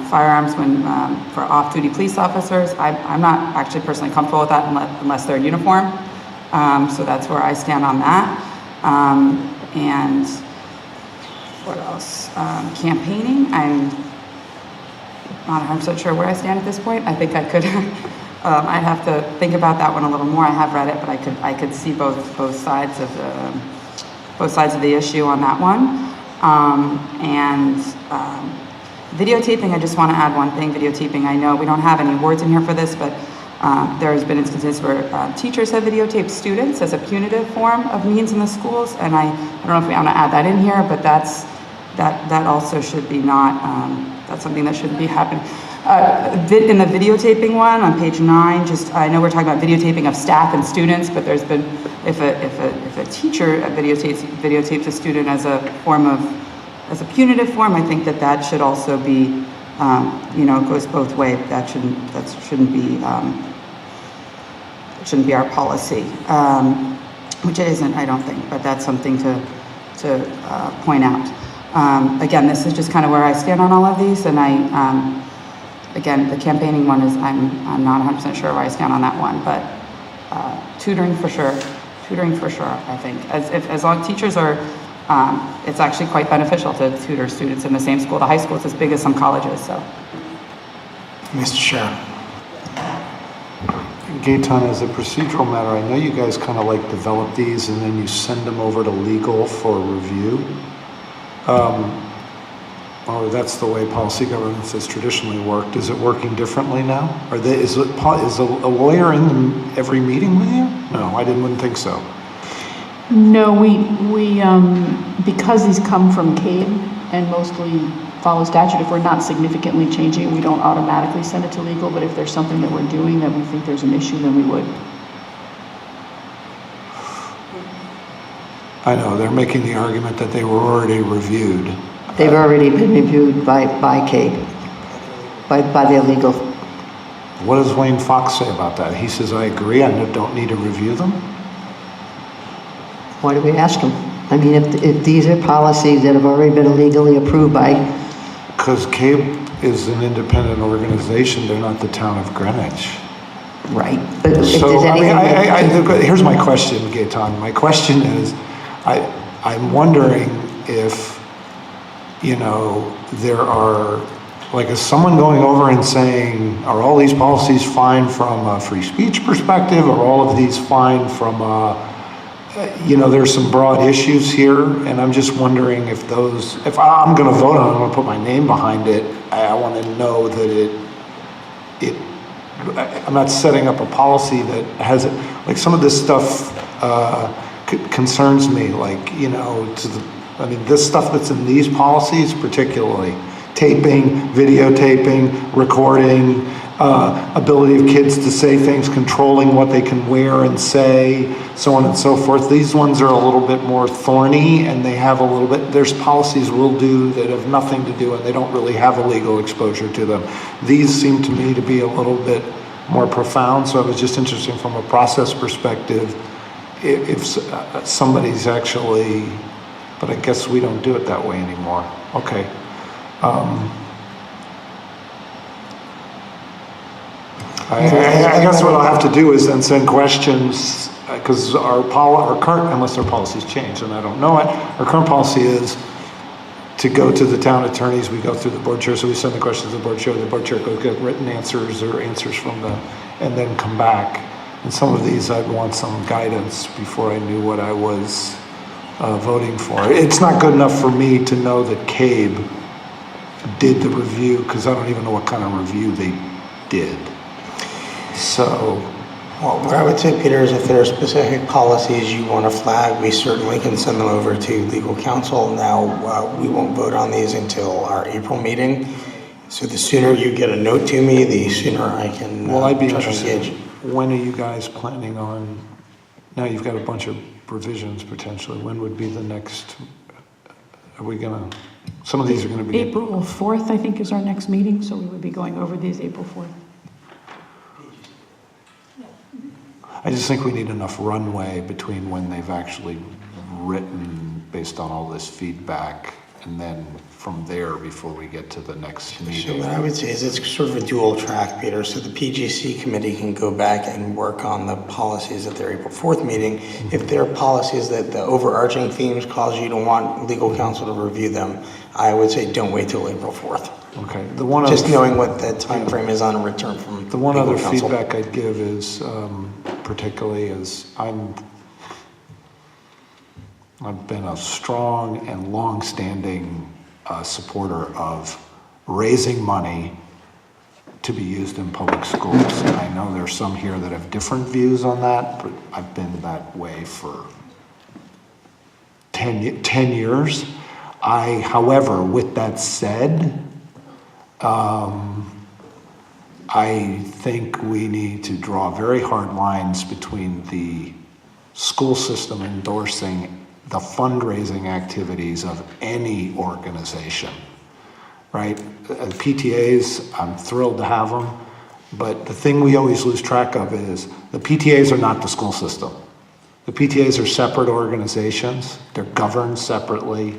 firearms when for off-duty police officers, I'm not actually personally comfortable with that unless they're in uniform. So that's where I stand on that. And what else? Campaigning, I'm not 100% sure where I stand at this point. I think I could, I'd have to think about that one a little more. I have read it, but I could see both sides of the issue on that one. Videotaping, I just want to add one thing. Videotaping, I know we don't have any words in here for this, but there has been instances where teachers have videotaped students as a punitive form of means in the schools, and I don't know if we want to add that in here, but that also should be not, that's something that shouldn't be happening. In the videotaping one on page 9, I know we're talking about videotaping of staff and students, but there's been, if a teacher videotapes a student as a punitive form, I think that should also be, it goes both ways. That shouldn't be our policy, which it isn't, I don't think, but that's something to point out. Again, this is just kind of where I stand on all of these, and again, the campaigning one is, I'm not 100% sure where I stand on that one, but tutoring for sure, I think. As long as teachers are, it's actually quite beneficial to tutor students in the same school. The high school is as big as some colleges, so. Mr. Chair. Gaetan, as a procedural matter, I know you guys kind of like develop these and then you send them over to legal for review. Or that's the way policy governance has traditionally worked. Is it working differently now? Is a lawyer in every meeting with you? No, I wouldn't think so. No, we because these come from CABE and mostly follow statute, if we're not significantly changing it, we don't automatically send it to legal, but if there's something that we're doing that we think there's an issue, then we would. I know, they're making the argument that they were already reviewed. They've already been reviewed by CABE, by their legal. What does Wayne Fox say about that? He says, I agree, I don't need to review them? Why do we ask them? I mean, if these are policies that have already been legally approved by... Because CABE is an independent organization, they're not the town of Greenwich. Right, but if so, there's anything... here's my question, Gaetan. My question is, I'm wondering if, there are, is someone going over and saying, are all these policies fine from a free speech perspective? Are all of these fine from there's some broad issues here, and I'm just wondering if I'm going to vote on it, I'm going to put my name behind it, I want to know that I'm not setting up a policy that has it, some of this stuff concerns me, this stuff that's in these policies particularly taping, videotaping, recording, ability of kids to say things, controlling what they can wear and say, so on and so forth. These ones are a little bit more thorny, and they have a little bit, there's policies we'll do that have nothing to do, and they don't really have a legal exposure to them. These seem to me to be a little bit more profound, so it was just interesting from a process perspective, if somebody's actually, but I guess we don't do it that way anymore. Okay. I guess what I'll have to do is then send questions, because our current, unless our policies change, and I don't know it, our current policy is to go to the town attorneys, we go through the board chair, so we send the questions to the board chair goes get written answers or answers from them, and then come back. And some of these I'd want some guidance before I knew what I was voting for. It's not good enough for me to know that CABE did the review, because I don't even know what kind of review they did. So, well, what I would say, Peter, is if there are specific policies you want to flag, we certainly can send them over to legal counsel. Now, we won't vote on these until our April meeting. So the sooner you get a note to me, the sooner I can well, I'd be try to interested. engage. When are you guys planning on, now you've got a bunch of revisions potentially, when would be the next, are we gonna, some of these are gonna be. April 4th, I think, is our next meeting, so we would be going over these April 4th. I just think we need enough runway between when they've actually written based on all this feedback, and then from there before we get to the next meeting. So what I would say is it's sort of a dual track, Peter. So the PGC committee can go back and work on the policies at their April 4th meeting. If there are policies that the overarching themes cause you to want legal counsel to review them, I would say don't wait till April 4th. Okay. The one just other, knowing what the time frame is on a return from the one legal other counsel. feedback I'd give is particularly is I've been a strong and long-standing supporter of raising money to be used in public schools. I know there's some here that have different views on that, but I've been that way for 10 years. However, with that said, I think we need to draw very hard lines between the school system endorsing the fundraising activities of any organization, right? PTAs, I'm thrilled to have them, but the thing we always lose track of is the PTAs are not the school system. The PTAs are separate organizations, they're governed separately,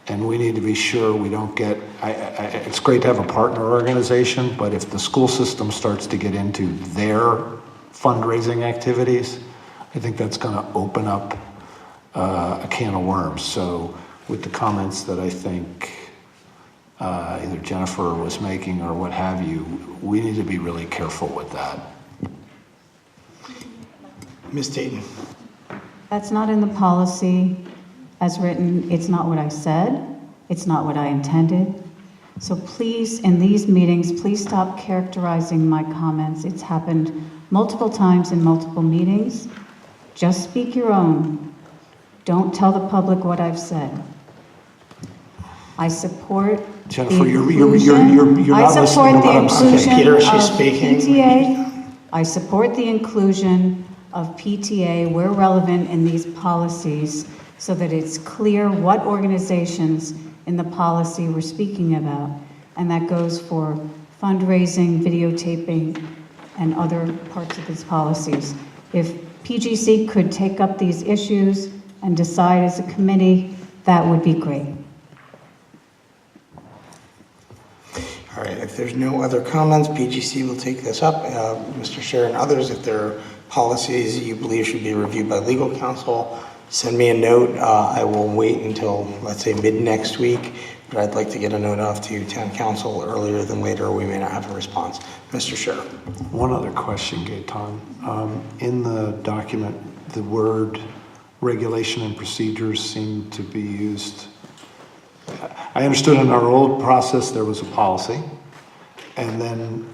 and we need to be sure we don't get, it's great to have a partner organization, but if the school system starts to get into their fundraising activities, I think that's gonna open up a can of worms. So with the comments that I think either Jennifer was making or what have you, we need to be really careful with that. Ms. Dayton. That's not in the policy as written. It's not what I said. It's not what I intended. So please, in these meetings, please stop characterizing my comments. It's happened multiple times in multiple meetings. Just speak your own. Don't tell the public what I've said. I support Jennifer, the you're inclusion. not I support listening to the what I'm saying. inclusion Peter, she's of speaking. PTA. I support the inclusion of PTA where relevant in these policies so that it's clear what organizations in the policy we're speaking about. And that goes for fundraising, videotaping, and other parts of these policies. If PGC could take up these issues and decide as a committee, that would be great. All right, if there's no other comments, PGC will take this up. Mr. Scher and others, if there are policies you believe should be reviewed by legal counsel, send me a note. I will wait until, let's say, mid next week, but I'd like to get a note off to town council earlier than later, or we may not have a response. Mr. Scher. One other question, Gaetan. In the document, the word regulation and procedures seem to be used. I understood in our old process there was a policy, and then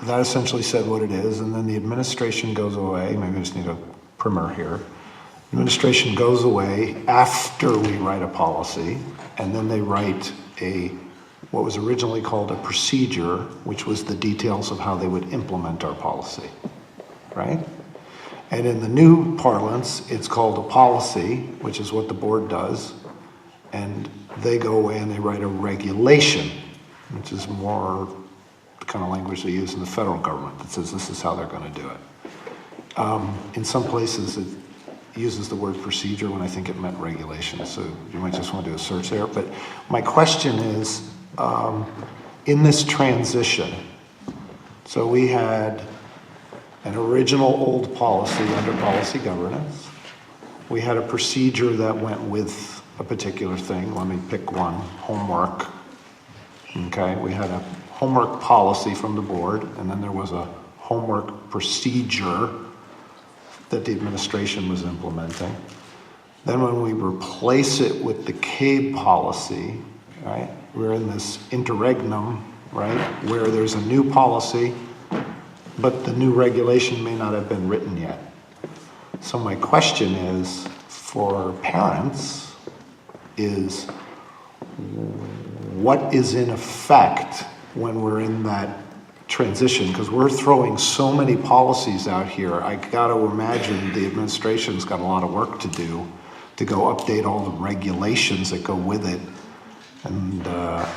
that essentially said what it is, and then the administration goes away. Maybe I just need a primer here. Administration goes away after we write a policy, and then they write what was originally called a procedure, which was the details of how they would implement our policy, right? And in the new parlance, it's called a policy, which is what the board does, and they go away and they write a regulation, which is more the kind of language they use in the federal government that says this is how they're going to do it. In some places, it uses the word procedure when I think it meant regulation, so you might just want to do a search there. But my question is, in this transition, so we had an original old policy under policy governance. We had a procedure that went with a particular thing. Let me pick one, homework. Okay, we had a homework policy from the board, and then there was a homework procedure that the administration was implementing. Then when we replace it with the CABE policy, right, we're in this interregnum, right, where there's a new policy, but the new regulation may not have been written yet. So my question is, for parents, is what is in effect when we're in that transition? Because we're throwing so many policies out here. I got to imagine the administration's got a lot of work to do to go update all the regulations that go with it. And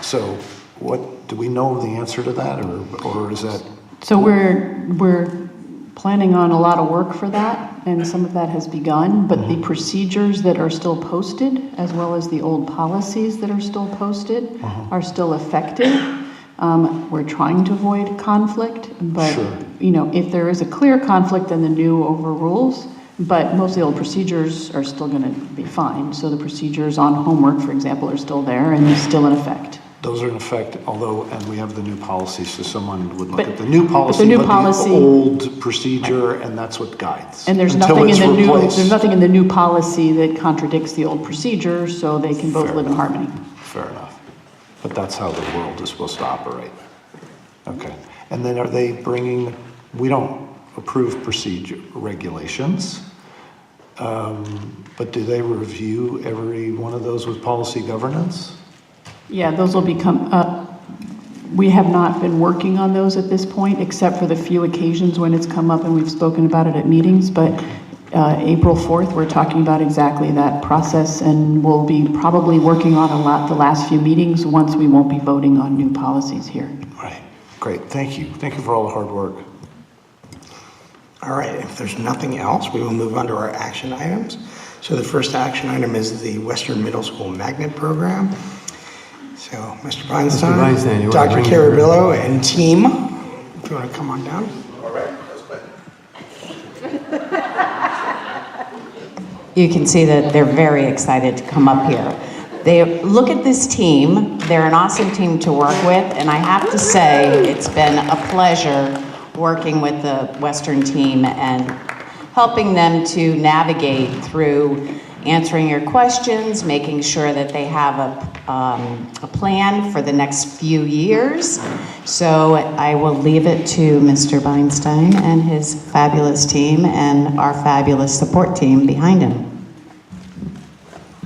so what, do we know the answer to that, or is that? So we're planning on a lot of work for that, and some of that has begun, but the procedures that are still posted, as well as the old policies that are still posted, are still effective. We're trying to avoid conflict, but you know, if there is a clear conflict, then the new overrules. But most of the old procedures are still going to be fine. So the procedures on homework, for example, are still there and still in effect. Those are in effect, although, and we have the new policy, so someone would look at the new policy, the old procedure, and that's what guides. And there's nothing in the new. There's nothing in the new policy that contradicts the old procedure, so they can both live in harmony. Fair enough. But that's how the world is supposed to operate. Okay. And then are they bringing? We don't approve procedure regulations, but do they review every one of those with policy governance? Yeah, those will become, we have not been working on those at this point, except for the few occasions when it's come up and we've spoken about it at meetings, but April 4th, we're talking about exactly that process, and we'll be probably working on the last few meetings once we won't be voting on new policies here. Right, great, thank you. Thank you for all the hard work. All right, if there's nothing else, we will move on to our action items. So the first action item is the Western Middle School Magnet Program. So, Mr. Feinstein, Dr. Carabillo, and team, if you want to come on down. All right, that's good. You can see that they're very excited to come up here. They look at this team. They're an awesome team to work with, and I have to say it's been a pleasure working with the Western team and helping them to navigate through answering your questions, making sure that they have a plan for the next few years. So I will leave it to Mr. Feinstein and his fabulous team and our fabulous support team behind him.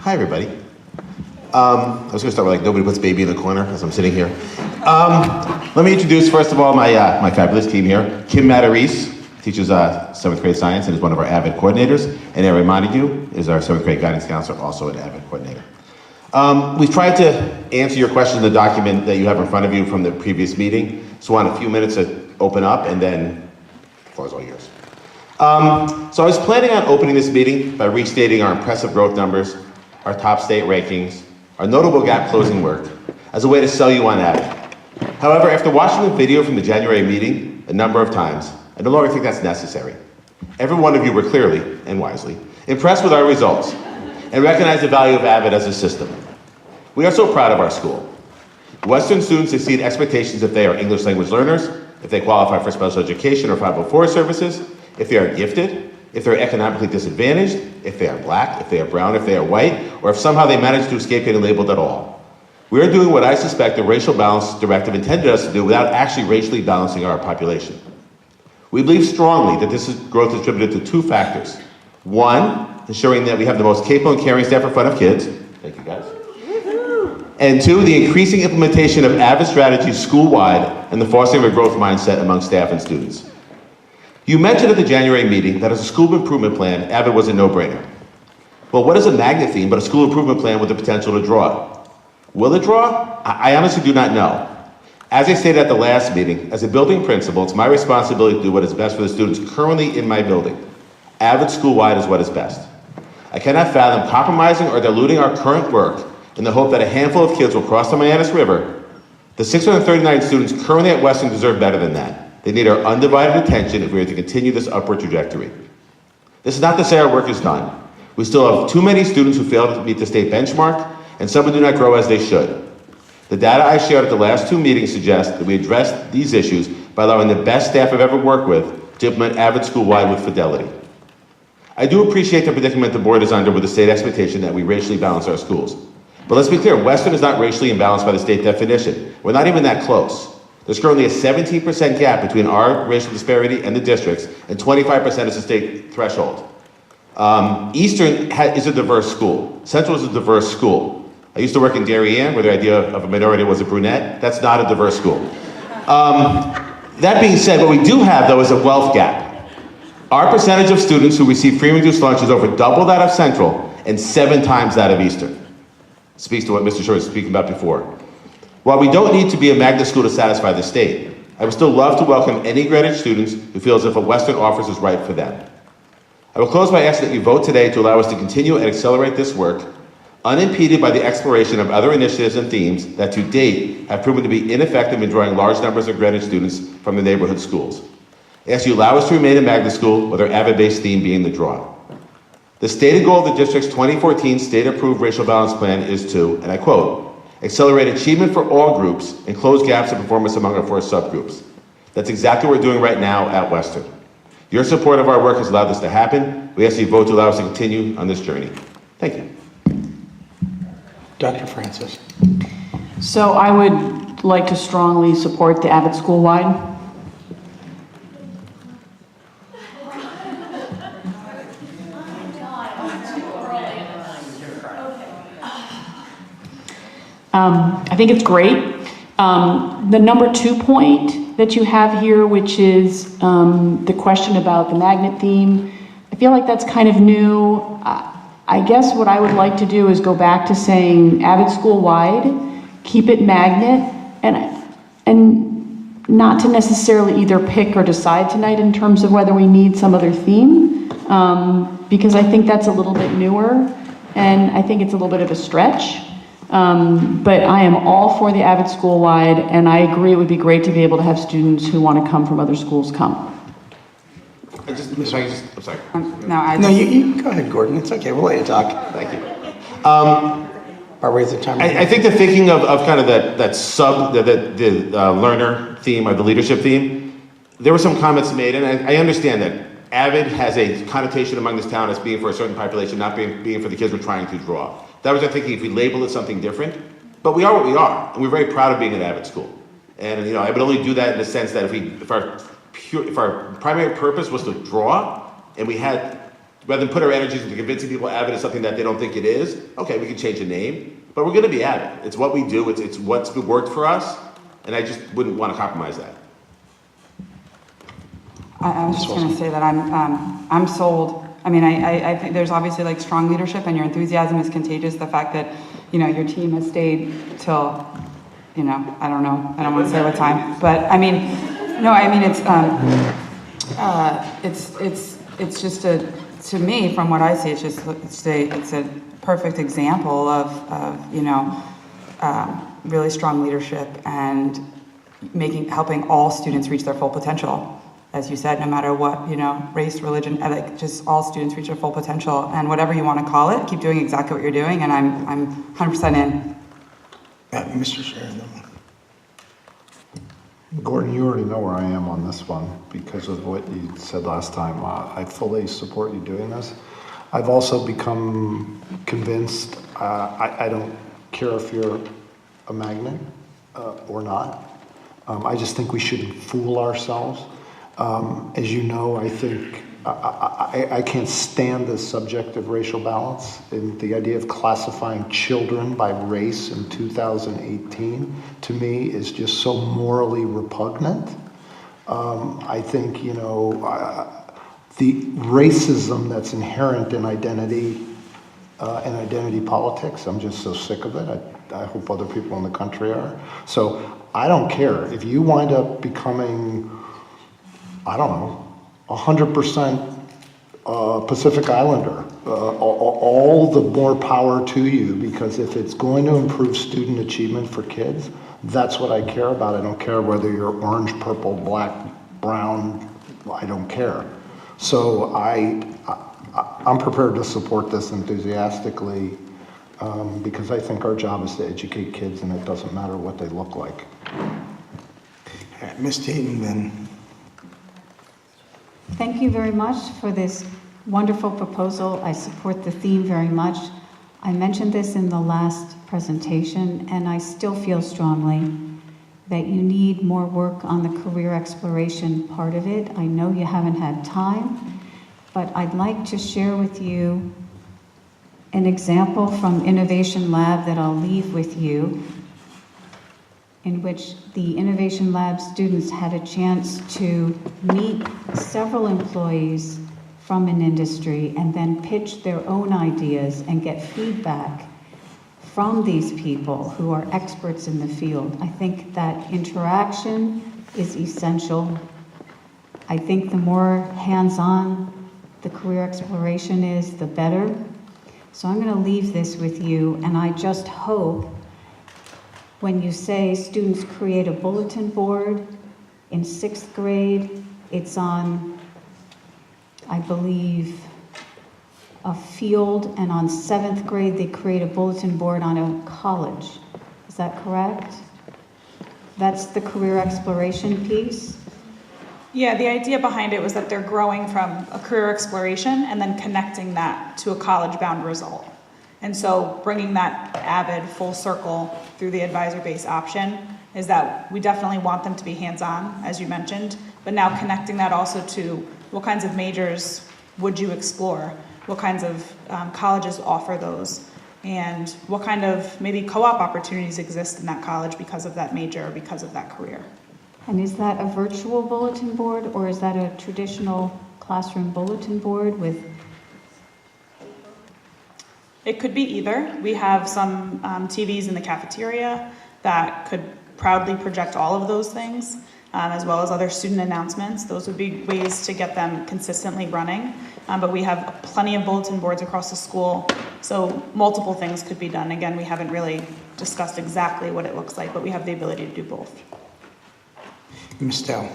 Hi, everybody. I was going to start with like nobody puts baby in the corner as I'm sitting here. Let me introduce first of all my fabulous team here. Kim Matarese teaches 7th grade science and is one of our AVID coordinators. And Erin Montague is our 7th grade guidance counselor, also an AVID coordinator. We've tried to answer your questions in the document that you have in front of you from the previous meeting. So I want a few minutes to open up and then the floor is all yours. So I was planning on opening this meeting by restating our impressive growth numbers, our top state rankings, our notable gap closing work, as a way to sell you on AVID. However, after watching the video from the January meeting a number of times, I no longer think that's necessary. Every one of you were clearly, and wisely, impressed with our results and recognize the value of AVID as a system. We are so proud of our school. Western students exceed expectations if they are English language learners, if they qualify for special education or 504 services, if they are gifted, if they're economically disadvantaged, if they are black, if they are brown, if they are white, or if somehow they manage to escape getting labeled at all. We are doing what I suspect the racial balance directive intended us to do without actually racially balancing our population. We believe strongly that this growth is attributed to two factors. One, ensuring that we have the most capable and caring staff in front of kids. Thank you, guys. And two, the increasing implementation of AVID strategies school-wide and the fostering of a growth mindset among staff and students. You mentioned at the January meeting that as a school improvement plan, AVID was a no-brainer. Well, what is a magnet theme but a school improvement plan with the potential to draw? Will it draw? I honestly do not know. As I stated at the last meeting, as a building principal, it's my responsibility to do what is best for the students currently in my building. AVID school-wide is what is best. I cannot fathom compromising or diluting our current work in the hope that a handful of kids will cross the Mianus River. The 639 students currently at Western deserve better than that. They need our undivided attention if we are to continue this upward trajectory. This is not to say our work is done. We still have too many students who fail to meet the state benchmark, and some who do not grow as they should. The data I shared at the last two meetings suggests that we address these issues by allowing the best staff I've ever worked with to implement AVID school-wide with fidelity. I do appreciate the predicament the board is under with the state expectation that we racially balance our schools. But let's be clear, Western is not racially imbalanced by the state definition. We're not even that close. There's currently a 17% gap between our racial disparity and the districts, and 25% is the state threshold. Eastern is a diverse school. Central is a diverse school. I used to work in Darien, where the idea of a minority was a brunette. That's not a diverse school. That being said, what we do have, though, is a wealth gap. Our percentage of students who receive free and reduced lunch is over double that of Central and 7 times that of Eastern. Speaks to what Mr. Short was speaking about before. While we don't need to be a magnet school to satisfy the state, I would still love to welcome any Greenwich students who feel as if what Western offers is right for them. I will close by asking that you vote today to allow us to continue and accelerate this work, unimpeded by the exploration of other initiatives and themes that to date have proven to be ineffective in drawing large numbers of Greenwich students from the neighborhood schools. I ask you allow us to remain a magnet school with our AVID-based theme being the draw. The stated goal of the district's 2014 state-approved racial balance plan is to, and I quote, accelerate achievement for all groups and close gaps in performance among our 4 subgroups. That's exactly what we're doing right now at Western. Your support of our work has allowed this to happen. We ask you to vote to allow us to continue on this journey. Thank you. Dr. Francis. So I would like to strongly support the AVID school-wide. I think it's great. The number 2 point that you have here, which is the question about the magnet theme, I feel like that's kind of new. I guess what I would like to do is go back to saying AVID school-wide, keep it magnet, and not to necessarily either pick or decide tonight in terms of whether we need some other theme, because I think that's a little bit newer, and I think it's a little bit of a stretch. But I am all for the AVID school-wide, and I agree it would be great to be able to have students who want to come from other schools come. I'm sorry. No, you go ahead, Gordon. It's okay. We'll let you talk. Thank you. Raise the time. I think the thinking of kind of that sub, the learner theme or the leadership theme, there were some comments made, and I understand that AVID has a connotation among this town as being for a certain population, not being for the kids we're trying to draw. That was our thinking if we labeled it something different. But we are what we are, and we're very proud of being an AVID school. And I would only do that in the sense that if our primary purpose was to draw, and we had, rather than put our energies into convincing people AVID is something that they don't think it is, okay, we can change the name, but we're gonna be AVID. It's what we do, it's what's worked for us, and I just wouldn't want to compromise that. I was just going to say that I'm sold. I mean, I think there's obviously like strong leadership, and your enthusiasm is contagious. The fact that your team has stayed till I don't know, I don't want to say what time, but I mean, no, I mean it's just to me, from what I see, it's a perfect example of really strong leadership and helping all students reach their full potential. As you said, no matter what, race, religion, like just all students reach their full potential, and whatever you want to call it, keep doing exactly what you're doing, and I'm 100% in. Mr. Sheridan. Gordon, you already know where I am on this one because of what you said last time. I fully support you doing this. I've also become convinced, I don't care if you're a magnet or not. I just think we shouldn't fool ourselves. As you know, I think I can't stand this subject of racial balance, and the idea of classifying children by race in 2018 to me is just so morally repugnant. I think, you know, the racism that's inherent in identity and identity politics, I'm just so sick of it. I hope other people in the country are. So I don't care if you wind up becoming, I don't know, 100% Pacific Islander. All the more power to you, because if it's going to improve student achievement for kids, that's what I care about. I don't care whether you're orange, purple, black, brown, I don't care. So I'm prepared to support this enthusiastically because I think our job is to educate kids, and it doesn't matter what they look like. Ms. Tatum, then. Thank you very much for this wonderful proposal. I support the theme very much. I mentioned this in the last presentation, and I still feel strongly that you need more work on the career exploration part of it. I know you haven't had time, but I'd like to share with you an example from Innovation Lab that I'll leave with you, in which the Innovation Lab students had a chance to meet several employees from an industry and then pitch their own ideas and get feedback from these people who are experts in the field. I think that interaction is essential. I think the more hands-on the career exploration is, the better. So I'm going to leave this with you, and I just hope when you say students create a bulletin board in 6th grade, it's on, I believe, a field, and on 7th grade they create a bulletin board on a college. Is that correct? That's the career exploration piece? Yeah, the idea behind it was that they're growing from a career exploration and then connecting that to a college-bound result. And so bringing that AVID full circle through the advisor-based option is that we definitely want them to be hands-on, as you mentioned, but now connecting that also to what kinds of majors would you explore? What kinds of colleges offer those? And what kind of maybe co-op opportunities exist in that college because of that major or because of that career? And is that a virtual bulletin board, or is that a traditional classroom bulletin board with? It could be either. We have some TVs in the cafeteria that could proudly project all of those things, as well as other student announcements. Those would be ways to get them consistently running. But we have plenty of bulletin boards across the school, so multiple things could be done. Again, we haven't really discussed exactly what it looks like, but we have the ability to do both. Ms. Dell.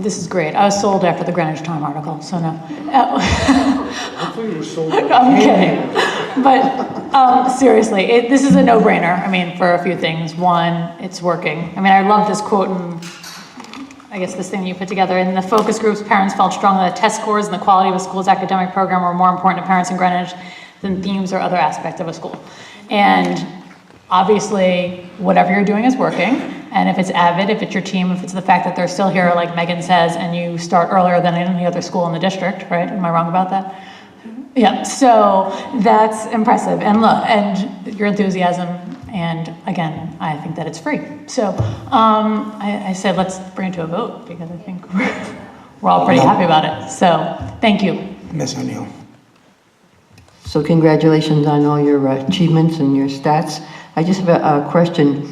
This is great. I was sold after the Greenwich Time article, so no. Hopefully you were sold. I'm kidding. But seriously, this is a no-brainer. I mean, for a few things. One, it's working. I mean, I love this quote, and I guess this thing you put together. In the focus groups, parents felt strongly that test scores and the quality of a school's academic program were more important to parents in Greenwich than themes or other aspects of a school. And obviously, whatever you're doing is working. And if it's AVID, if it's your team, if it's the fact that they're still here, like Megan says, and you start earlier than any other school in the district, right? Am I wrong about that? Yeah, so that's impressive. And look, and your enthusiasm, and again, I think that it's free. So I said, let's bring it to a vote, because I think we're all pretty happy about it. So thank you. Ms. O'Neill. So congratulations on all your achievements and your stats. I just have a question.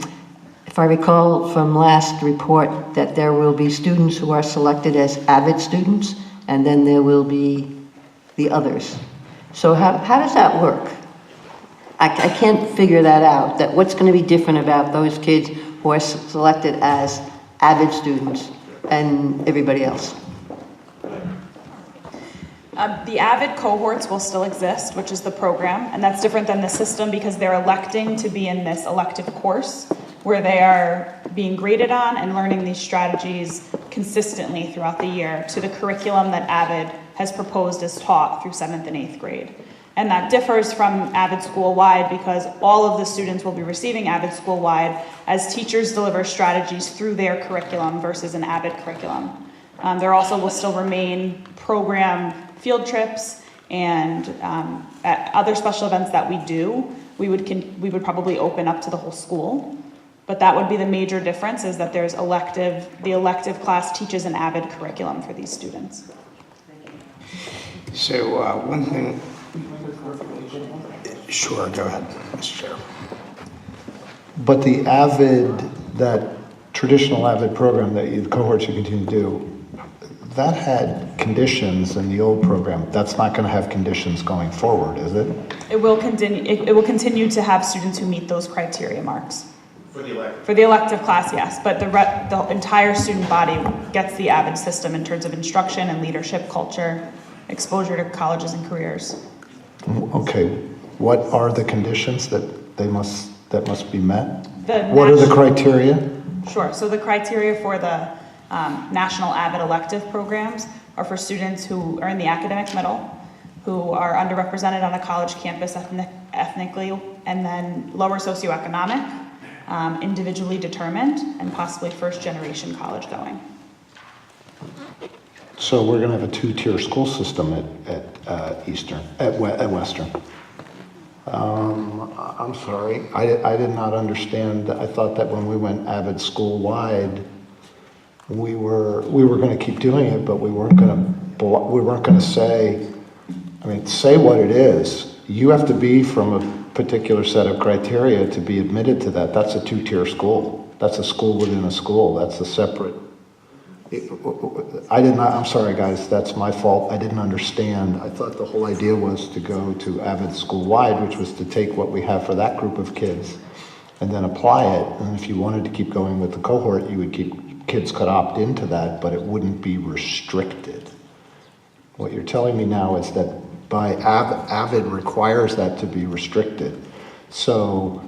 If I recall from last report that there will be students who are selected as AVID students, and then there will be the others. So how does that work? I can't figure that out, that what's going to be different about those kids who are selected as AVID students and everybody else? The AVID cohorts will still exist, which is the program, and that's different than the system because they're electing to be in this elective course where they are being graded on and learning these strategies consistently throughout the year to the curriculum that AVID has proposed as taught through 7th and 8th grade. And that differs from AVID school-wide because all of the students will be receiving AVID school-wide as teachers deliver strategies through their curriculum versus an AVID curriculum. There also will still remain program field trips and at other special events that we do, we would probably open up to the whole school. But that would be the major difference, is that there's the elective class teaches an AVID curriculum for these students. So one thing, sure, go ahead, Mr. Chair. But the AVID, that traditional AVID program that the cohorts you continue to do, that had conditions in the old program. That's not going to have conditions going forward, is it? It will continue to have students who meet those criteria marks. For the elective? For the elective class, yes, but the entire student body gets the AVID system in terms of instruction and leadership, culture, exposure to colleges and careers. Okay, what are the conditions that must be met? What are the criteria? Sure, so the criteria for the national AVID elective programs are for students who are in the academic middle, who are underrepresented on a college campus ethnically, and then lower socioeconomic, individually determined, and possibly first generation college going. So we're going to have a two-tier school system at Western. I'm sorry, I did not understand. I thought that when we went AVID school-wide, we were going to keep doing it, but we weren't going to say. I mean, say what it is. You have to be from a particular set of criteria to be admitted to that. That's a two-tier school. That's a school within a school. That's a separate. I'm sorry, guys, that's my fault. I didn't understand. I thought the whole idea was to go to AVID school-wide, which was to take what we have for that group of kids and then apply it. And if you wanted to keep going with the cohort, kids could opt into that, but it wouldn't be restricted. What you're telling me now is that by AVID requires that to be restricted. So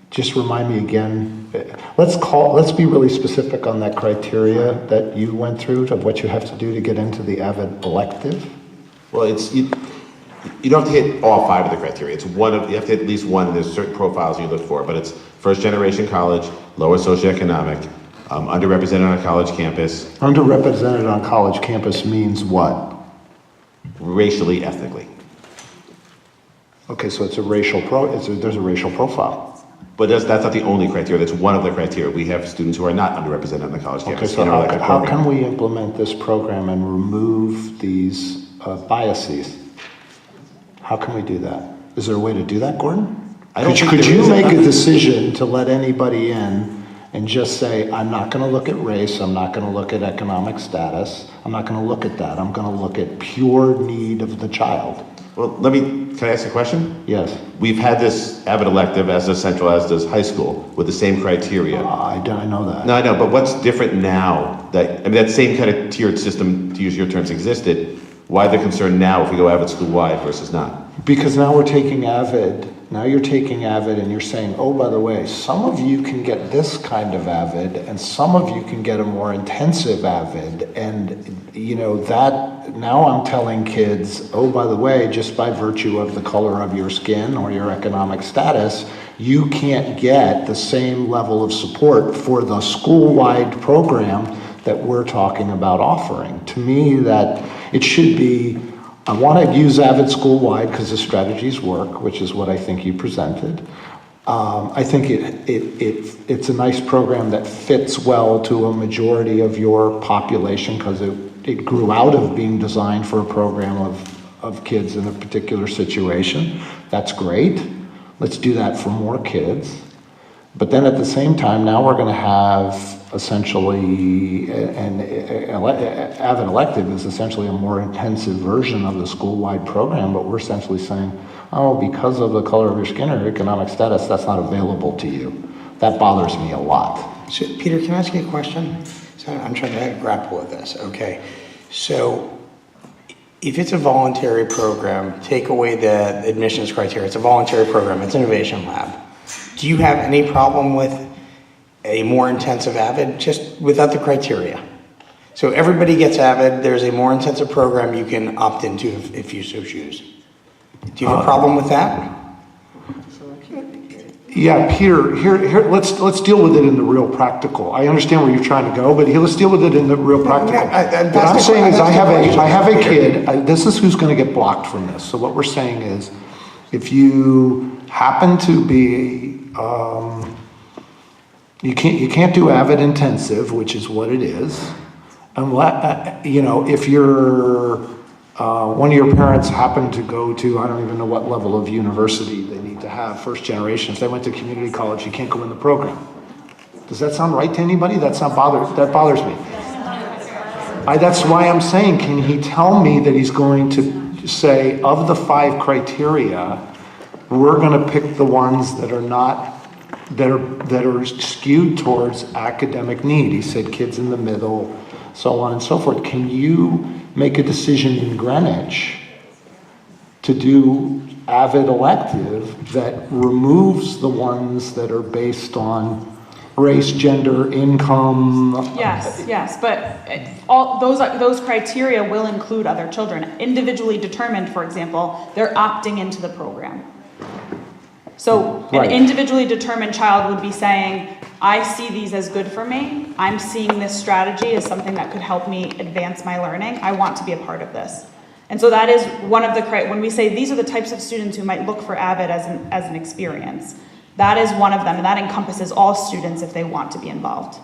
just remind me again, let's be really specific on that criteria that you went through of what you have to do to get into the AVID elective. Well, you don't have to hit all 5 of the criteria. It's you have to hit at least one. There's certain profiles you look for, but it's first generation college, lower socioeconomic, underrepresented on a college campus. Underrepresented on college campus means what? Racially, ethnically. Okay, so it's there's a racial profile. But that's not the only criteria. That's one of the criteria. We have students who are not underrepresented on the college campus. Okay, so how can we implement this program and remove these biases? How can we do that? Is there a way to do that, Gordon? Could you make a decision to let anybody in and just say, I'm not going to look at race, I'm not going to look at economic status, I'm not going to look at that, I'm going to look at pure need of the child? Well, can I ask a question? Yes. We've had this AVID elective as essential as does high school with the same criteria. I know that. No, I know, but what's different now that same kind of tiered system, to use your terms, existed? Why the concern now if we go AVID school-wide versus not? Because now we're taking AVID. Now you're taking AVID and you're saying, oh, by the way, some of you can get this kind of AVID and some of you can get a more intensive AVID. And, that now I'm telling kids, oh, by the way, just by virtue of the color of your skin or your economic status, you can't get the same level of support for the school-wide program that we're talking about offering. To me, that it should be, I want to use AVID school-wide because the strategies work, which is what I think you presented. I think it's a nice program that fits well to a majority of your population because it grew out of being designed for a program of kids in a particular situation. That's great. Let's do that for more kids. But then at the same time, now we're going to have essentially, AVID elective is essentially a more intensive version of the school-wide program, but we're essentially saying, oh, because of the color of your skin or your economic status, that's not available to you. That bothers me a lot. So, Peter, can I ask you a question? So I'm trying to grapple with this. Okay, so if it's a voluntary program, take away the admissions criteria. It's a voluntary program. It's Innovation Lab. Do you have any problem with a more intensive AVID just without the criteria? So everybody gets AVID. There's a more intensive program you can opt into if you so choose. Do you have a problem with that? Yeah, Peter, here, let's deal with it in the real practical. I understand where you're trying to go, but here, let's deal with it in the real practical. What I'm saying is I have a kid, this is who's gonna get blocked from this. So what we're saying is, if you happen to be, you can't do Avid intensive, which is what it is, unless, if you're, one of your parents happened to go to, I don't even know what level of university they need to have, first generation. If they went to community college, you can't go in the program. Does that sound right to anybody? That bothers me. That's why I'm saying, can he tell me that he's going to say, of the 5 criteria, we're going to pick the ones that are not, that are skewed towards academic need. He said kids in the middle, so on and so forth. Can you make a decision in Greenwich to do Avid elective that removes the ones that are based on race, gender, income? Yes, but all those criteria will include other children. Individually determined, for example, they're opting into the program. So an individually determined child would be saying, I see these as good for me. I'm seeing this strategy as something that could help me advance my learning. I want to be a part of this. And so that is one of the, when we say these are the types of students who might look for Avid as an experience, that is one of them, and that encompasses all students if they want to be involved.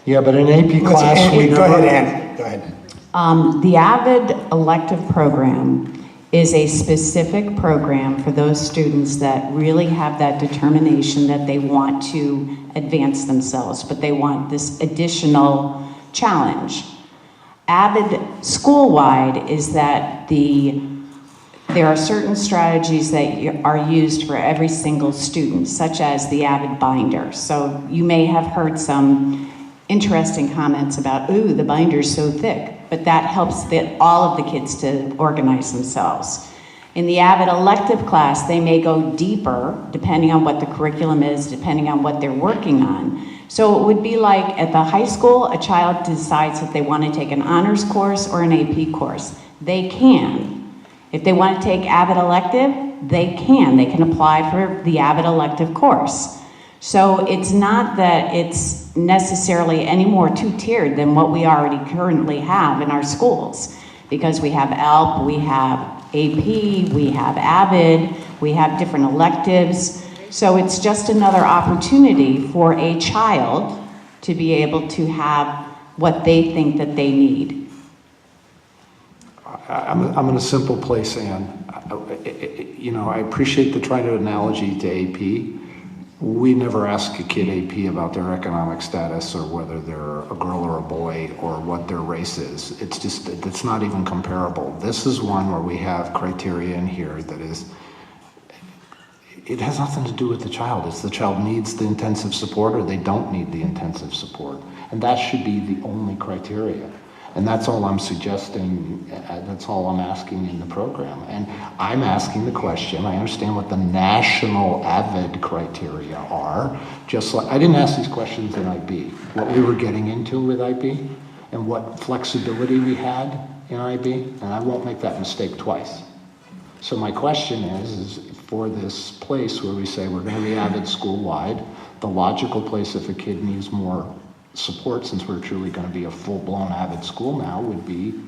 Yeah, but in AP class, we go ahead, Ann. Go ahead. The Avid elective program is a specific program for those students that really have that determination that they want to advance themselves, but they want this additional challenge. Avid school-wide is that there are certain strategies that are used for every single student, such as the Avid binder. So you may have heard some interesting comments about, ooh, the binder's so thick, but that helps all of the kids to organize themselves. In the Avid elective class, they may go deeper, depending on what the curriculum is, depending on what they're working on. So it would be like at the high school, a child decides if they want to take an honors course or an AP course. They can. If they want to take Avid elective, they can. They can apply for the Avid elective course. So it's not that it's necessarily any more two-tiered than what we already currently have in our schools, because we have ELP, we have AP, we have Avid, we have different electives. So it's just another opportunity for a child to be able to have what they think that they need. I'm in a simple place, Ann. I appreciate the trying to analogy to AP. We never ask a kid AP about their economic status or whether they're a girl or a boy or what their race is. It's not even comparable. This is one where we have criteria in here that is, it has nothing to do with the child. It's the child needs the intensive support or they don't need the intensive support. And that should be the only criteria. And that's all I'm suggesting, that's all I'm asking in the program. And I'm asking the question, I understand what the national Avid criteria are, just like, I didn't ask these questions in IB, what we were getting into with IB and what flexibility we had in IB, and I won't make that mistake twice. So my question is for this place where we say we're gonna be Avid school-wide, the logical place if a kid needs more support, since we're truly going to be a full-blown Avid school now, would be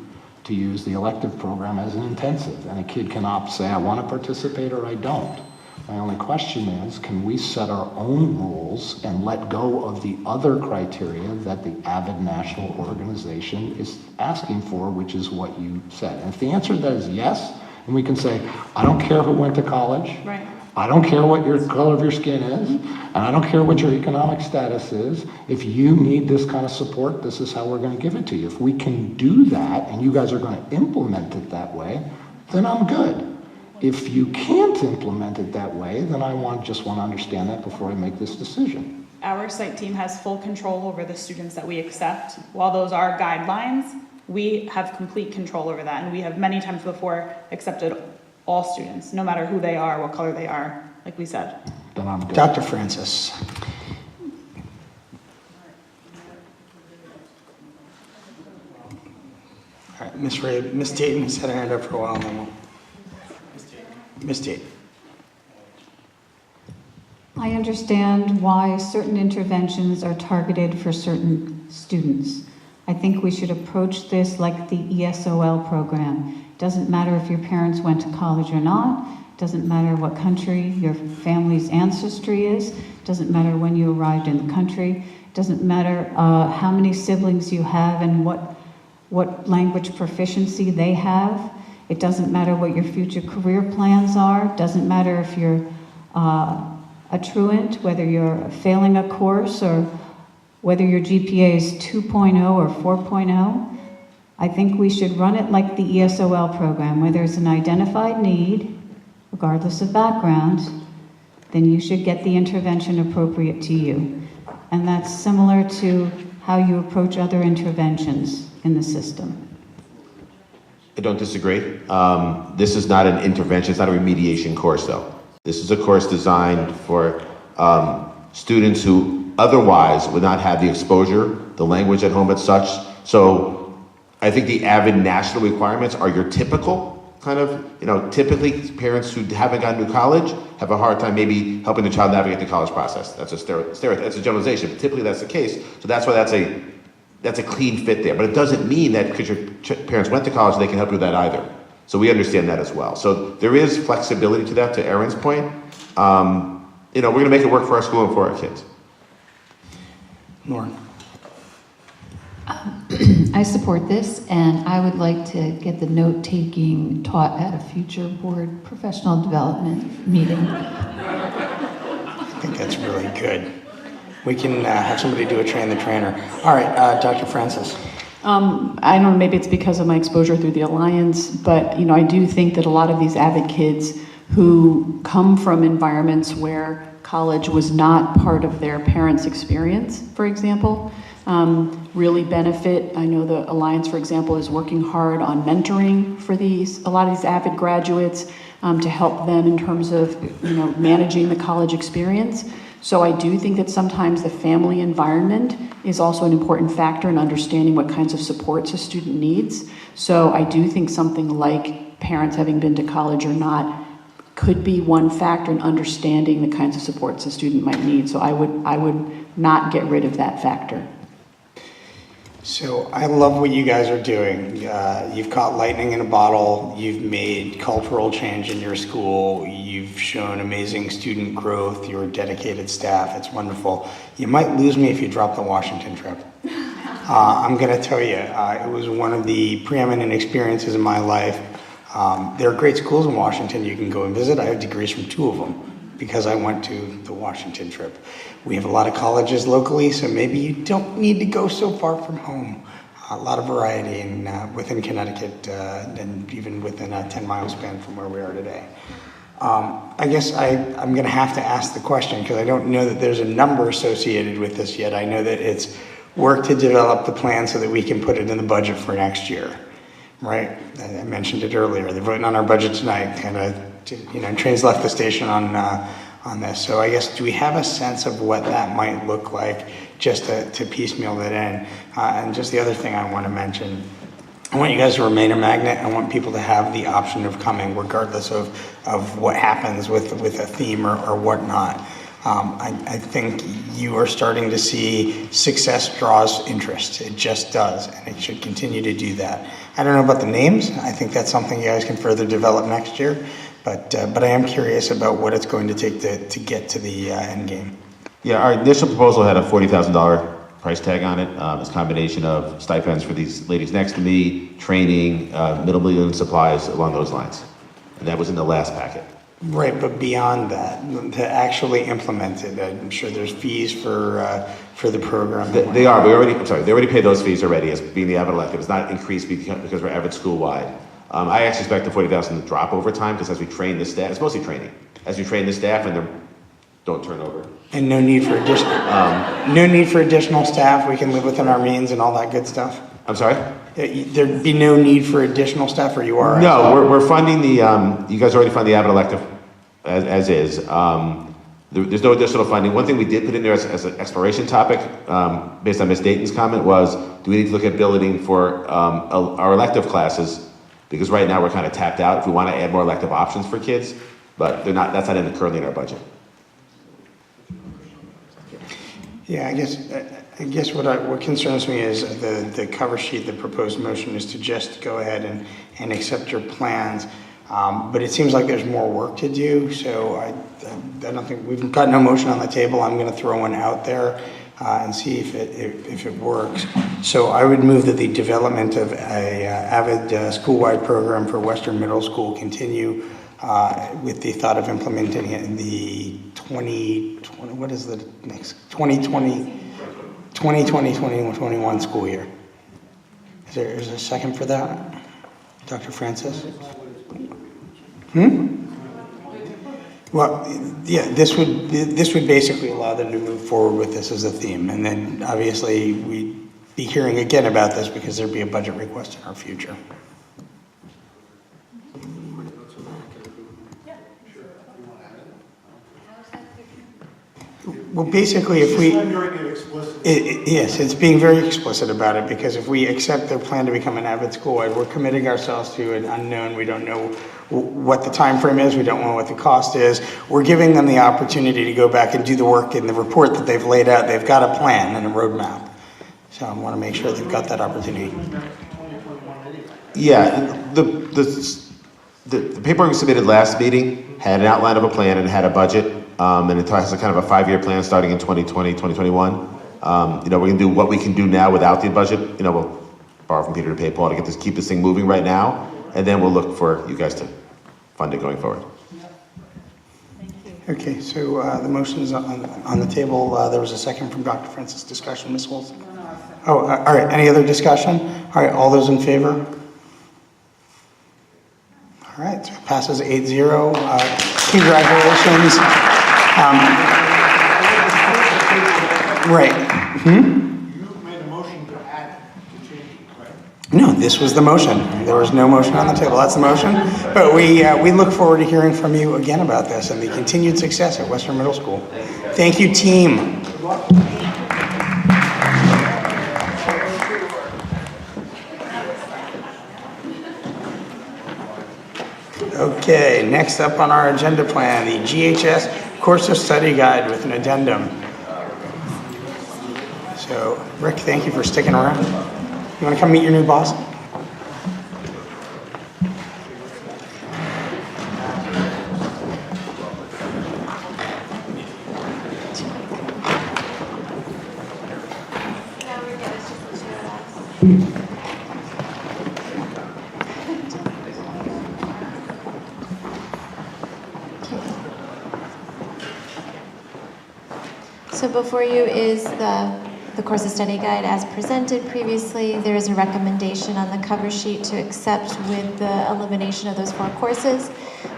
to use the elective program as an intensive. And a kid can opt, say, I want to participate or I don't. My only question is, can we set our own rules and let go of the other criteria that the Avid National Organization is asking for, which is what you said? And if the answer to that is yes, and we can say, I don't care who went to college. Right. I don't care what your color of your skin is, and I don't care what your economic status is. If you need this kind of support, this is how we're going to give it to you. If we can do that, and you guys are going to implement it that way, then I'm good. If you can't implement it that way, then I just want to understand that before I make this decision. Our site team has full control over the students that we accept. While those are guidelines, we have complete control over that, and we have many times before accepted all students, no matter who they are, what color they are, like we said. Then I'm good. Dr. Francis. All right, Ms. Dayton has had her hand up for a while now. Ms. Tate. I understand why certain interventions are targeted for certain students. I think we should approach this like the ESOL program. Doesn't matter if your parents went to college or not. Doesn't matter what country your family's ancestry is. Doesn't matter when you arrived in the country. Doesn't matter how many siblings you have and what language proficiency they have. It doesn't matter what your future career plans are. Doesn't matter if you're a truant, whether you're failing a course or whether your GPA is 2.0 or 4.0. I think we should run it like the ESOL program, where there's an identified need, regardless of background, then you should get the intervention appropriate to you. And that's similar to how you approach other interventions in the system. I don't disagree. This is not an intervention, it's not a remediation course though. This is a course designed for students who otherwise would not have the exposure, the language at home and such. So I think the AVID national requirements are your typical kind of, typically parents who haven't gotten to college have a hard time maybe helping the child navigate the college process. That's a stereotype, that's a generalization, but typically that's the case. So that's why that's a clean fit there. But it doesn't mean that because your parents went to college, they can help you with that either. So we understand that as well. So there is flexibility to that, to Erin's point. We're gonna make it work for our school and for our kids. Lauren. I support this, and I would like to get the note-taking taught at a future board professional development meeting. I think that's really good. We can have somebody do a train the trainer. All right, Dr. Francis. I don't know, maybe it's because of my exposure through the Alliance, but I do think that a lot of these AVID kids who come from environments where college was not part of their parents' experience, for example, really benefit. I know the Alliance, for example, is working hard on mentoring for a lot of these AVID graduates to help them in terms of managing the college experience. So I do think that sometimes the family environment is also an important factor in understanding what kinds of supports a student needs. So I do think something like parents having been to college or not could be one factor in understanding the kinds of supports a student might need. So I would not get rid of that factor. So I love what you guys are doing. You've caught lightning in a bottle. You've made cultural change in your school. You've shown amazing student growth. You're a dedicated staff. It's wonderful. You might lose me if you drop the Washington trip. I'm going to tell you, it was one of the preeminent experiences in my life. There are great schools in Washington you can go and visit. I have degrees from 2 of them because I went to the Washington trip. We have a lot of colleges locally, so maybe you don't need to go so far from home. A lot of variety within Connecticut and even within a 10-mile span from where we are today. I guess I'm gonna have to ask the question because I don't know that there's a number associated with this yet. I know that it's work to develop the plan so that we can put it in the budget for next year, right? I mentioned it earlier. They're voting on our budget tonight, trains left the station on this. So I guess, do we have a sense of what that might look like just to piecemeal that in? And just the other thing I want to mention, I want you guys to remain a magnet. I want people to have the option of coming regardless of what happens with a theme or whatnot. I think you are starting to see success draws interest. It just does, and it should continue to do that. I don't know about the names. I think that's something you guys can further develop next year. But I am curious about what it's going to take to get to the end game. Yeah, our initial proposal had a $40,000 price tag on it. It's a combination of stipends for these ladies next to me, training, middle million supplies along those lines. And that was in the last packet. Right, but beyond that, to actually implement it, I'm sure there's fees for the program. They are. They already paid those fees already as being the AVID elective. It's not increased because we're AVID school-wide. I actually expect the $40,000 to drop over time because as we train the staff, it's mostly training. As we train the staff and they don't turn over. And no need for additional staff. We can live within our means and all that good stuff. I'm sorry? There'd be no need for additional staff, or you are? No, we're funding the, you guys already fund the AVID elective as is. There's no additional funding. One thing we did put in there as an exploration topic, based on Ms. Dayton's comment, was do we need to look at building for our elective classes Because right now we're kind of tapped out if we want to add more elective options for kids, but that's not currently in our budget. Yeah, I guess what concerns me is the cover sheet, the proposed motion is to just go ahead and accept your plans. But it seems like there's more work to do, so I don't think, we've got no motion on the table. I'm gonna throw one out there and see if it works. So I would move that the development of a AVID school-wide program for Western Middle School continue with the thought of implementing it in the 2020-2021 school year. Is there a second for that? Dr. Francis? Well, yeah, this would basically allow them to move forward with this as a theme. And then obviously we'd be hearing again about this because there'd be a budget request in our future. Well, basically, if we, yes, it's being very explicit about it, because if we accept their plan to become an AVID school, we're committing ourselves to an unknown. We don't know what the time frame is. We don't know what the cost is. We're giving them the opportunity to go back and do the work in the report that they've laid out. They've got a plan and a roadmap. So I want to make sure they've got that opportunity. Yeah, the paper we submitted last meeting had an outline of a plan and had a budget. And it has a kind of a 5-year plan starting in 2020, 2021. We're gonna do what we can do now without the budget. We'll borrow from Peter to pay Paul to keep this thing moving right now. And then we'll look for you guys to fund it going forward. Okay, so the motion's on the table. There was a second from Dr. Francis. Discussion, Ms. Wilson? Oh, all right, any other discussion? All right, all those in favor? All right, so it passes 8-0. Congratulations. Right. You made a motion to add to change it, right? No, this was the motion. There was no motion on the table. That's the motion. But we look forward to hearing from you again about this and the continued success at Western Middle School. Thank you, team. Okay, next up on our agenda plan, the GHS Course of Study Guide with an addendum. So, Rick, thank you for sticking around. You want to come meet your new boss? So before you is the course of study guide as presented previously. There is a recommendation on the cover sheet to accept with the elimination of those 4 courses.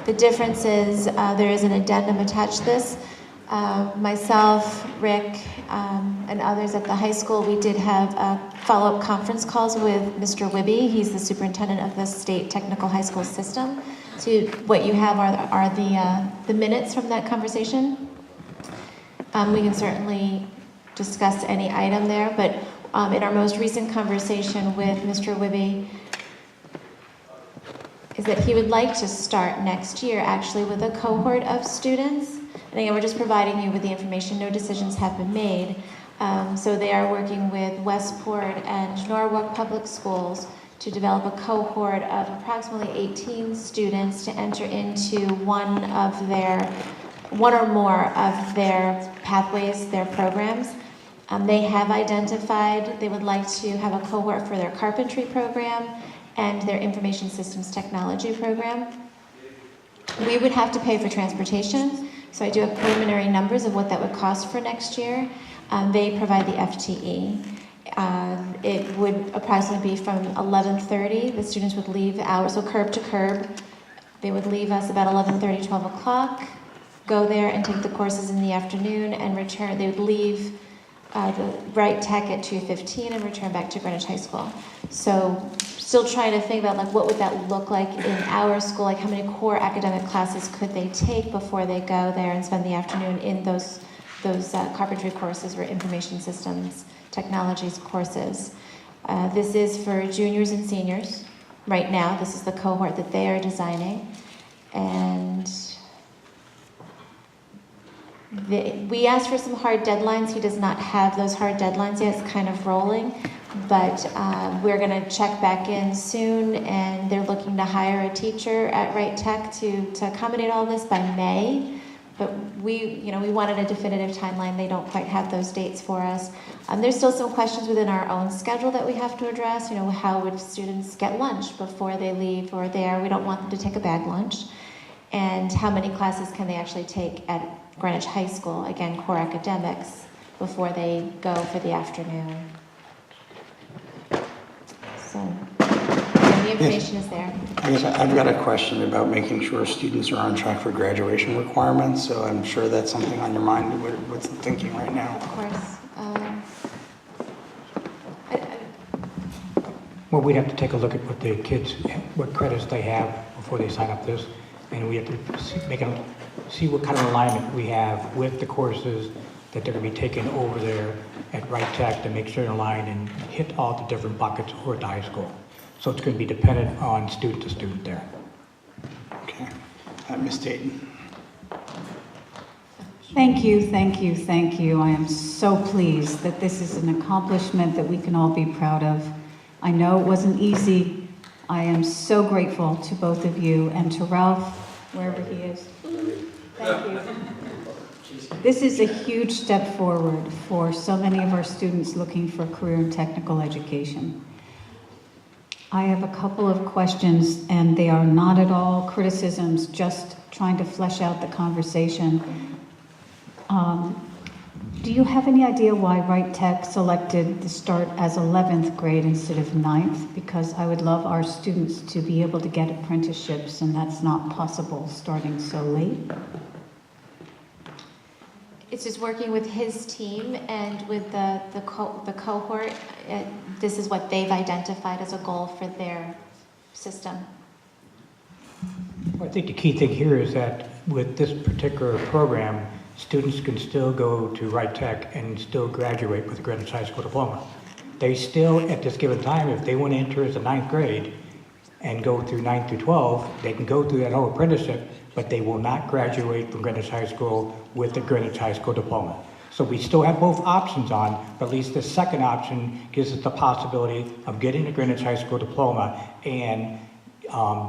The difference is there is an addendum attached to this. Myself, Rick, and others at the high school, we did have follow-up conference calls with Mr. Wibby. He's the superintendent of the state technical high school system. So what you have are the minutes from that conversation. We can certainly discuss any item there, but in our most recent conversation with Mr. Wibby, is that he would like to start next year actually with a cohort of students. And again, we're just providing you with the information. No decisions have been made. So they are working with Westport and Norwalk Public Schools to develop a cohort of approximately 18 students to enter into one or more of their pathways, their programs. They have identified they would like to have a cohort for their carpentry program and their information systems technology program. We would have to pay for transportation, so I do have preliminary numbers of what that would cost for next year. They provide the FTE. It would approximately be from 11:30. The students would leave hours, so curb to curb. They would leave us about 11:30, 12 o'clock, go there and take the courses in the afternoon and return. They would leave the Wright Tech at 2:15 and return back to Greenwich High School. So still trying to think about what would that look like in our school, how many core academic classes could they take before they go there and spend the afternoon in those carpentry courses or information systems technologies courses. This is for juniors and seniors. right now. This is the cohort that they are designing. And we asked for some hard deadlines. He does not have those hard deadlines yet. It's kind of rolling. But we're going to check back in soon, and they're looking to hire a teacher at Wright Tech to accommodate all this by May. But we wanted a definitive timeline. They don't quite have those dates for us. There's still some questions within our own schedule that we have to address. How would students get lunch before they leave or there? We don't want them to take a bag lunch. And how many classes can they actually take at Greenwich High School, again, core academics, before they go for the afternoon? So, the information is there. I guess I've got a question about making sure students are on track for graduation requirements, so I'm sure that's something on your mind. What's the thinking right now? Of course. Well, we'd have to take a look at what credits they have before they sign up this, and we have to see what kind of alignment we have with the courses that they're going to be taking over there at Wright Tech to make sure they're aligned and hit all the different buckets over at the high school. So it's going to be dependent on student to student there. Okay. Ms. Dayton. Thank you, thank you, thank you. I am so pleased that this is an accomplishment that we can all be proud of. I know it wasn't easy. I am so grateful to both of you and to Ralph, wherever he is. Thank you. This is a huge step forward for so many of our students looking for career and technical education. I have a couple of questions, and they are not at all criticisms, just trying to flesh out the conversation. Do you have any idea why Wright Tech selected the start as 11th grade instead of 9th? Because I would love our students to be able to get apprenticeships, and that's not possible starting so late. It's just working with his team and with the cohort. This is what they've identified as a goal for their system. I think the key thing here is that with this particular program, students can still go to Wright Tech and still graduate with a Greenwich High School diploma. They still, at this given time, if they want to enter as a 9th grade and go through 9th through 12, they can go through that whole apprenticeship, but they will not graduate from Greenwich High School with the Greenwich High School diploma. So we still have both options on, but at least the second option gives us the possibility of getting a Greenwich High School diploma and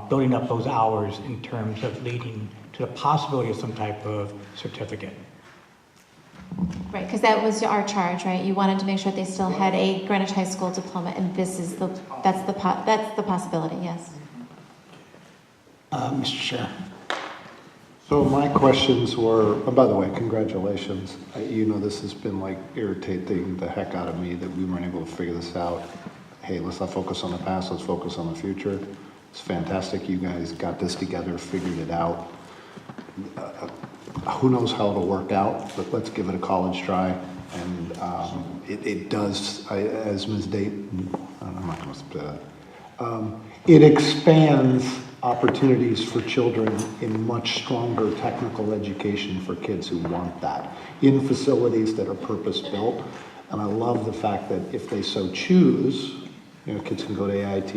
building up those hours in terms of leading to the possibility of some type of certificate. Right, because that was our charge, right? You wanted to make sure they still had a Greenwich High School diploma, and that's the possibility, yes. Mr. Chair. So my questions were, and by the way, congratulations. This has been like irritating the heck out of me that we weren't able to figure this out. Hey, let's not focus on the past, let's focus on the future. It's fantastic you guys got this together, figured it out. Who knows how it'll work out, but let's give it a college try. And it does, as Ms. Dayton, I'm not going to say that. It expands opportunities for children in much stronger technical education for kids who want that, in facilities that are purpose-built. And I love the fact that if they so choose, kids can go to AIT,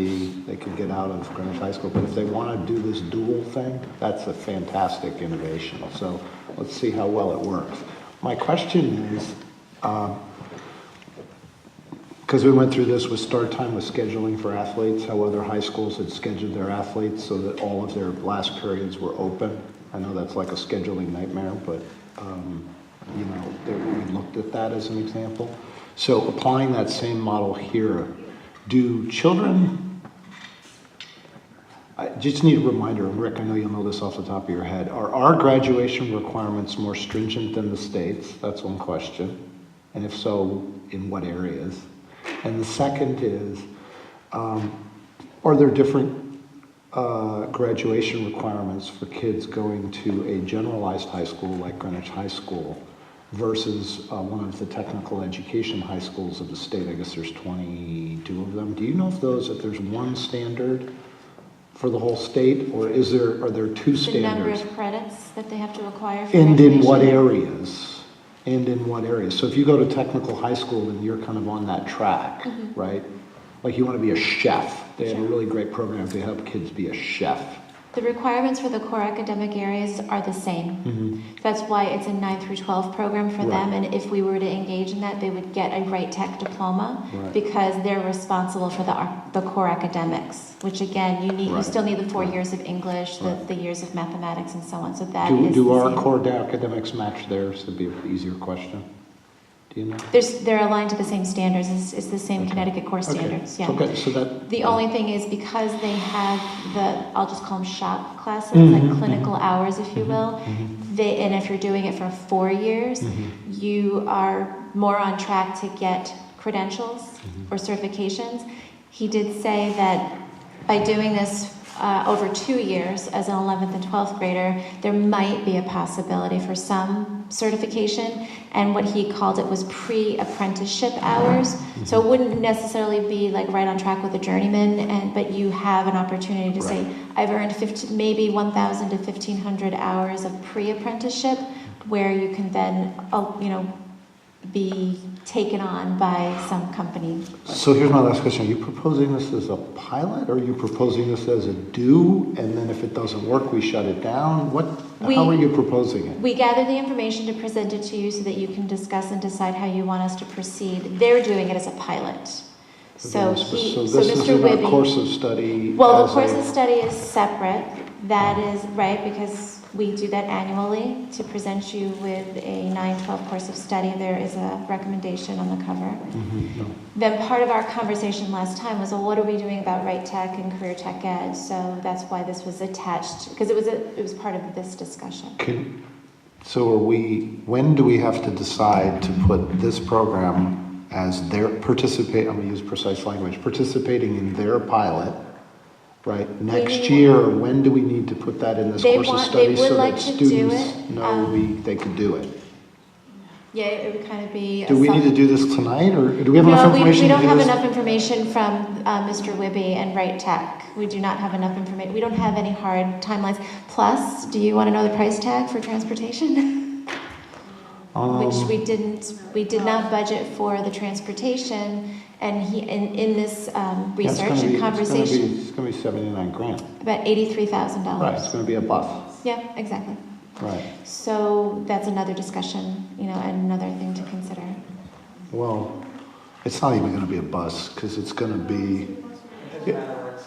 they can get out of Greenwich High School, but if they want to do this dual thing, that's a fantastic innovation. So let's see how well it works. My question is, because we went through this with start time with scheduling for athletes, how other high schools had scheduled their athletes so that all of their last periods were open. I know that's like a scheduling nightmare, but we looked at that as an example. So applying that same model here, do children, I just need a reminder, and Rick, I know you'll know this off the top of your head, are our graduation requirements more stringent than the state's? That's one question. And if so, in what areas? And the second is, are there different graduation requirements for kids going to a generalized high school like Greenwich High School versus one of the technical education high schools of the state? I guess there's 22 of them. Do you know if there's one standard for the whole state, or are there two standards? The number of credits that they have to acquire for And graduation. in what areas? And in what areas? So if you go to technical high school and you're kind of on that track, right? like you want to be a chef. They have a really great program to help kids be a chef. The requirements for the core academic areas are the same. That's why it's a 9 through 12 program for them, and if we were to engage in that, they would get a Right Tech diploma because they're responsible for the core academics, which again, you still need the 4 years of English, the years of mathematics, and so on. So that is Do the our same. core academics match theirs? That'd be an easier question. Do you know? They're aligned to the same standards. It's the same Connecticut core standards. Yeah. Okay, so that. The only thing is because they have I'll just call them shop classes, like clinical hours, if you will. And if you're doing it for 4 years, you are more on track to get credentials or certifications. He did say that by doing this over 2 years as an 11th and 12th grader, there might be a possibility for some certification, and what he called it was pre-apprenticeship hours. So it wouldn't necessarily be like right on track with a journeyman, but you have an opportunity to say, I've earned maybe 1,000 to 1,500 hours of pre-apprenticeship, where you can then, be taken on by some company. So here's my last question. Are you proposing this as a pilot, or are you proposing this as a do, and then if it doesn't work, we shut it down? How are you proposing it? We gather the information to present it to you so that you can discuss and decide how you want us to proceed. They're doing it as a pilot. So this Mr. is Wibby. a course of study. Well, the course of study is separate. That is right, because we do that annually to present you with a 9-12 course of study. There is a recommendation on the cover. Then part of our conversation last time was, well, what are we doing about Right Tech and Career Tech Ed? So that's why this was attached, because it was part of this discussion. So when do we have to decide to put this program as their I'm going to use precise language, participating in their pilot, right? Next year, when do we need to put that in this course of study so that students know they can do it? Yeah, it would kind of be. Do we need to do this tonight, or do we have enough information? We don't have enough information from Mr. Wibby and Right Tech. We do not have enough information. We don't have any hard timelines. Plus, do you want to know the price tag for transportation? Which we did not budget for the transportation, and in this research and conversation. It's going to be 79 grand. About $83,000. Right, it's going to be a bus. Yeah, exactly. Right. So that's another discussion, and another thing to consider. Well, it's not even going to be a bus, because it's going to be.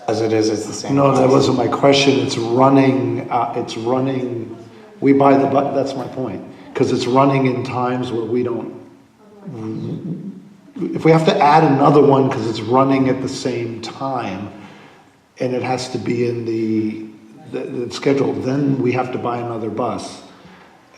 As it is, it's the same. No, that wasn't my question. It's running. We buy the bus. That's my point. Because it's running in times where we don't. If we have to add another one because it's running at the same time, and it has to be in the schedule, then we have to buy another bus.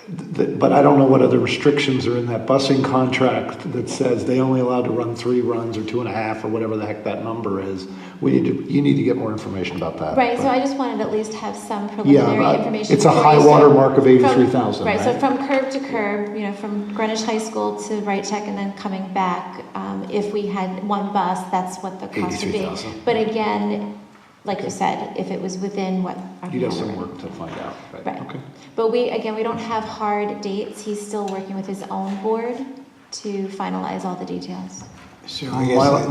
But I don't know what other restrictions are in that busing contract that says they only allowed to run 3 runs or 2.5 or whatever the heck that number is. You need to get more information about that. Right, so I just wanted to at least have some preliminary information. It's a high water mark of 83,000. Right, so from curb to curb, from Greenwich High School to Right Tech and then coming back, if we had one bus, that's what the cost would be. But again, like you said, if it was within what. You got some work to find out. Right. Okay. But we don't have hard dates. He's still working with his own board to finalize all the details. So I guess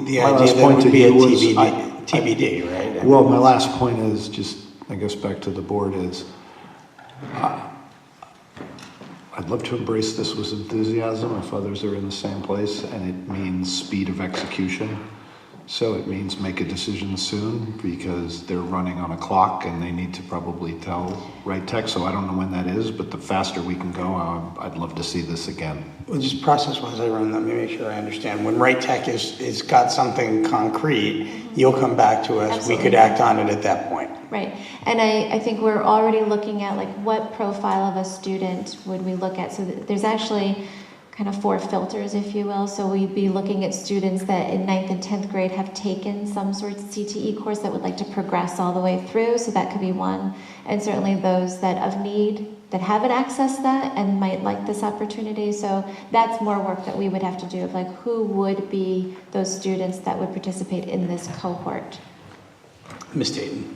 the idea that would be a TBD, right? Well, my last point is just, I guess back to the board is, I'd love to embrace this with enthusiasm if others are in the same place, and it means speed of execution. So it means make a decision soon because they're running on a clock and they need to probably tell Right Tech. So I don't know when that is, but the faster we can go, I'd love to see this again. Well, just process-wise, let me make sure I understand. When Right Tech is got something concrete, you'll come back to us. Absolutely. We could act on it at that point. Right, and I think we're already looking at what profile of a student would we look at. So there's actually kind of 4 filters, if you will. So we'd be looking at students that in 9th and 10th grade have taken some sort of CTE course that would like to progress all the way through. So that could be one. And certainly those that of need, that haven't accessed that and might like this opportunity. So that's more work that we would have to do of who would be those students that would participate in this cohort. Ms. Dayton.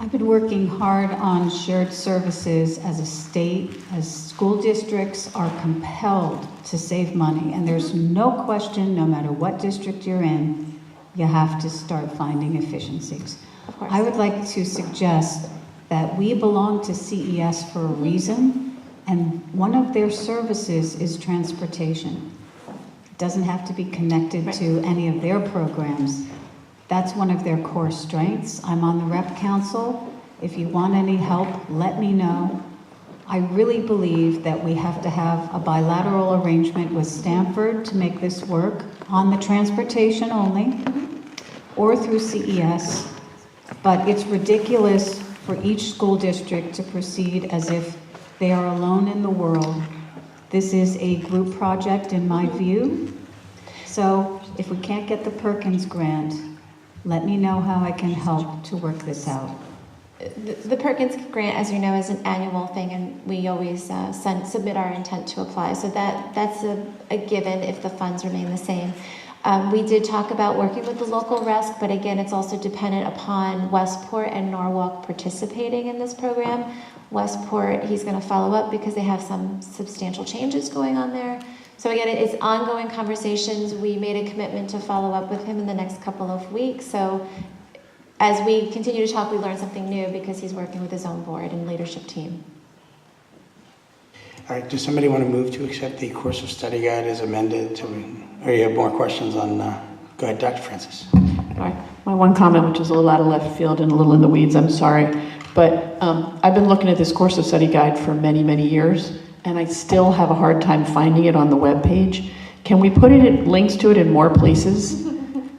I've been working hard on shared services as a state, as school districts are compelled to save money. And there's no question, no matter what district you're in, you have to start finding efficiencies. I would like to suggest that we belong to CES for a reason, and one of their services is transportation. It doesn't have to be connected to any of their programs. That's one of their core strengths. I'm on the rep council. If you want any help, let me know. I really believe that we have to have a bilateral arrangement with Stanford to make this work on the transportation only, or through CES. But it's ridiculous for each school district to proceed as if they are alone in the world. This is a group project in my view. So if we can't get the Perkins grant, let me know how I can help to work this out. The Perkins grant, as you know, is an annual thing, and we always submit our intent to apply. So that's a given if the funds remain the same. We did talk about working with the local RESC, but again, it's also dependent upon Westport and Norwalk participating in this program. Westport, he's going to follow up because they have some substantial changes going on there. So again, it's ongoing conversations. We made a commitment to follow up with him in the next couple of weeks. So as we continue to talk, we learn something new because he's working with his own board and leadership team. All right, does somebody want to move to accept the course of study guide as amended? Or you have more questions on, go ahead, Dr. Francis. All right. My one comment, which is a little out of left field and a little in the weeds, I'm sorry. But I've been looking at this course of study guide for many, many years, and I still have a hard time finding it on the web page. Can we put links to it in more places?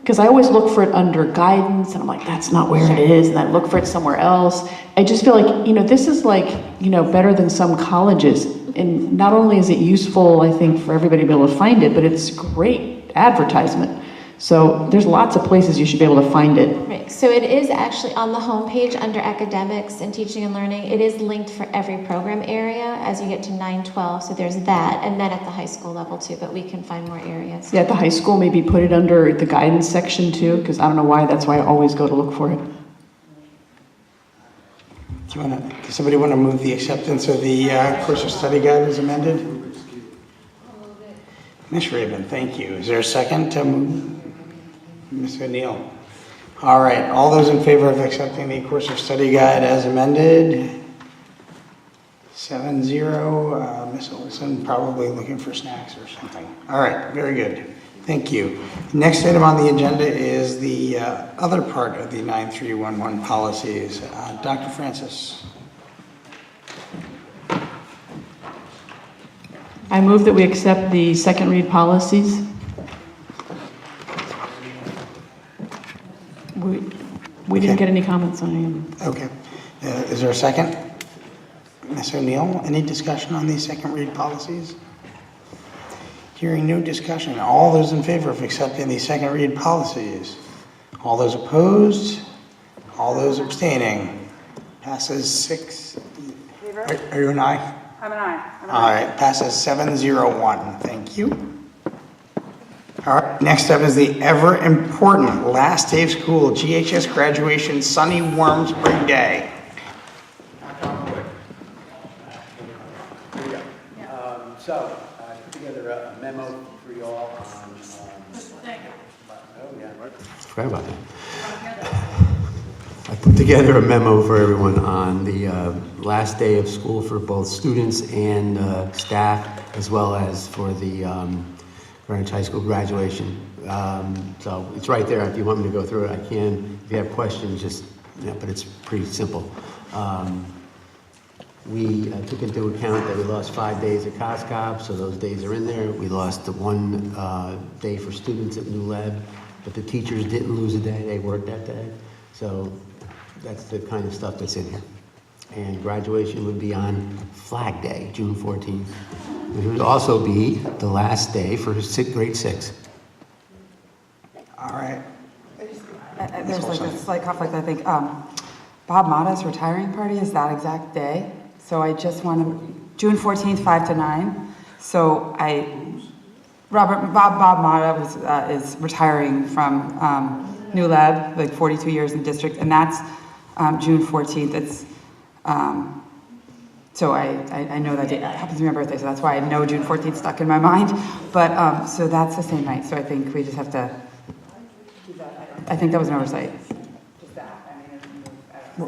Because I always look for it under guidance, and I'm like, that's not where it is, and I look for it somewhere else. I just feel like, this is like, better than some colleges. And not only is it useful, I think, for everybody to be able to find it, but it's great advertisement. So there's lots of places you should be able to find it. Right, so it is actually on the homepage under academics and teaching and learning. It is linked for every program area as you get to 9-12, so there's that, and then at the high school level too, but we can find more areas. Yeah, at the high school, maybe put it under the guidance section too, because I don't know why, that's why I always go to look for it. Does somebody want to move the acceptance of the course of study guide as amended? Ms. Rabin, thank you. Is there a second to move? Ms. O'Neill. All right, all those in favor of accepting the course of study guide as amended? 7-0. Ms. Olson probably looking for snacks or something. All right, very good. Thank you. Next item on the agenda is the other part of the 9311 policies. Dr. Francis. I move that we accept the second read policies. We didn't get any comments on any of them. Okay. Is there a second? Ms. O'Neill, any discussion on these second read policies? Hearing no discussion. All those in favor of accepting the second read policies? All those opposed? All those abstaining? Passes 6. Are you an aye? I'm an aye. All right, passes 7-0-1. Thank you. All right, next up is the ever important last day of school, GHS graduation, sunny, warm spring day. So, I put together a memo for you all on, forgot about that. I put together a memo for everyone on the last day of school for both students and staff, as well as for the Greenwich High School graduation. So it's right there. If you want me to go through it, I can. If you have questions, just, but it's pretty simple. We took into account that we lost 5 days at COSCOP, so those days are in there. We lost the 1 day for students at New Lab, but the teachers didn't lose a day. They worked that day. So that's the kind of stuff that's in here. And graduation would be on Flag Day, June 14th. It would also be the last day for grade 6. All right. There's like a slight conflict, I think. Bob Mata's retiring party is that exact day. So I just want to, June 14th, 5 to 9. So Bob Mata is retiring from New Lab, like 42 years in district, and that's June 14th. It's, so I know that it happens to be my birthday, so that's why I know June 14th stuck in my mind. But, so that's the same night, so I think we just have to, I think that was an oversight.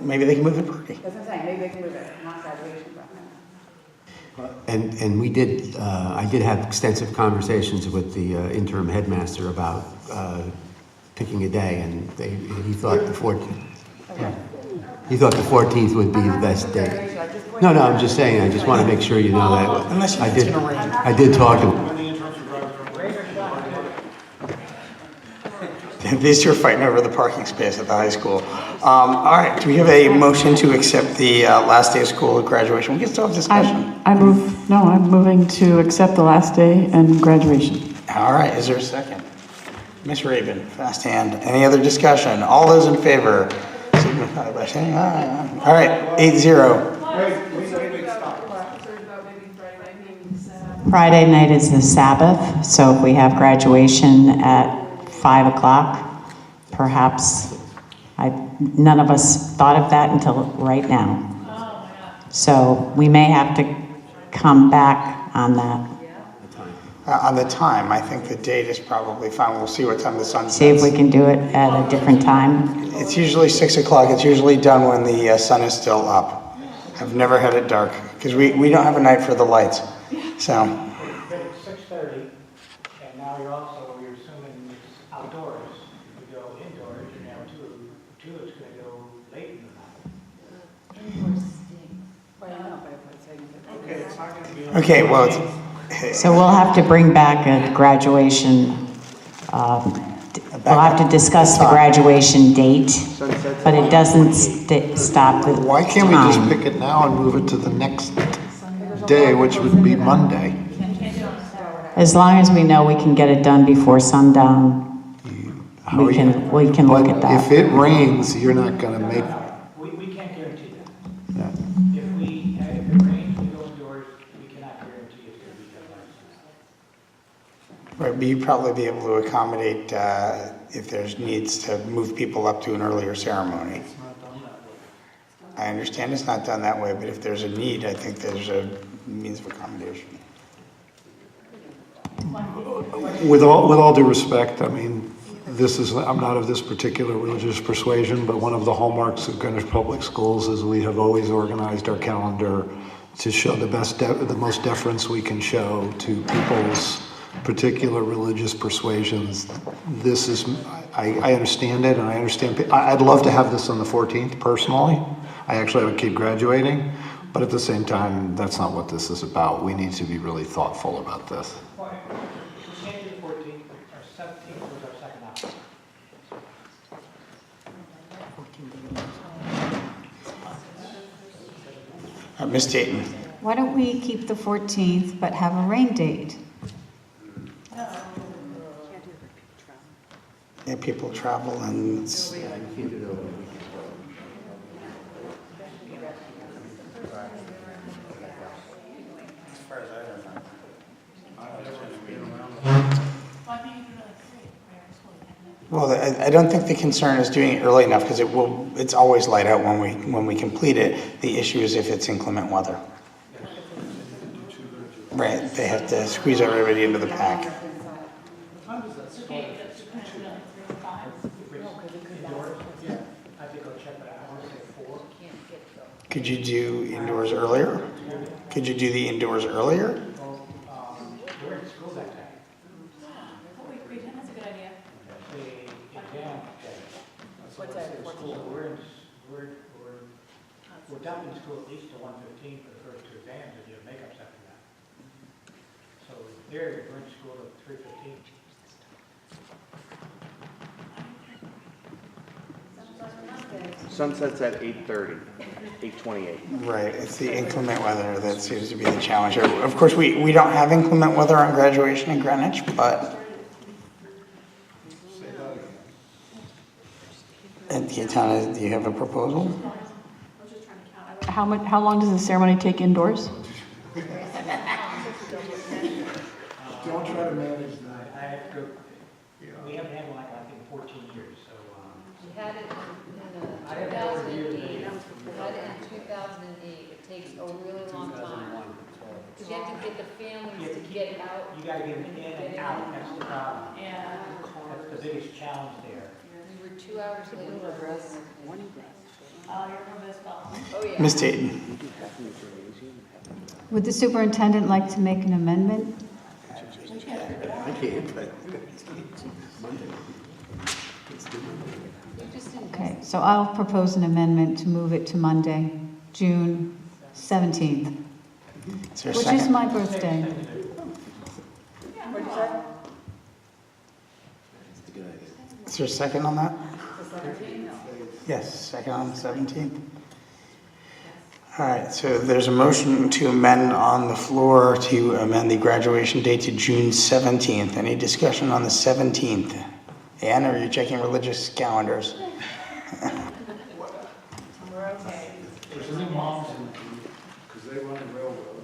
Maybe they can move the party. That's what I'm saying, maybe they can move it, not graduation. And we did, I did have extensive conversations with the interim headmaster about picking a day, and he thought the 14th. He thought the 14th would be the best day. No, I'm just saying, I just want to make sure you know that. I did talk to him. These two are fighting over the parking space at the high school. All right, do we have a motion to accept the last day of school at graduation? We can still have discussion. I'm moving to accept the last day and graduation. All right, is there a second? Ms. Rabin, fast hand. Any other discussion? All those in favor, signify by saying aye. All right, 8-0. Friday night is the Sabbath, so if we have graduation at 5 o'clock, perhaps, none of us thought of that until right now. So we may have to come back on that. On the time, I think the date is probably fine. We'll see what time the sun sets. See if we can do it at a different time. It's usually 6 o'clock. It's usually done when the sun is still up. I've never had it dark, because we don't have a night for the lights. So. It's 6:30, and now you're assuming it's outdoors. If you go indoors, you're now two it's going to go late in the night. Okay, well, So we'll have to bring back a graduation, we'll have to discuss the graduation date, but it doesn't stop the time. Why can't we just pick it now and move it to the next day, which would be Monday? As long as we know we can get it done before sundown, we can look at that. If it rains, you're not going to make. We can't guarantee that. If it rains, we go indoors, we cannot guarantee it's going to be deadline. right, but you'd probably be able to accommodate if there's needs to move people up to an earlier ceremony. I understand it's not done that way, but if there's a need, I think there's a means of accommodation. With all due respect, I mean, I'm not of this particular religious persuasion, but one of the hallmarks of Greenwich Public Schools is we have always organized our calendar to show the most deference we can show to people's particular religious persuasions. I understand it, and I understand. I'd love to have this on the 14th personally. I actually have a kid graduating, but at the same time, that's not what this is about. We need to be really thoughtful about this. We can't do the 14th, our 17th was our second option. Ms. Dayton. Why don't we keep the 14th but have a rain date? Yeah, people travel and it's. Well, I don't think the concern is doing it early enough because it's always light out when we complete it. The issue is if it's inclement weather. Right, they have to squeeze everybody into the pack. Could you do indoors earlier? Could you do the indoors earlier? We're in school that day. That's a good idea. The exam day. What's that? So we're done in school at least till 1:15 for the first two exams, and you have makeups after that. So there, we're in school at 3:15. Sunsets at 8:30, 8:28. Right, it's the inclement weather that seems to be the challenge. Of course, we don't have inclement weather on graduation in Greenwich, but. And Keatana, do you have a proposal? How long does the ceremony take indoors? Don't try to manage that. I have to go, we haven't had one like that in 14 years, so. We had it in I have no idea. 2008. It takes a really long time. Because you have to get the families to get out. You gotta get them in and out, that's the problem. Yeah. That's the biggest challenge there. We were 2 hours late for breast. Oh, you're from this ball. Oh, yeah. Ms. Tatum. Would the superintendent like to make an amendment? I can't, but Monday. Okay, so I'll propose an amendment to move it to Monday, June 17th, Is there a which second? is my birthday. Is there a second on that? Yes, second on the 17th. All right, so there's a motion to amend on the floor to amend the graduation date to June 17th. Any discussion on the 17th? Ann, are you checking religious calendars? We're okay. There's any moms in Because they run the railroad.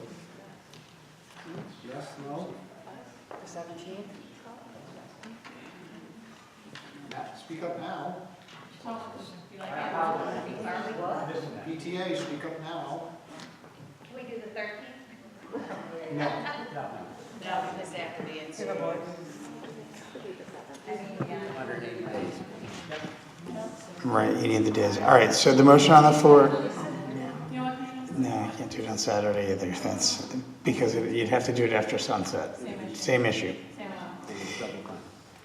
Yes, no? The 17th? Speak up now. PTA, speak up now. Can we do the 13th? No. No, because after the insert. Right, 80 of the days. All right, so the motion on the floor. No, I can't do it on Saturday either. That's because you'd have to do it after sunset. Same issue.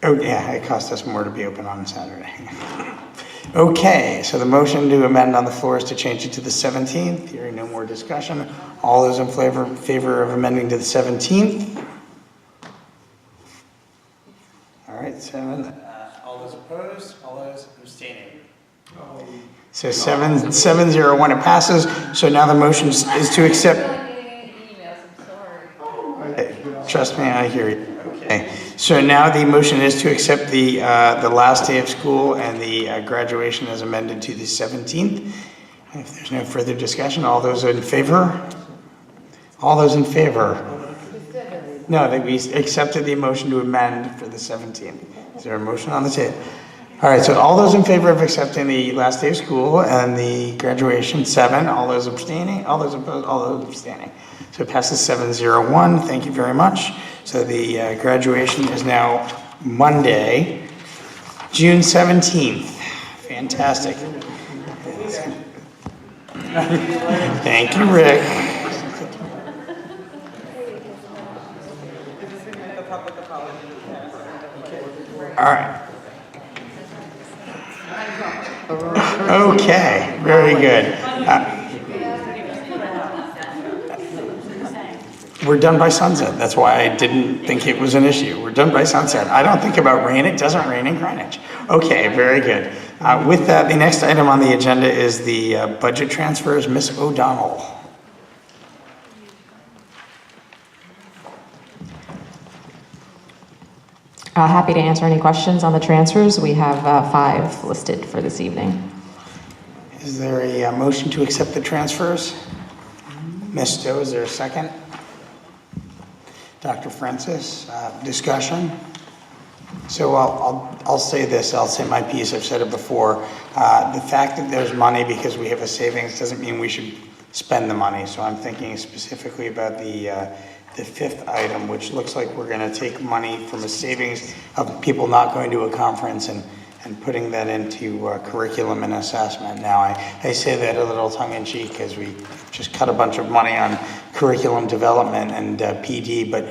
Oh, yeah, it costs us more to be open on Saturday. Okay, so the motion to amend on the floor is to change it to the 17th. Hearing no more discussion. All those in favor of amending to the 17th? All right, 7. All those opposed? All those abstaining? So 701, it passes. So now the motion is to accept. Trust me, I hear you. Okay. So now the motion is to accept the last day of school and the graduation as amended to the 17th. If there's no further discussion, all those in favor? All those in favor? No, that we accepted the motion to amend for the 17th. Is there a motion on the table? All right, so all those in favor of accepting the last day of school and the graduation, 7. All those abstaining? All those opposed? All those abstaining. So it passes 701. Thank you very much. So the graduation is now Monday, June 17th. Fantastic. Thank you, Rick. All right. Okay, very good. We're done by sunset. That's why I didn't think it was an issue. We're done by sunset. I don't think about rain. It doesn't rain in Greenwich. Okay, very good. With that, the next item on the agenda is the budget transfers. Ms. O'Donnell. Happy to answer any questions on the transfers. We have 5 listed for this evening. Is there a motion to accept the transfers? Ms. Stowe, is there a second? Dr. Francis, discussion? So I'll say this, I'll say my piece, I've said it before. The fact that there's money because we have a savings doesn't mean we should spend the money. So I'm thinking specifically about the 5th item, which looks like we're gonna take money from a savings of people not going to a conference and putting that into curriculum and assessment. Now, I say that a little tongue-in-cheek because we just cut a bunch of money on curriculum development and PD, but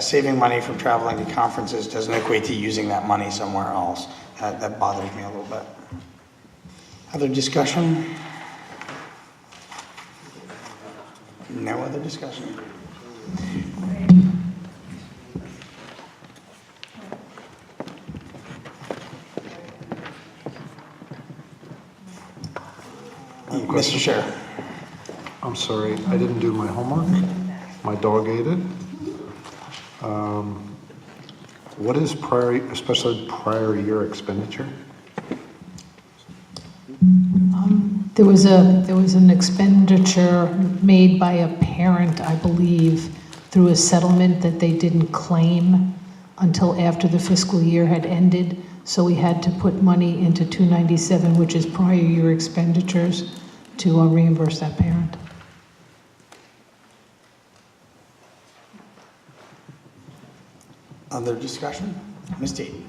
saving money from traveling to conferences doesn't equate to using that money somewhere else. That bothers me a little bit. Other discussion? No other discussion? Mr. Chair. I'm sorry, I didn't do my homework. My dog ate it. What is especially prior year expenditure? There was an expenditure made by a parent, I believe, through a settlement that they didn't claim until after the fiscal year had ended. So we had to put money into 297, which is prior year expenditures, to reimburse that parent. Other discussion? Ms. Dean?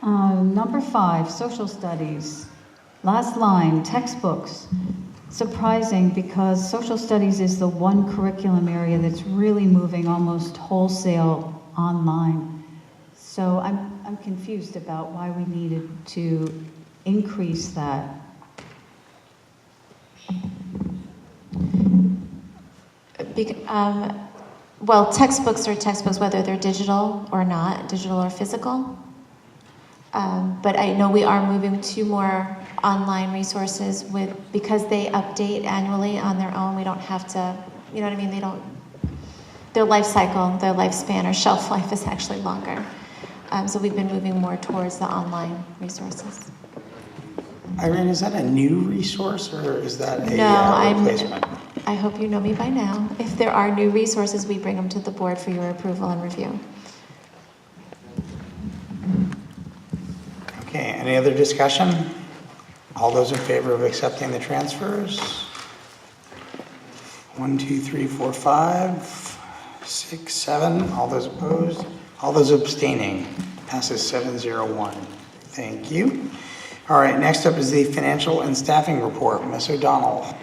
Number 5, social studies. Last line, textbooks. Surprising because social studies is the one curriculum area that's really moving almost wholesale online. So I'm confused about why we needed to increase that. Well, textbooks are textbooks, whether they're digital or not, digital or physical. But I know we are moving to more online resources because they update annually on their own. We don't have to, you know what I mean? Their life cycle, their lifespan or shelf life is actually longer. So we've been moving more towards the online resources. Irene, is that a new resource or is that a replacement? I hope you know me by now. If there are new resources, we bring them to the board for your approval and review. Okay, any other discussion? All those in favor of accepting the transfers? 1, 2, 3, 4, 5, 6, 7. All those opposed? All those abstaining? Passes 7-0-1. Thank you. All right, next up is the financial and staffing report. Ms. O'Donnell.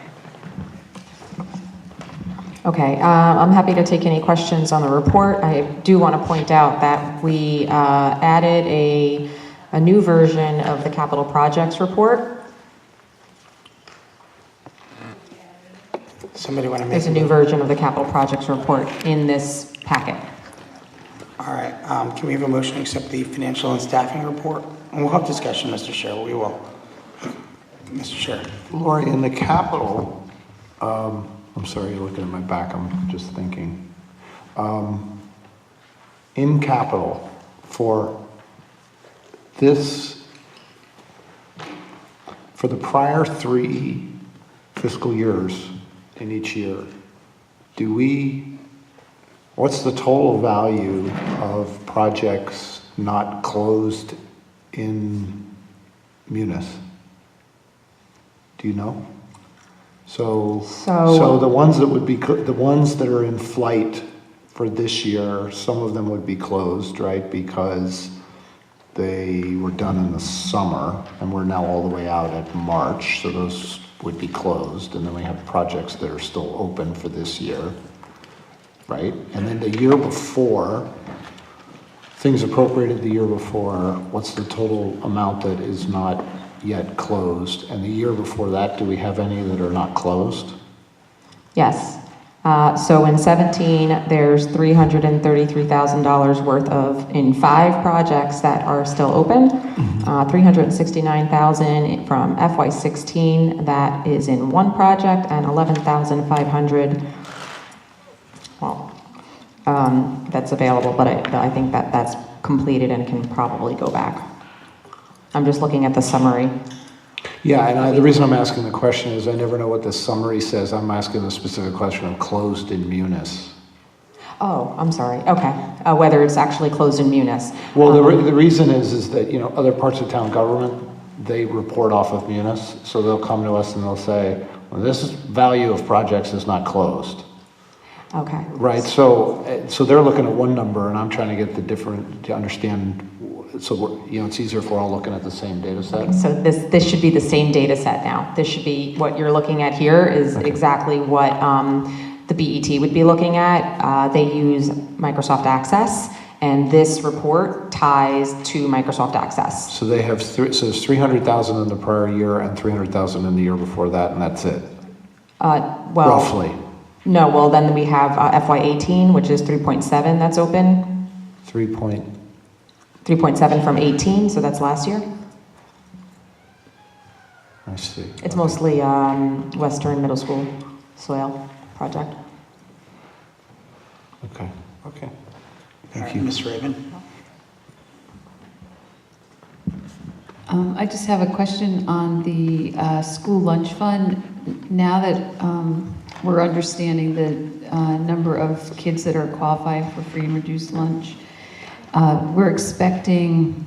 Okay, I'm happy to take any questions on the report. I do want to point out that we added a new version of the capital projects report. Somebody want to make There's a new version of the capital projects report in this packet. All right, can we have a motion to accept the financial and staffing report? And we'll have discussion, Mr. Chair, we will. Mr. Chair. Lori, in the capital, I'm sorry, you're looking at my back, I'm just thinking. In capital, for this, for the prior 3 fiscal years in each year, what's the total value of projects not closed in Munis? Do you know? So the ones that would be, the ones that are in flight for this year, some of them would be closed, right? Because they were done in the summer and we're now all the way out at March. So those would be closed. And then we have projects that are still open for this year, right? And then the year before, things appropriated the year before, what's the total amount that is not yet closed? And the year before that, do we have any that are not closed? Yes. So in 17, there's $333,000 worth of, in 5 projects that are still open, $369,000 from FY16 that is in 1 project, and $11,500, that's available, but I think that's completed and can probably go back. I'm just looking at the summary. Yeah, and the reason I'm asking the question is I never know what the summary says. I'm asking the specific question of closed in Munis. Oh, I'm sorry. Okay. Whether it's actually closed in Munis. Well, the reason is that, you know, other parts of town government, they report off of Munis. So they'll come to us and they'll say, well, this value of projects is not closed. Okay. Right. So they're looking at one number and I'm trying to get the different, to understand. So, you know, it's easier if we're all looking at the same data set. So this should be the same data set now. This should be, what you're looking at here is exactly what the BET would be looking at. They use Microsoft Access, and this report ties to Microsoft Access. So they have, so there's 300,000 in the prior year and 300,000 in the year before that, and that's it? Well, roughly. No, well then we have FY18, which is 3.7 that's open. 3.7 from 18, so that's last year. I see. It's mostly Western Middle School soil project. Okay. Okay. Thank you, Ms. Raven. I just have a question on the school lunch fund. Now that we're understanding the number of kids that are qualifying for free and reduced lunch, we're expecting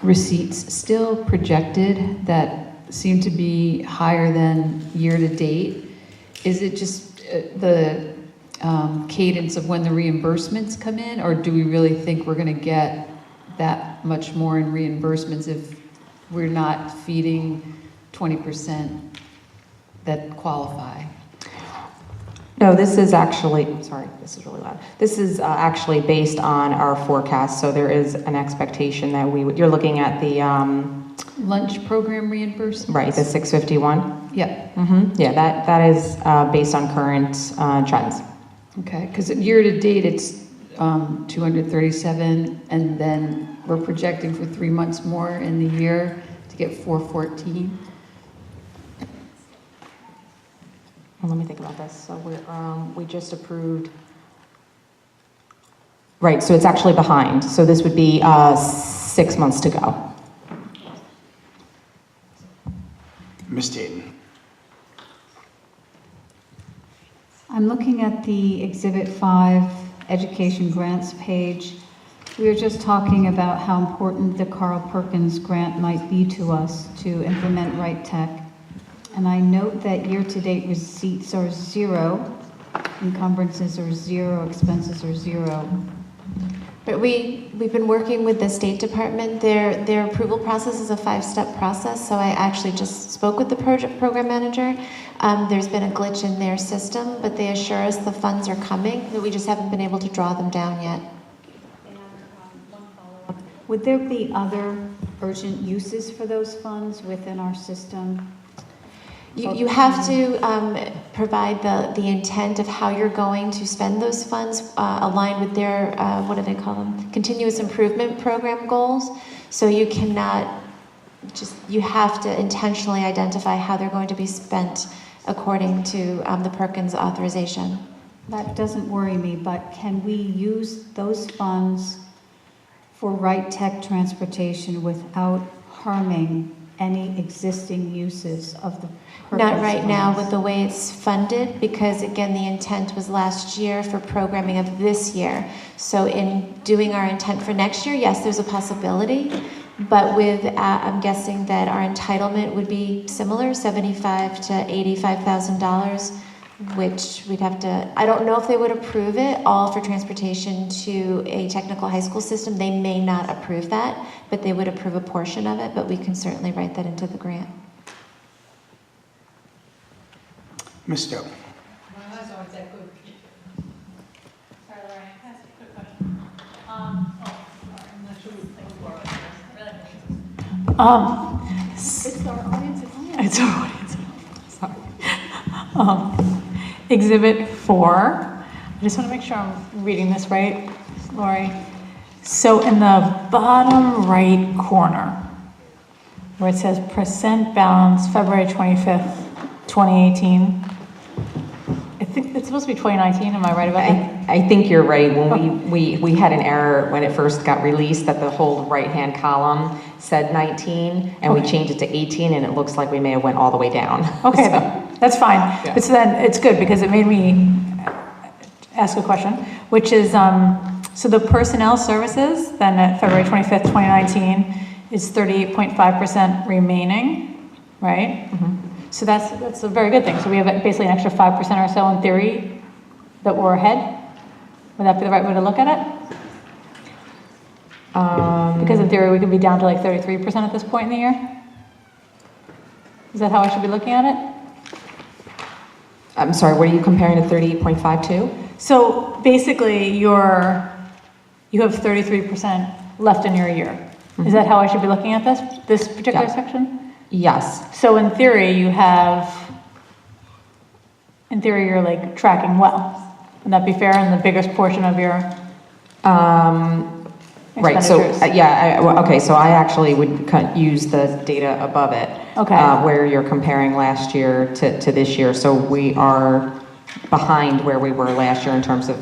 receipts still projected that seem to be higher than year-to-date. Is it just the cadence of when the reimbursements come in, or do we really think we're going to get that much more in reimbursements if we're not feeding 20% that qualify? No, this is actually, sorry, this is really loud. This is actually based on our forecast, so there is an expectation that you're looking at the lunch program reimbursement? Right, the 651? Yep. Yeah, that is based on current trends. Okay, because year-to-date it's 237, and then we're projecting for 3 months more in the year to get 414. Well, let me think about this. So we just approved. Right, so it's actually behind. So this would be 6 months to go. Ms. Dayton. I'm looking at the Exhibit 5 Education Grants page. We were just talking about how important the Carl Perkins grant might be to us to implement Right Tech. And I note that year-to-date receipts are 0, encumbrances are 0, expenses are 0. But we've been working with the State Department. Their approval process is a 5-step process, so I actually just spoke with the program manager. There's been a glitch in their system, but they assure us the funds are coming, that we just haven't been able to draw them down yet. Would there be other urgent uses for those funds within our system? You have to provide the intent of how you're going to spend those funds aligned with their, what do they call them? Continuous improvement program goals. So you cannot you have to intentionally identify how they're going to be spent according to the Perkins authorization. That doesn't worry me, but can we use those funds for Right Tech transportation without harming any existing uses of the Not right now with the way it's funded, because again, the intent was last year for programming of this year. So in doing our intent for next year, yes, there's a possibility, but with, I'm guessing that our entitlement would be similar, $75,000 to $85,000, which we'd have to, I don't know if they would approve it all for transportation to a technical high school system. They may not approve that, but they would approve a portion of it, but we can certainly write that into the grant. Ms. Stowe. It's our audience at home. It's our audience at home. Sorry. Exhibit 4. I just want to make sure I'm reading this right, Lori. So in the bottom right corner, where it says percent balance February 25th, 2018. I think it's supposed to be 2019, am I right about that? I think you're right. When we had an error when it first got released that the whole right-hand column said 19, and we changed it to 18, and it looks like we may have went all the way down. Okay, So, that's fine. Yeah. But so then it's good because it made me ask a question, which is, so the personnel services, then at February 25th, 2019, is 38.5% remaining, right? So that's a very good thing. So we have basically an extra 5% or so in theory that we're ahead. Would that be the right way to look at it? Because in theory, we could be down to like 33% at this point in the year. Is that how I should be looking at it? I'm sorry, what are you comparing to 38.5 to? So basically, you have 33% left in your year. Is that how I should be looking at this particular section? Yes. So in theory, you're like tracking well. Would that be fair in the biggest portion of your Right, so, expenditures? okay, so I actually would use the data above it. Okay. Where you're comparing last year to this year. So we are behind where we were last year in terms of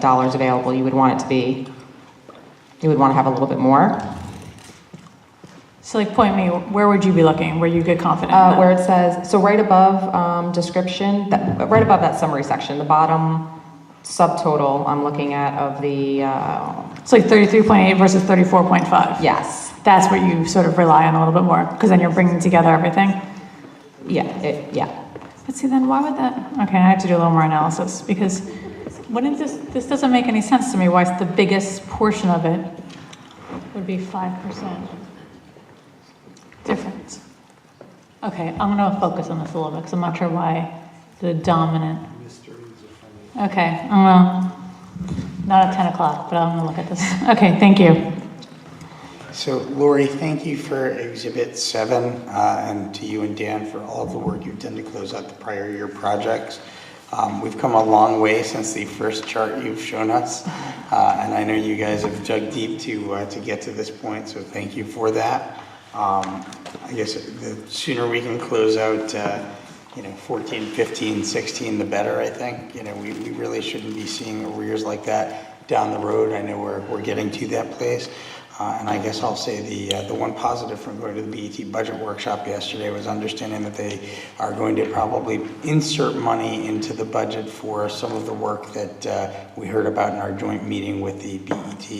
dollars available. You would want it to be, you would want to have a little bit more. So like point me, where would you be looking, where you get confident? Where it says, so right above description, right above that summary section, the bottom subtotal I'm looking at of the... It's like 33.8 versus 34.5. Yes. that's where you sort of rely on a little bit more, because then you're bringing together everything. Yeah. But see, then why would that, okay, I have to do a little more analysis, because wouldn't this doesn't make any sense to me, why the biggest portion of it would be 5% difference. Okay, I'm gonna focus on this a little bit, because I'm not sure why the dominant. Okay, not at 10 o'clock, but I'm gonna look at this. Okay, thank you. So Lori, thank you for Exhibit 7, and to you and Dan for all of the work you've done to close out the prior year projects. We've come a long way since the first chart you've shown us, and I know you guys have dug deep to get to this point, so thank you for that. I guess the sooner we can close out 14, 15, 16, the better, I think. We really shouldn't be seeing arrears like that down the road. I know we're getting to that place. And I guess I'll say the one positive from going to the BET budget workshop yesterday was understanding that they are going to probably insert money into the budget for some of the work that we heard about in our joint meeting with the BET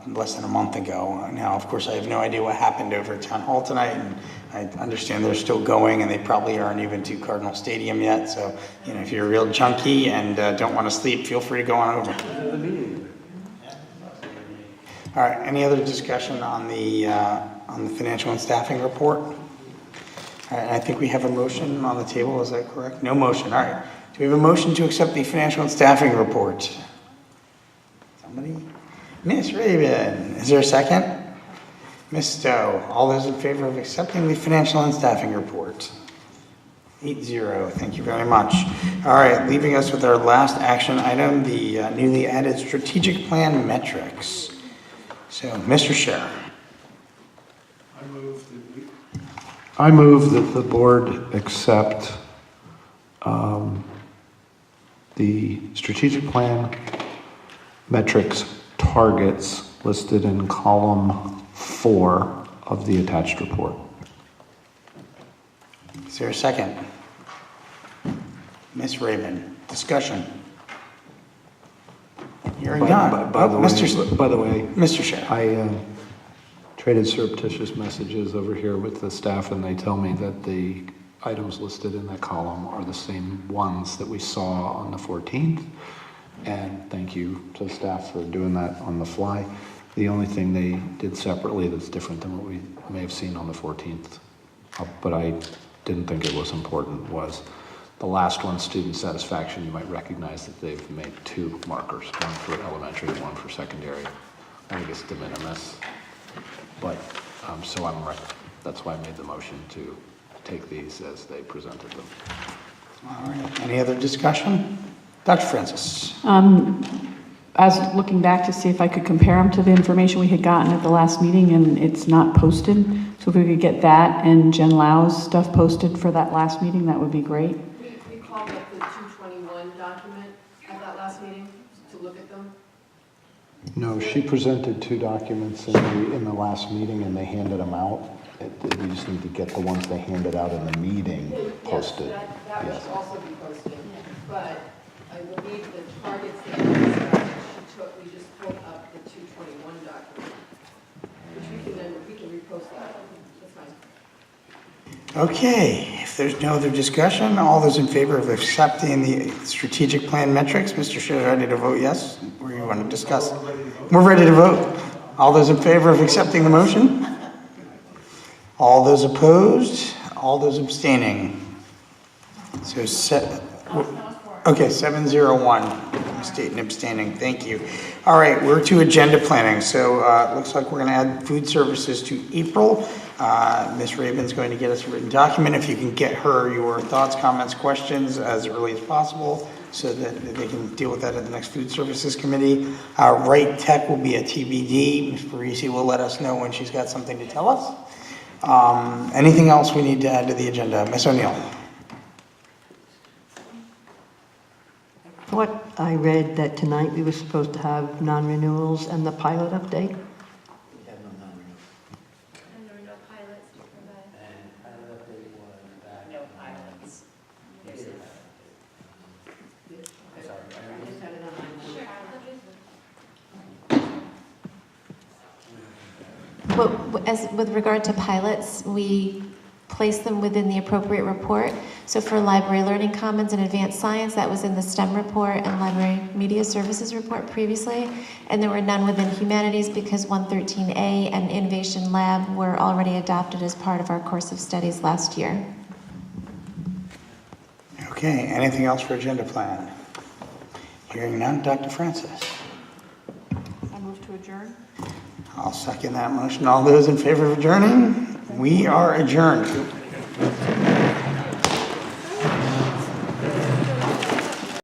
less than a month ago. Now, of course, I have no idea what happened over at Town Hall tonight, and I understand they're still going, and they probably aren't even to Cardinal Stadium yet. So, if you're a real junkie and don't want to sleep, feel free to go on over. All right, any other discussion on the financial and staffing report? All right, I think we have a motion on the table, is that correct? No motion, all right. Do we have a motion to accept the financial and staffing report? Somebody? Ms. Raven, is there a second? Ms. Stowe, all those in favor of accepting the financial and staffing report? 8-0, thank you very much. All right, leaving us with our last action item, the newly added strategic plan metrics. So, Mr. Scher. I move that the board accept the strategic plan metrics targets listed in column 4 of the attached report. Is there a second? Ms. Raven, discussion. Hearing none. By the way, Mr. Scher. I traded surreptitious messages over here with the staff, and they tell me that the items listed in that column are the same ones that we saw on the 14th. And thank you to staff for doing that on the fly. The only thing they did separately that's different than what we may have seen on the 14th, but I didn't think it was important, was the last one, student satisfaction. You might recognize that they've made 2 markers, one for elementary, one for secondary. I think it's de minimis, but so that's why I made the motion to take these as they presented them. All right, any other discussion? Dr. Francis. As looking back to see if I could compare them to the information we had gotten at the last meeting, and it's not posted. So if we could get that and Jen Lau's stuff posted for that last meeting, that would be great. We called up the 221 document at that last meeting to look at them. No, she presented 2 documents in the last meeting, and they handed them out. We just need to get the ones they handed out in the meeting posted. Yes, that would also be posted. But I believe the targets that she took, we just pulled up the 221 document, which we can repost that. That's fine. Okay, if there's no other discussion, all those in favor of accepting the strategic plan metrics, Mr. Scher, ready to vote yes? Or you want to discuss? We're ready to vote. All those in favor of accepting the motion? All those opposed? All those abstaining? So okay, 701, state and abstaining, thank you. All right, we're to agenda planning. So it looks like we're gonna add food services to April. Ms. Raven's going to get us a written document. If you can get her your thoughts, comments, questions as early as possible so that they can deal with that at the next food services committee. Right Tech will be a TBD. Ms. Parisi will let us know when she's got something to tell us. Anything else we need to add to the agenda? Ms. O'Neill. Thought I read that tonight we were supposed to have non-renewals and the pilot update. As with regard to pilots, we place them within the appropriate report. So for Library Learning Commons and Advanced Science, that was in the STEM report and Library Media Services report previously. And there were none within Humanities because 113A and Innovation Lab were already adopted as part of our course of studies last year. Okay, anything else for agenda plan? Hearing none, Dr. Francis. I move to adjourn. I'll second that motion. All those in favor of adjourning? We are adjourned.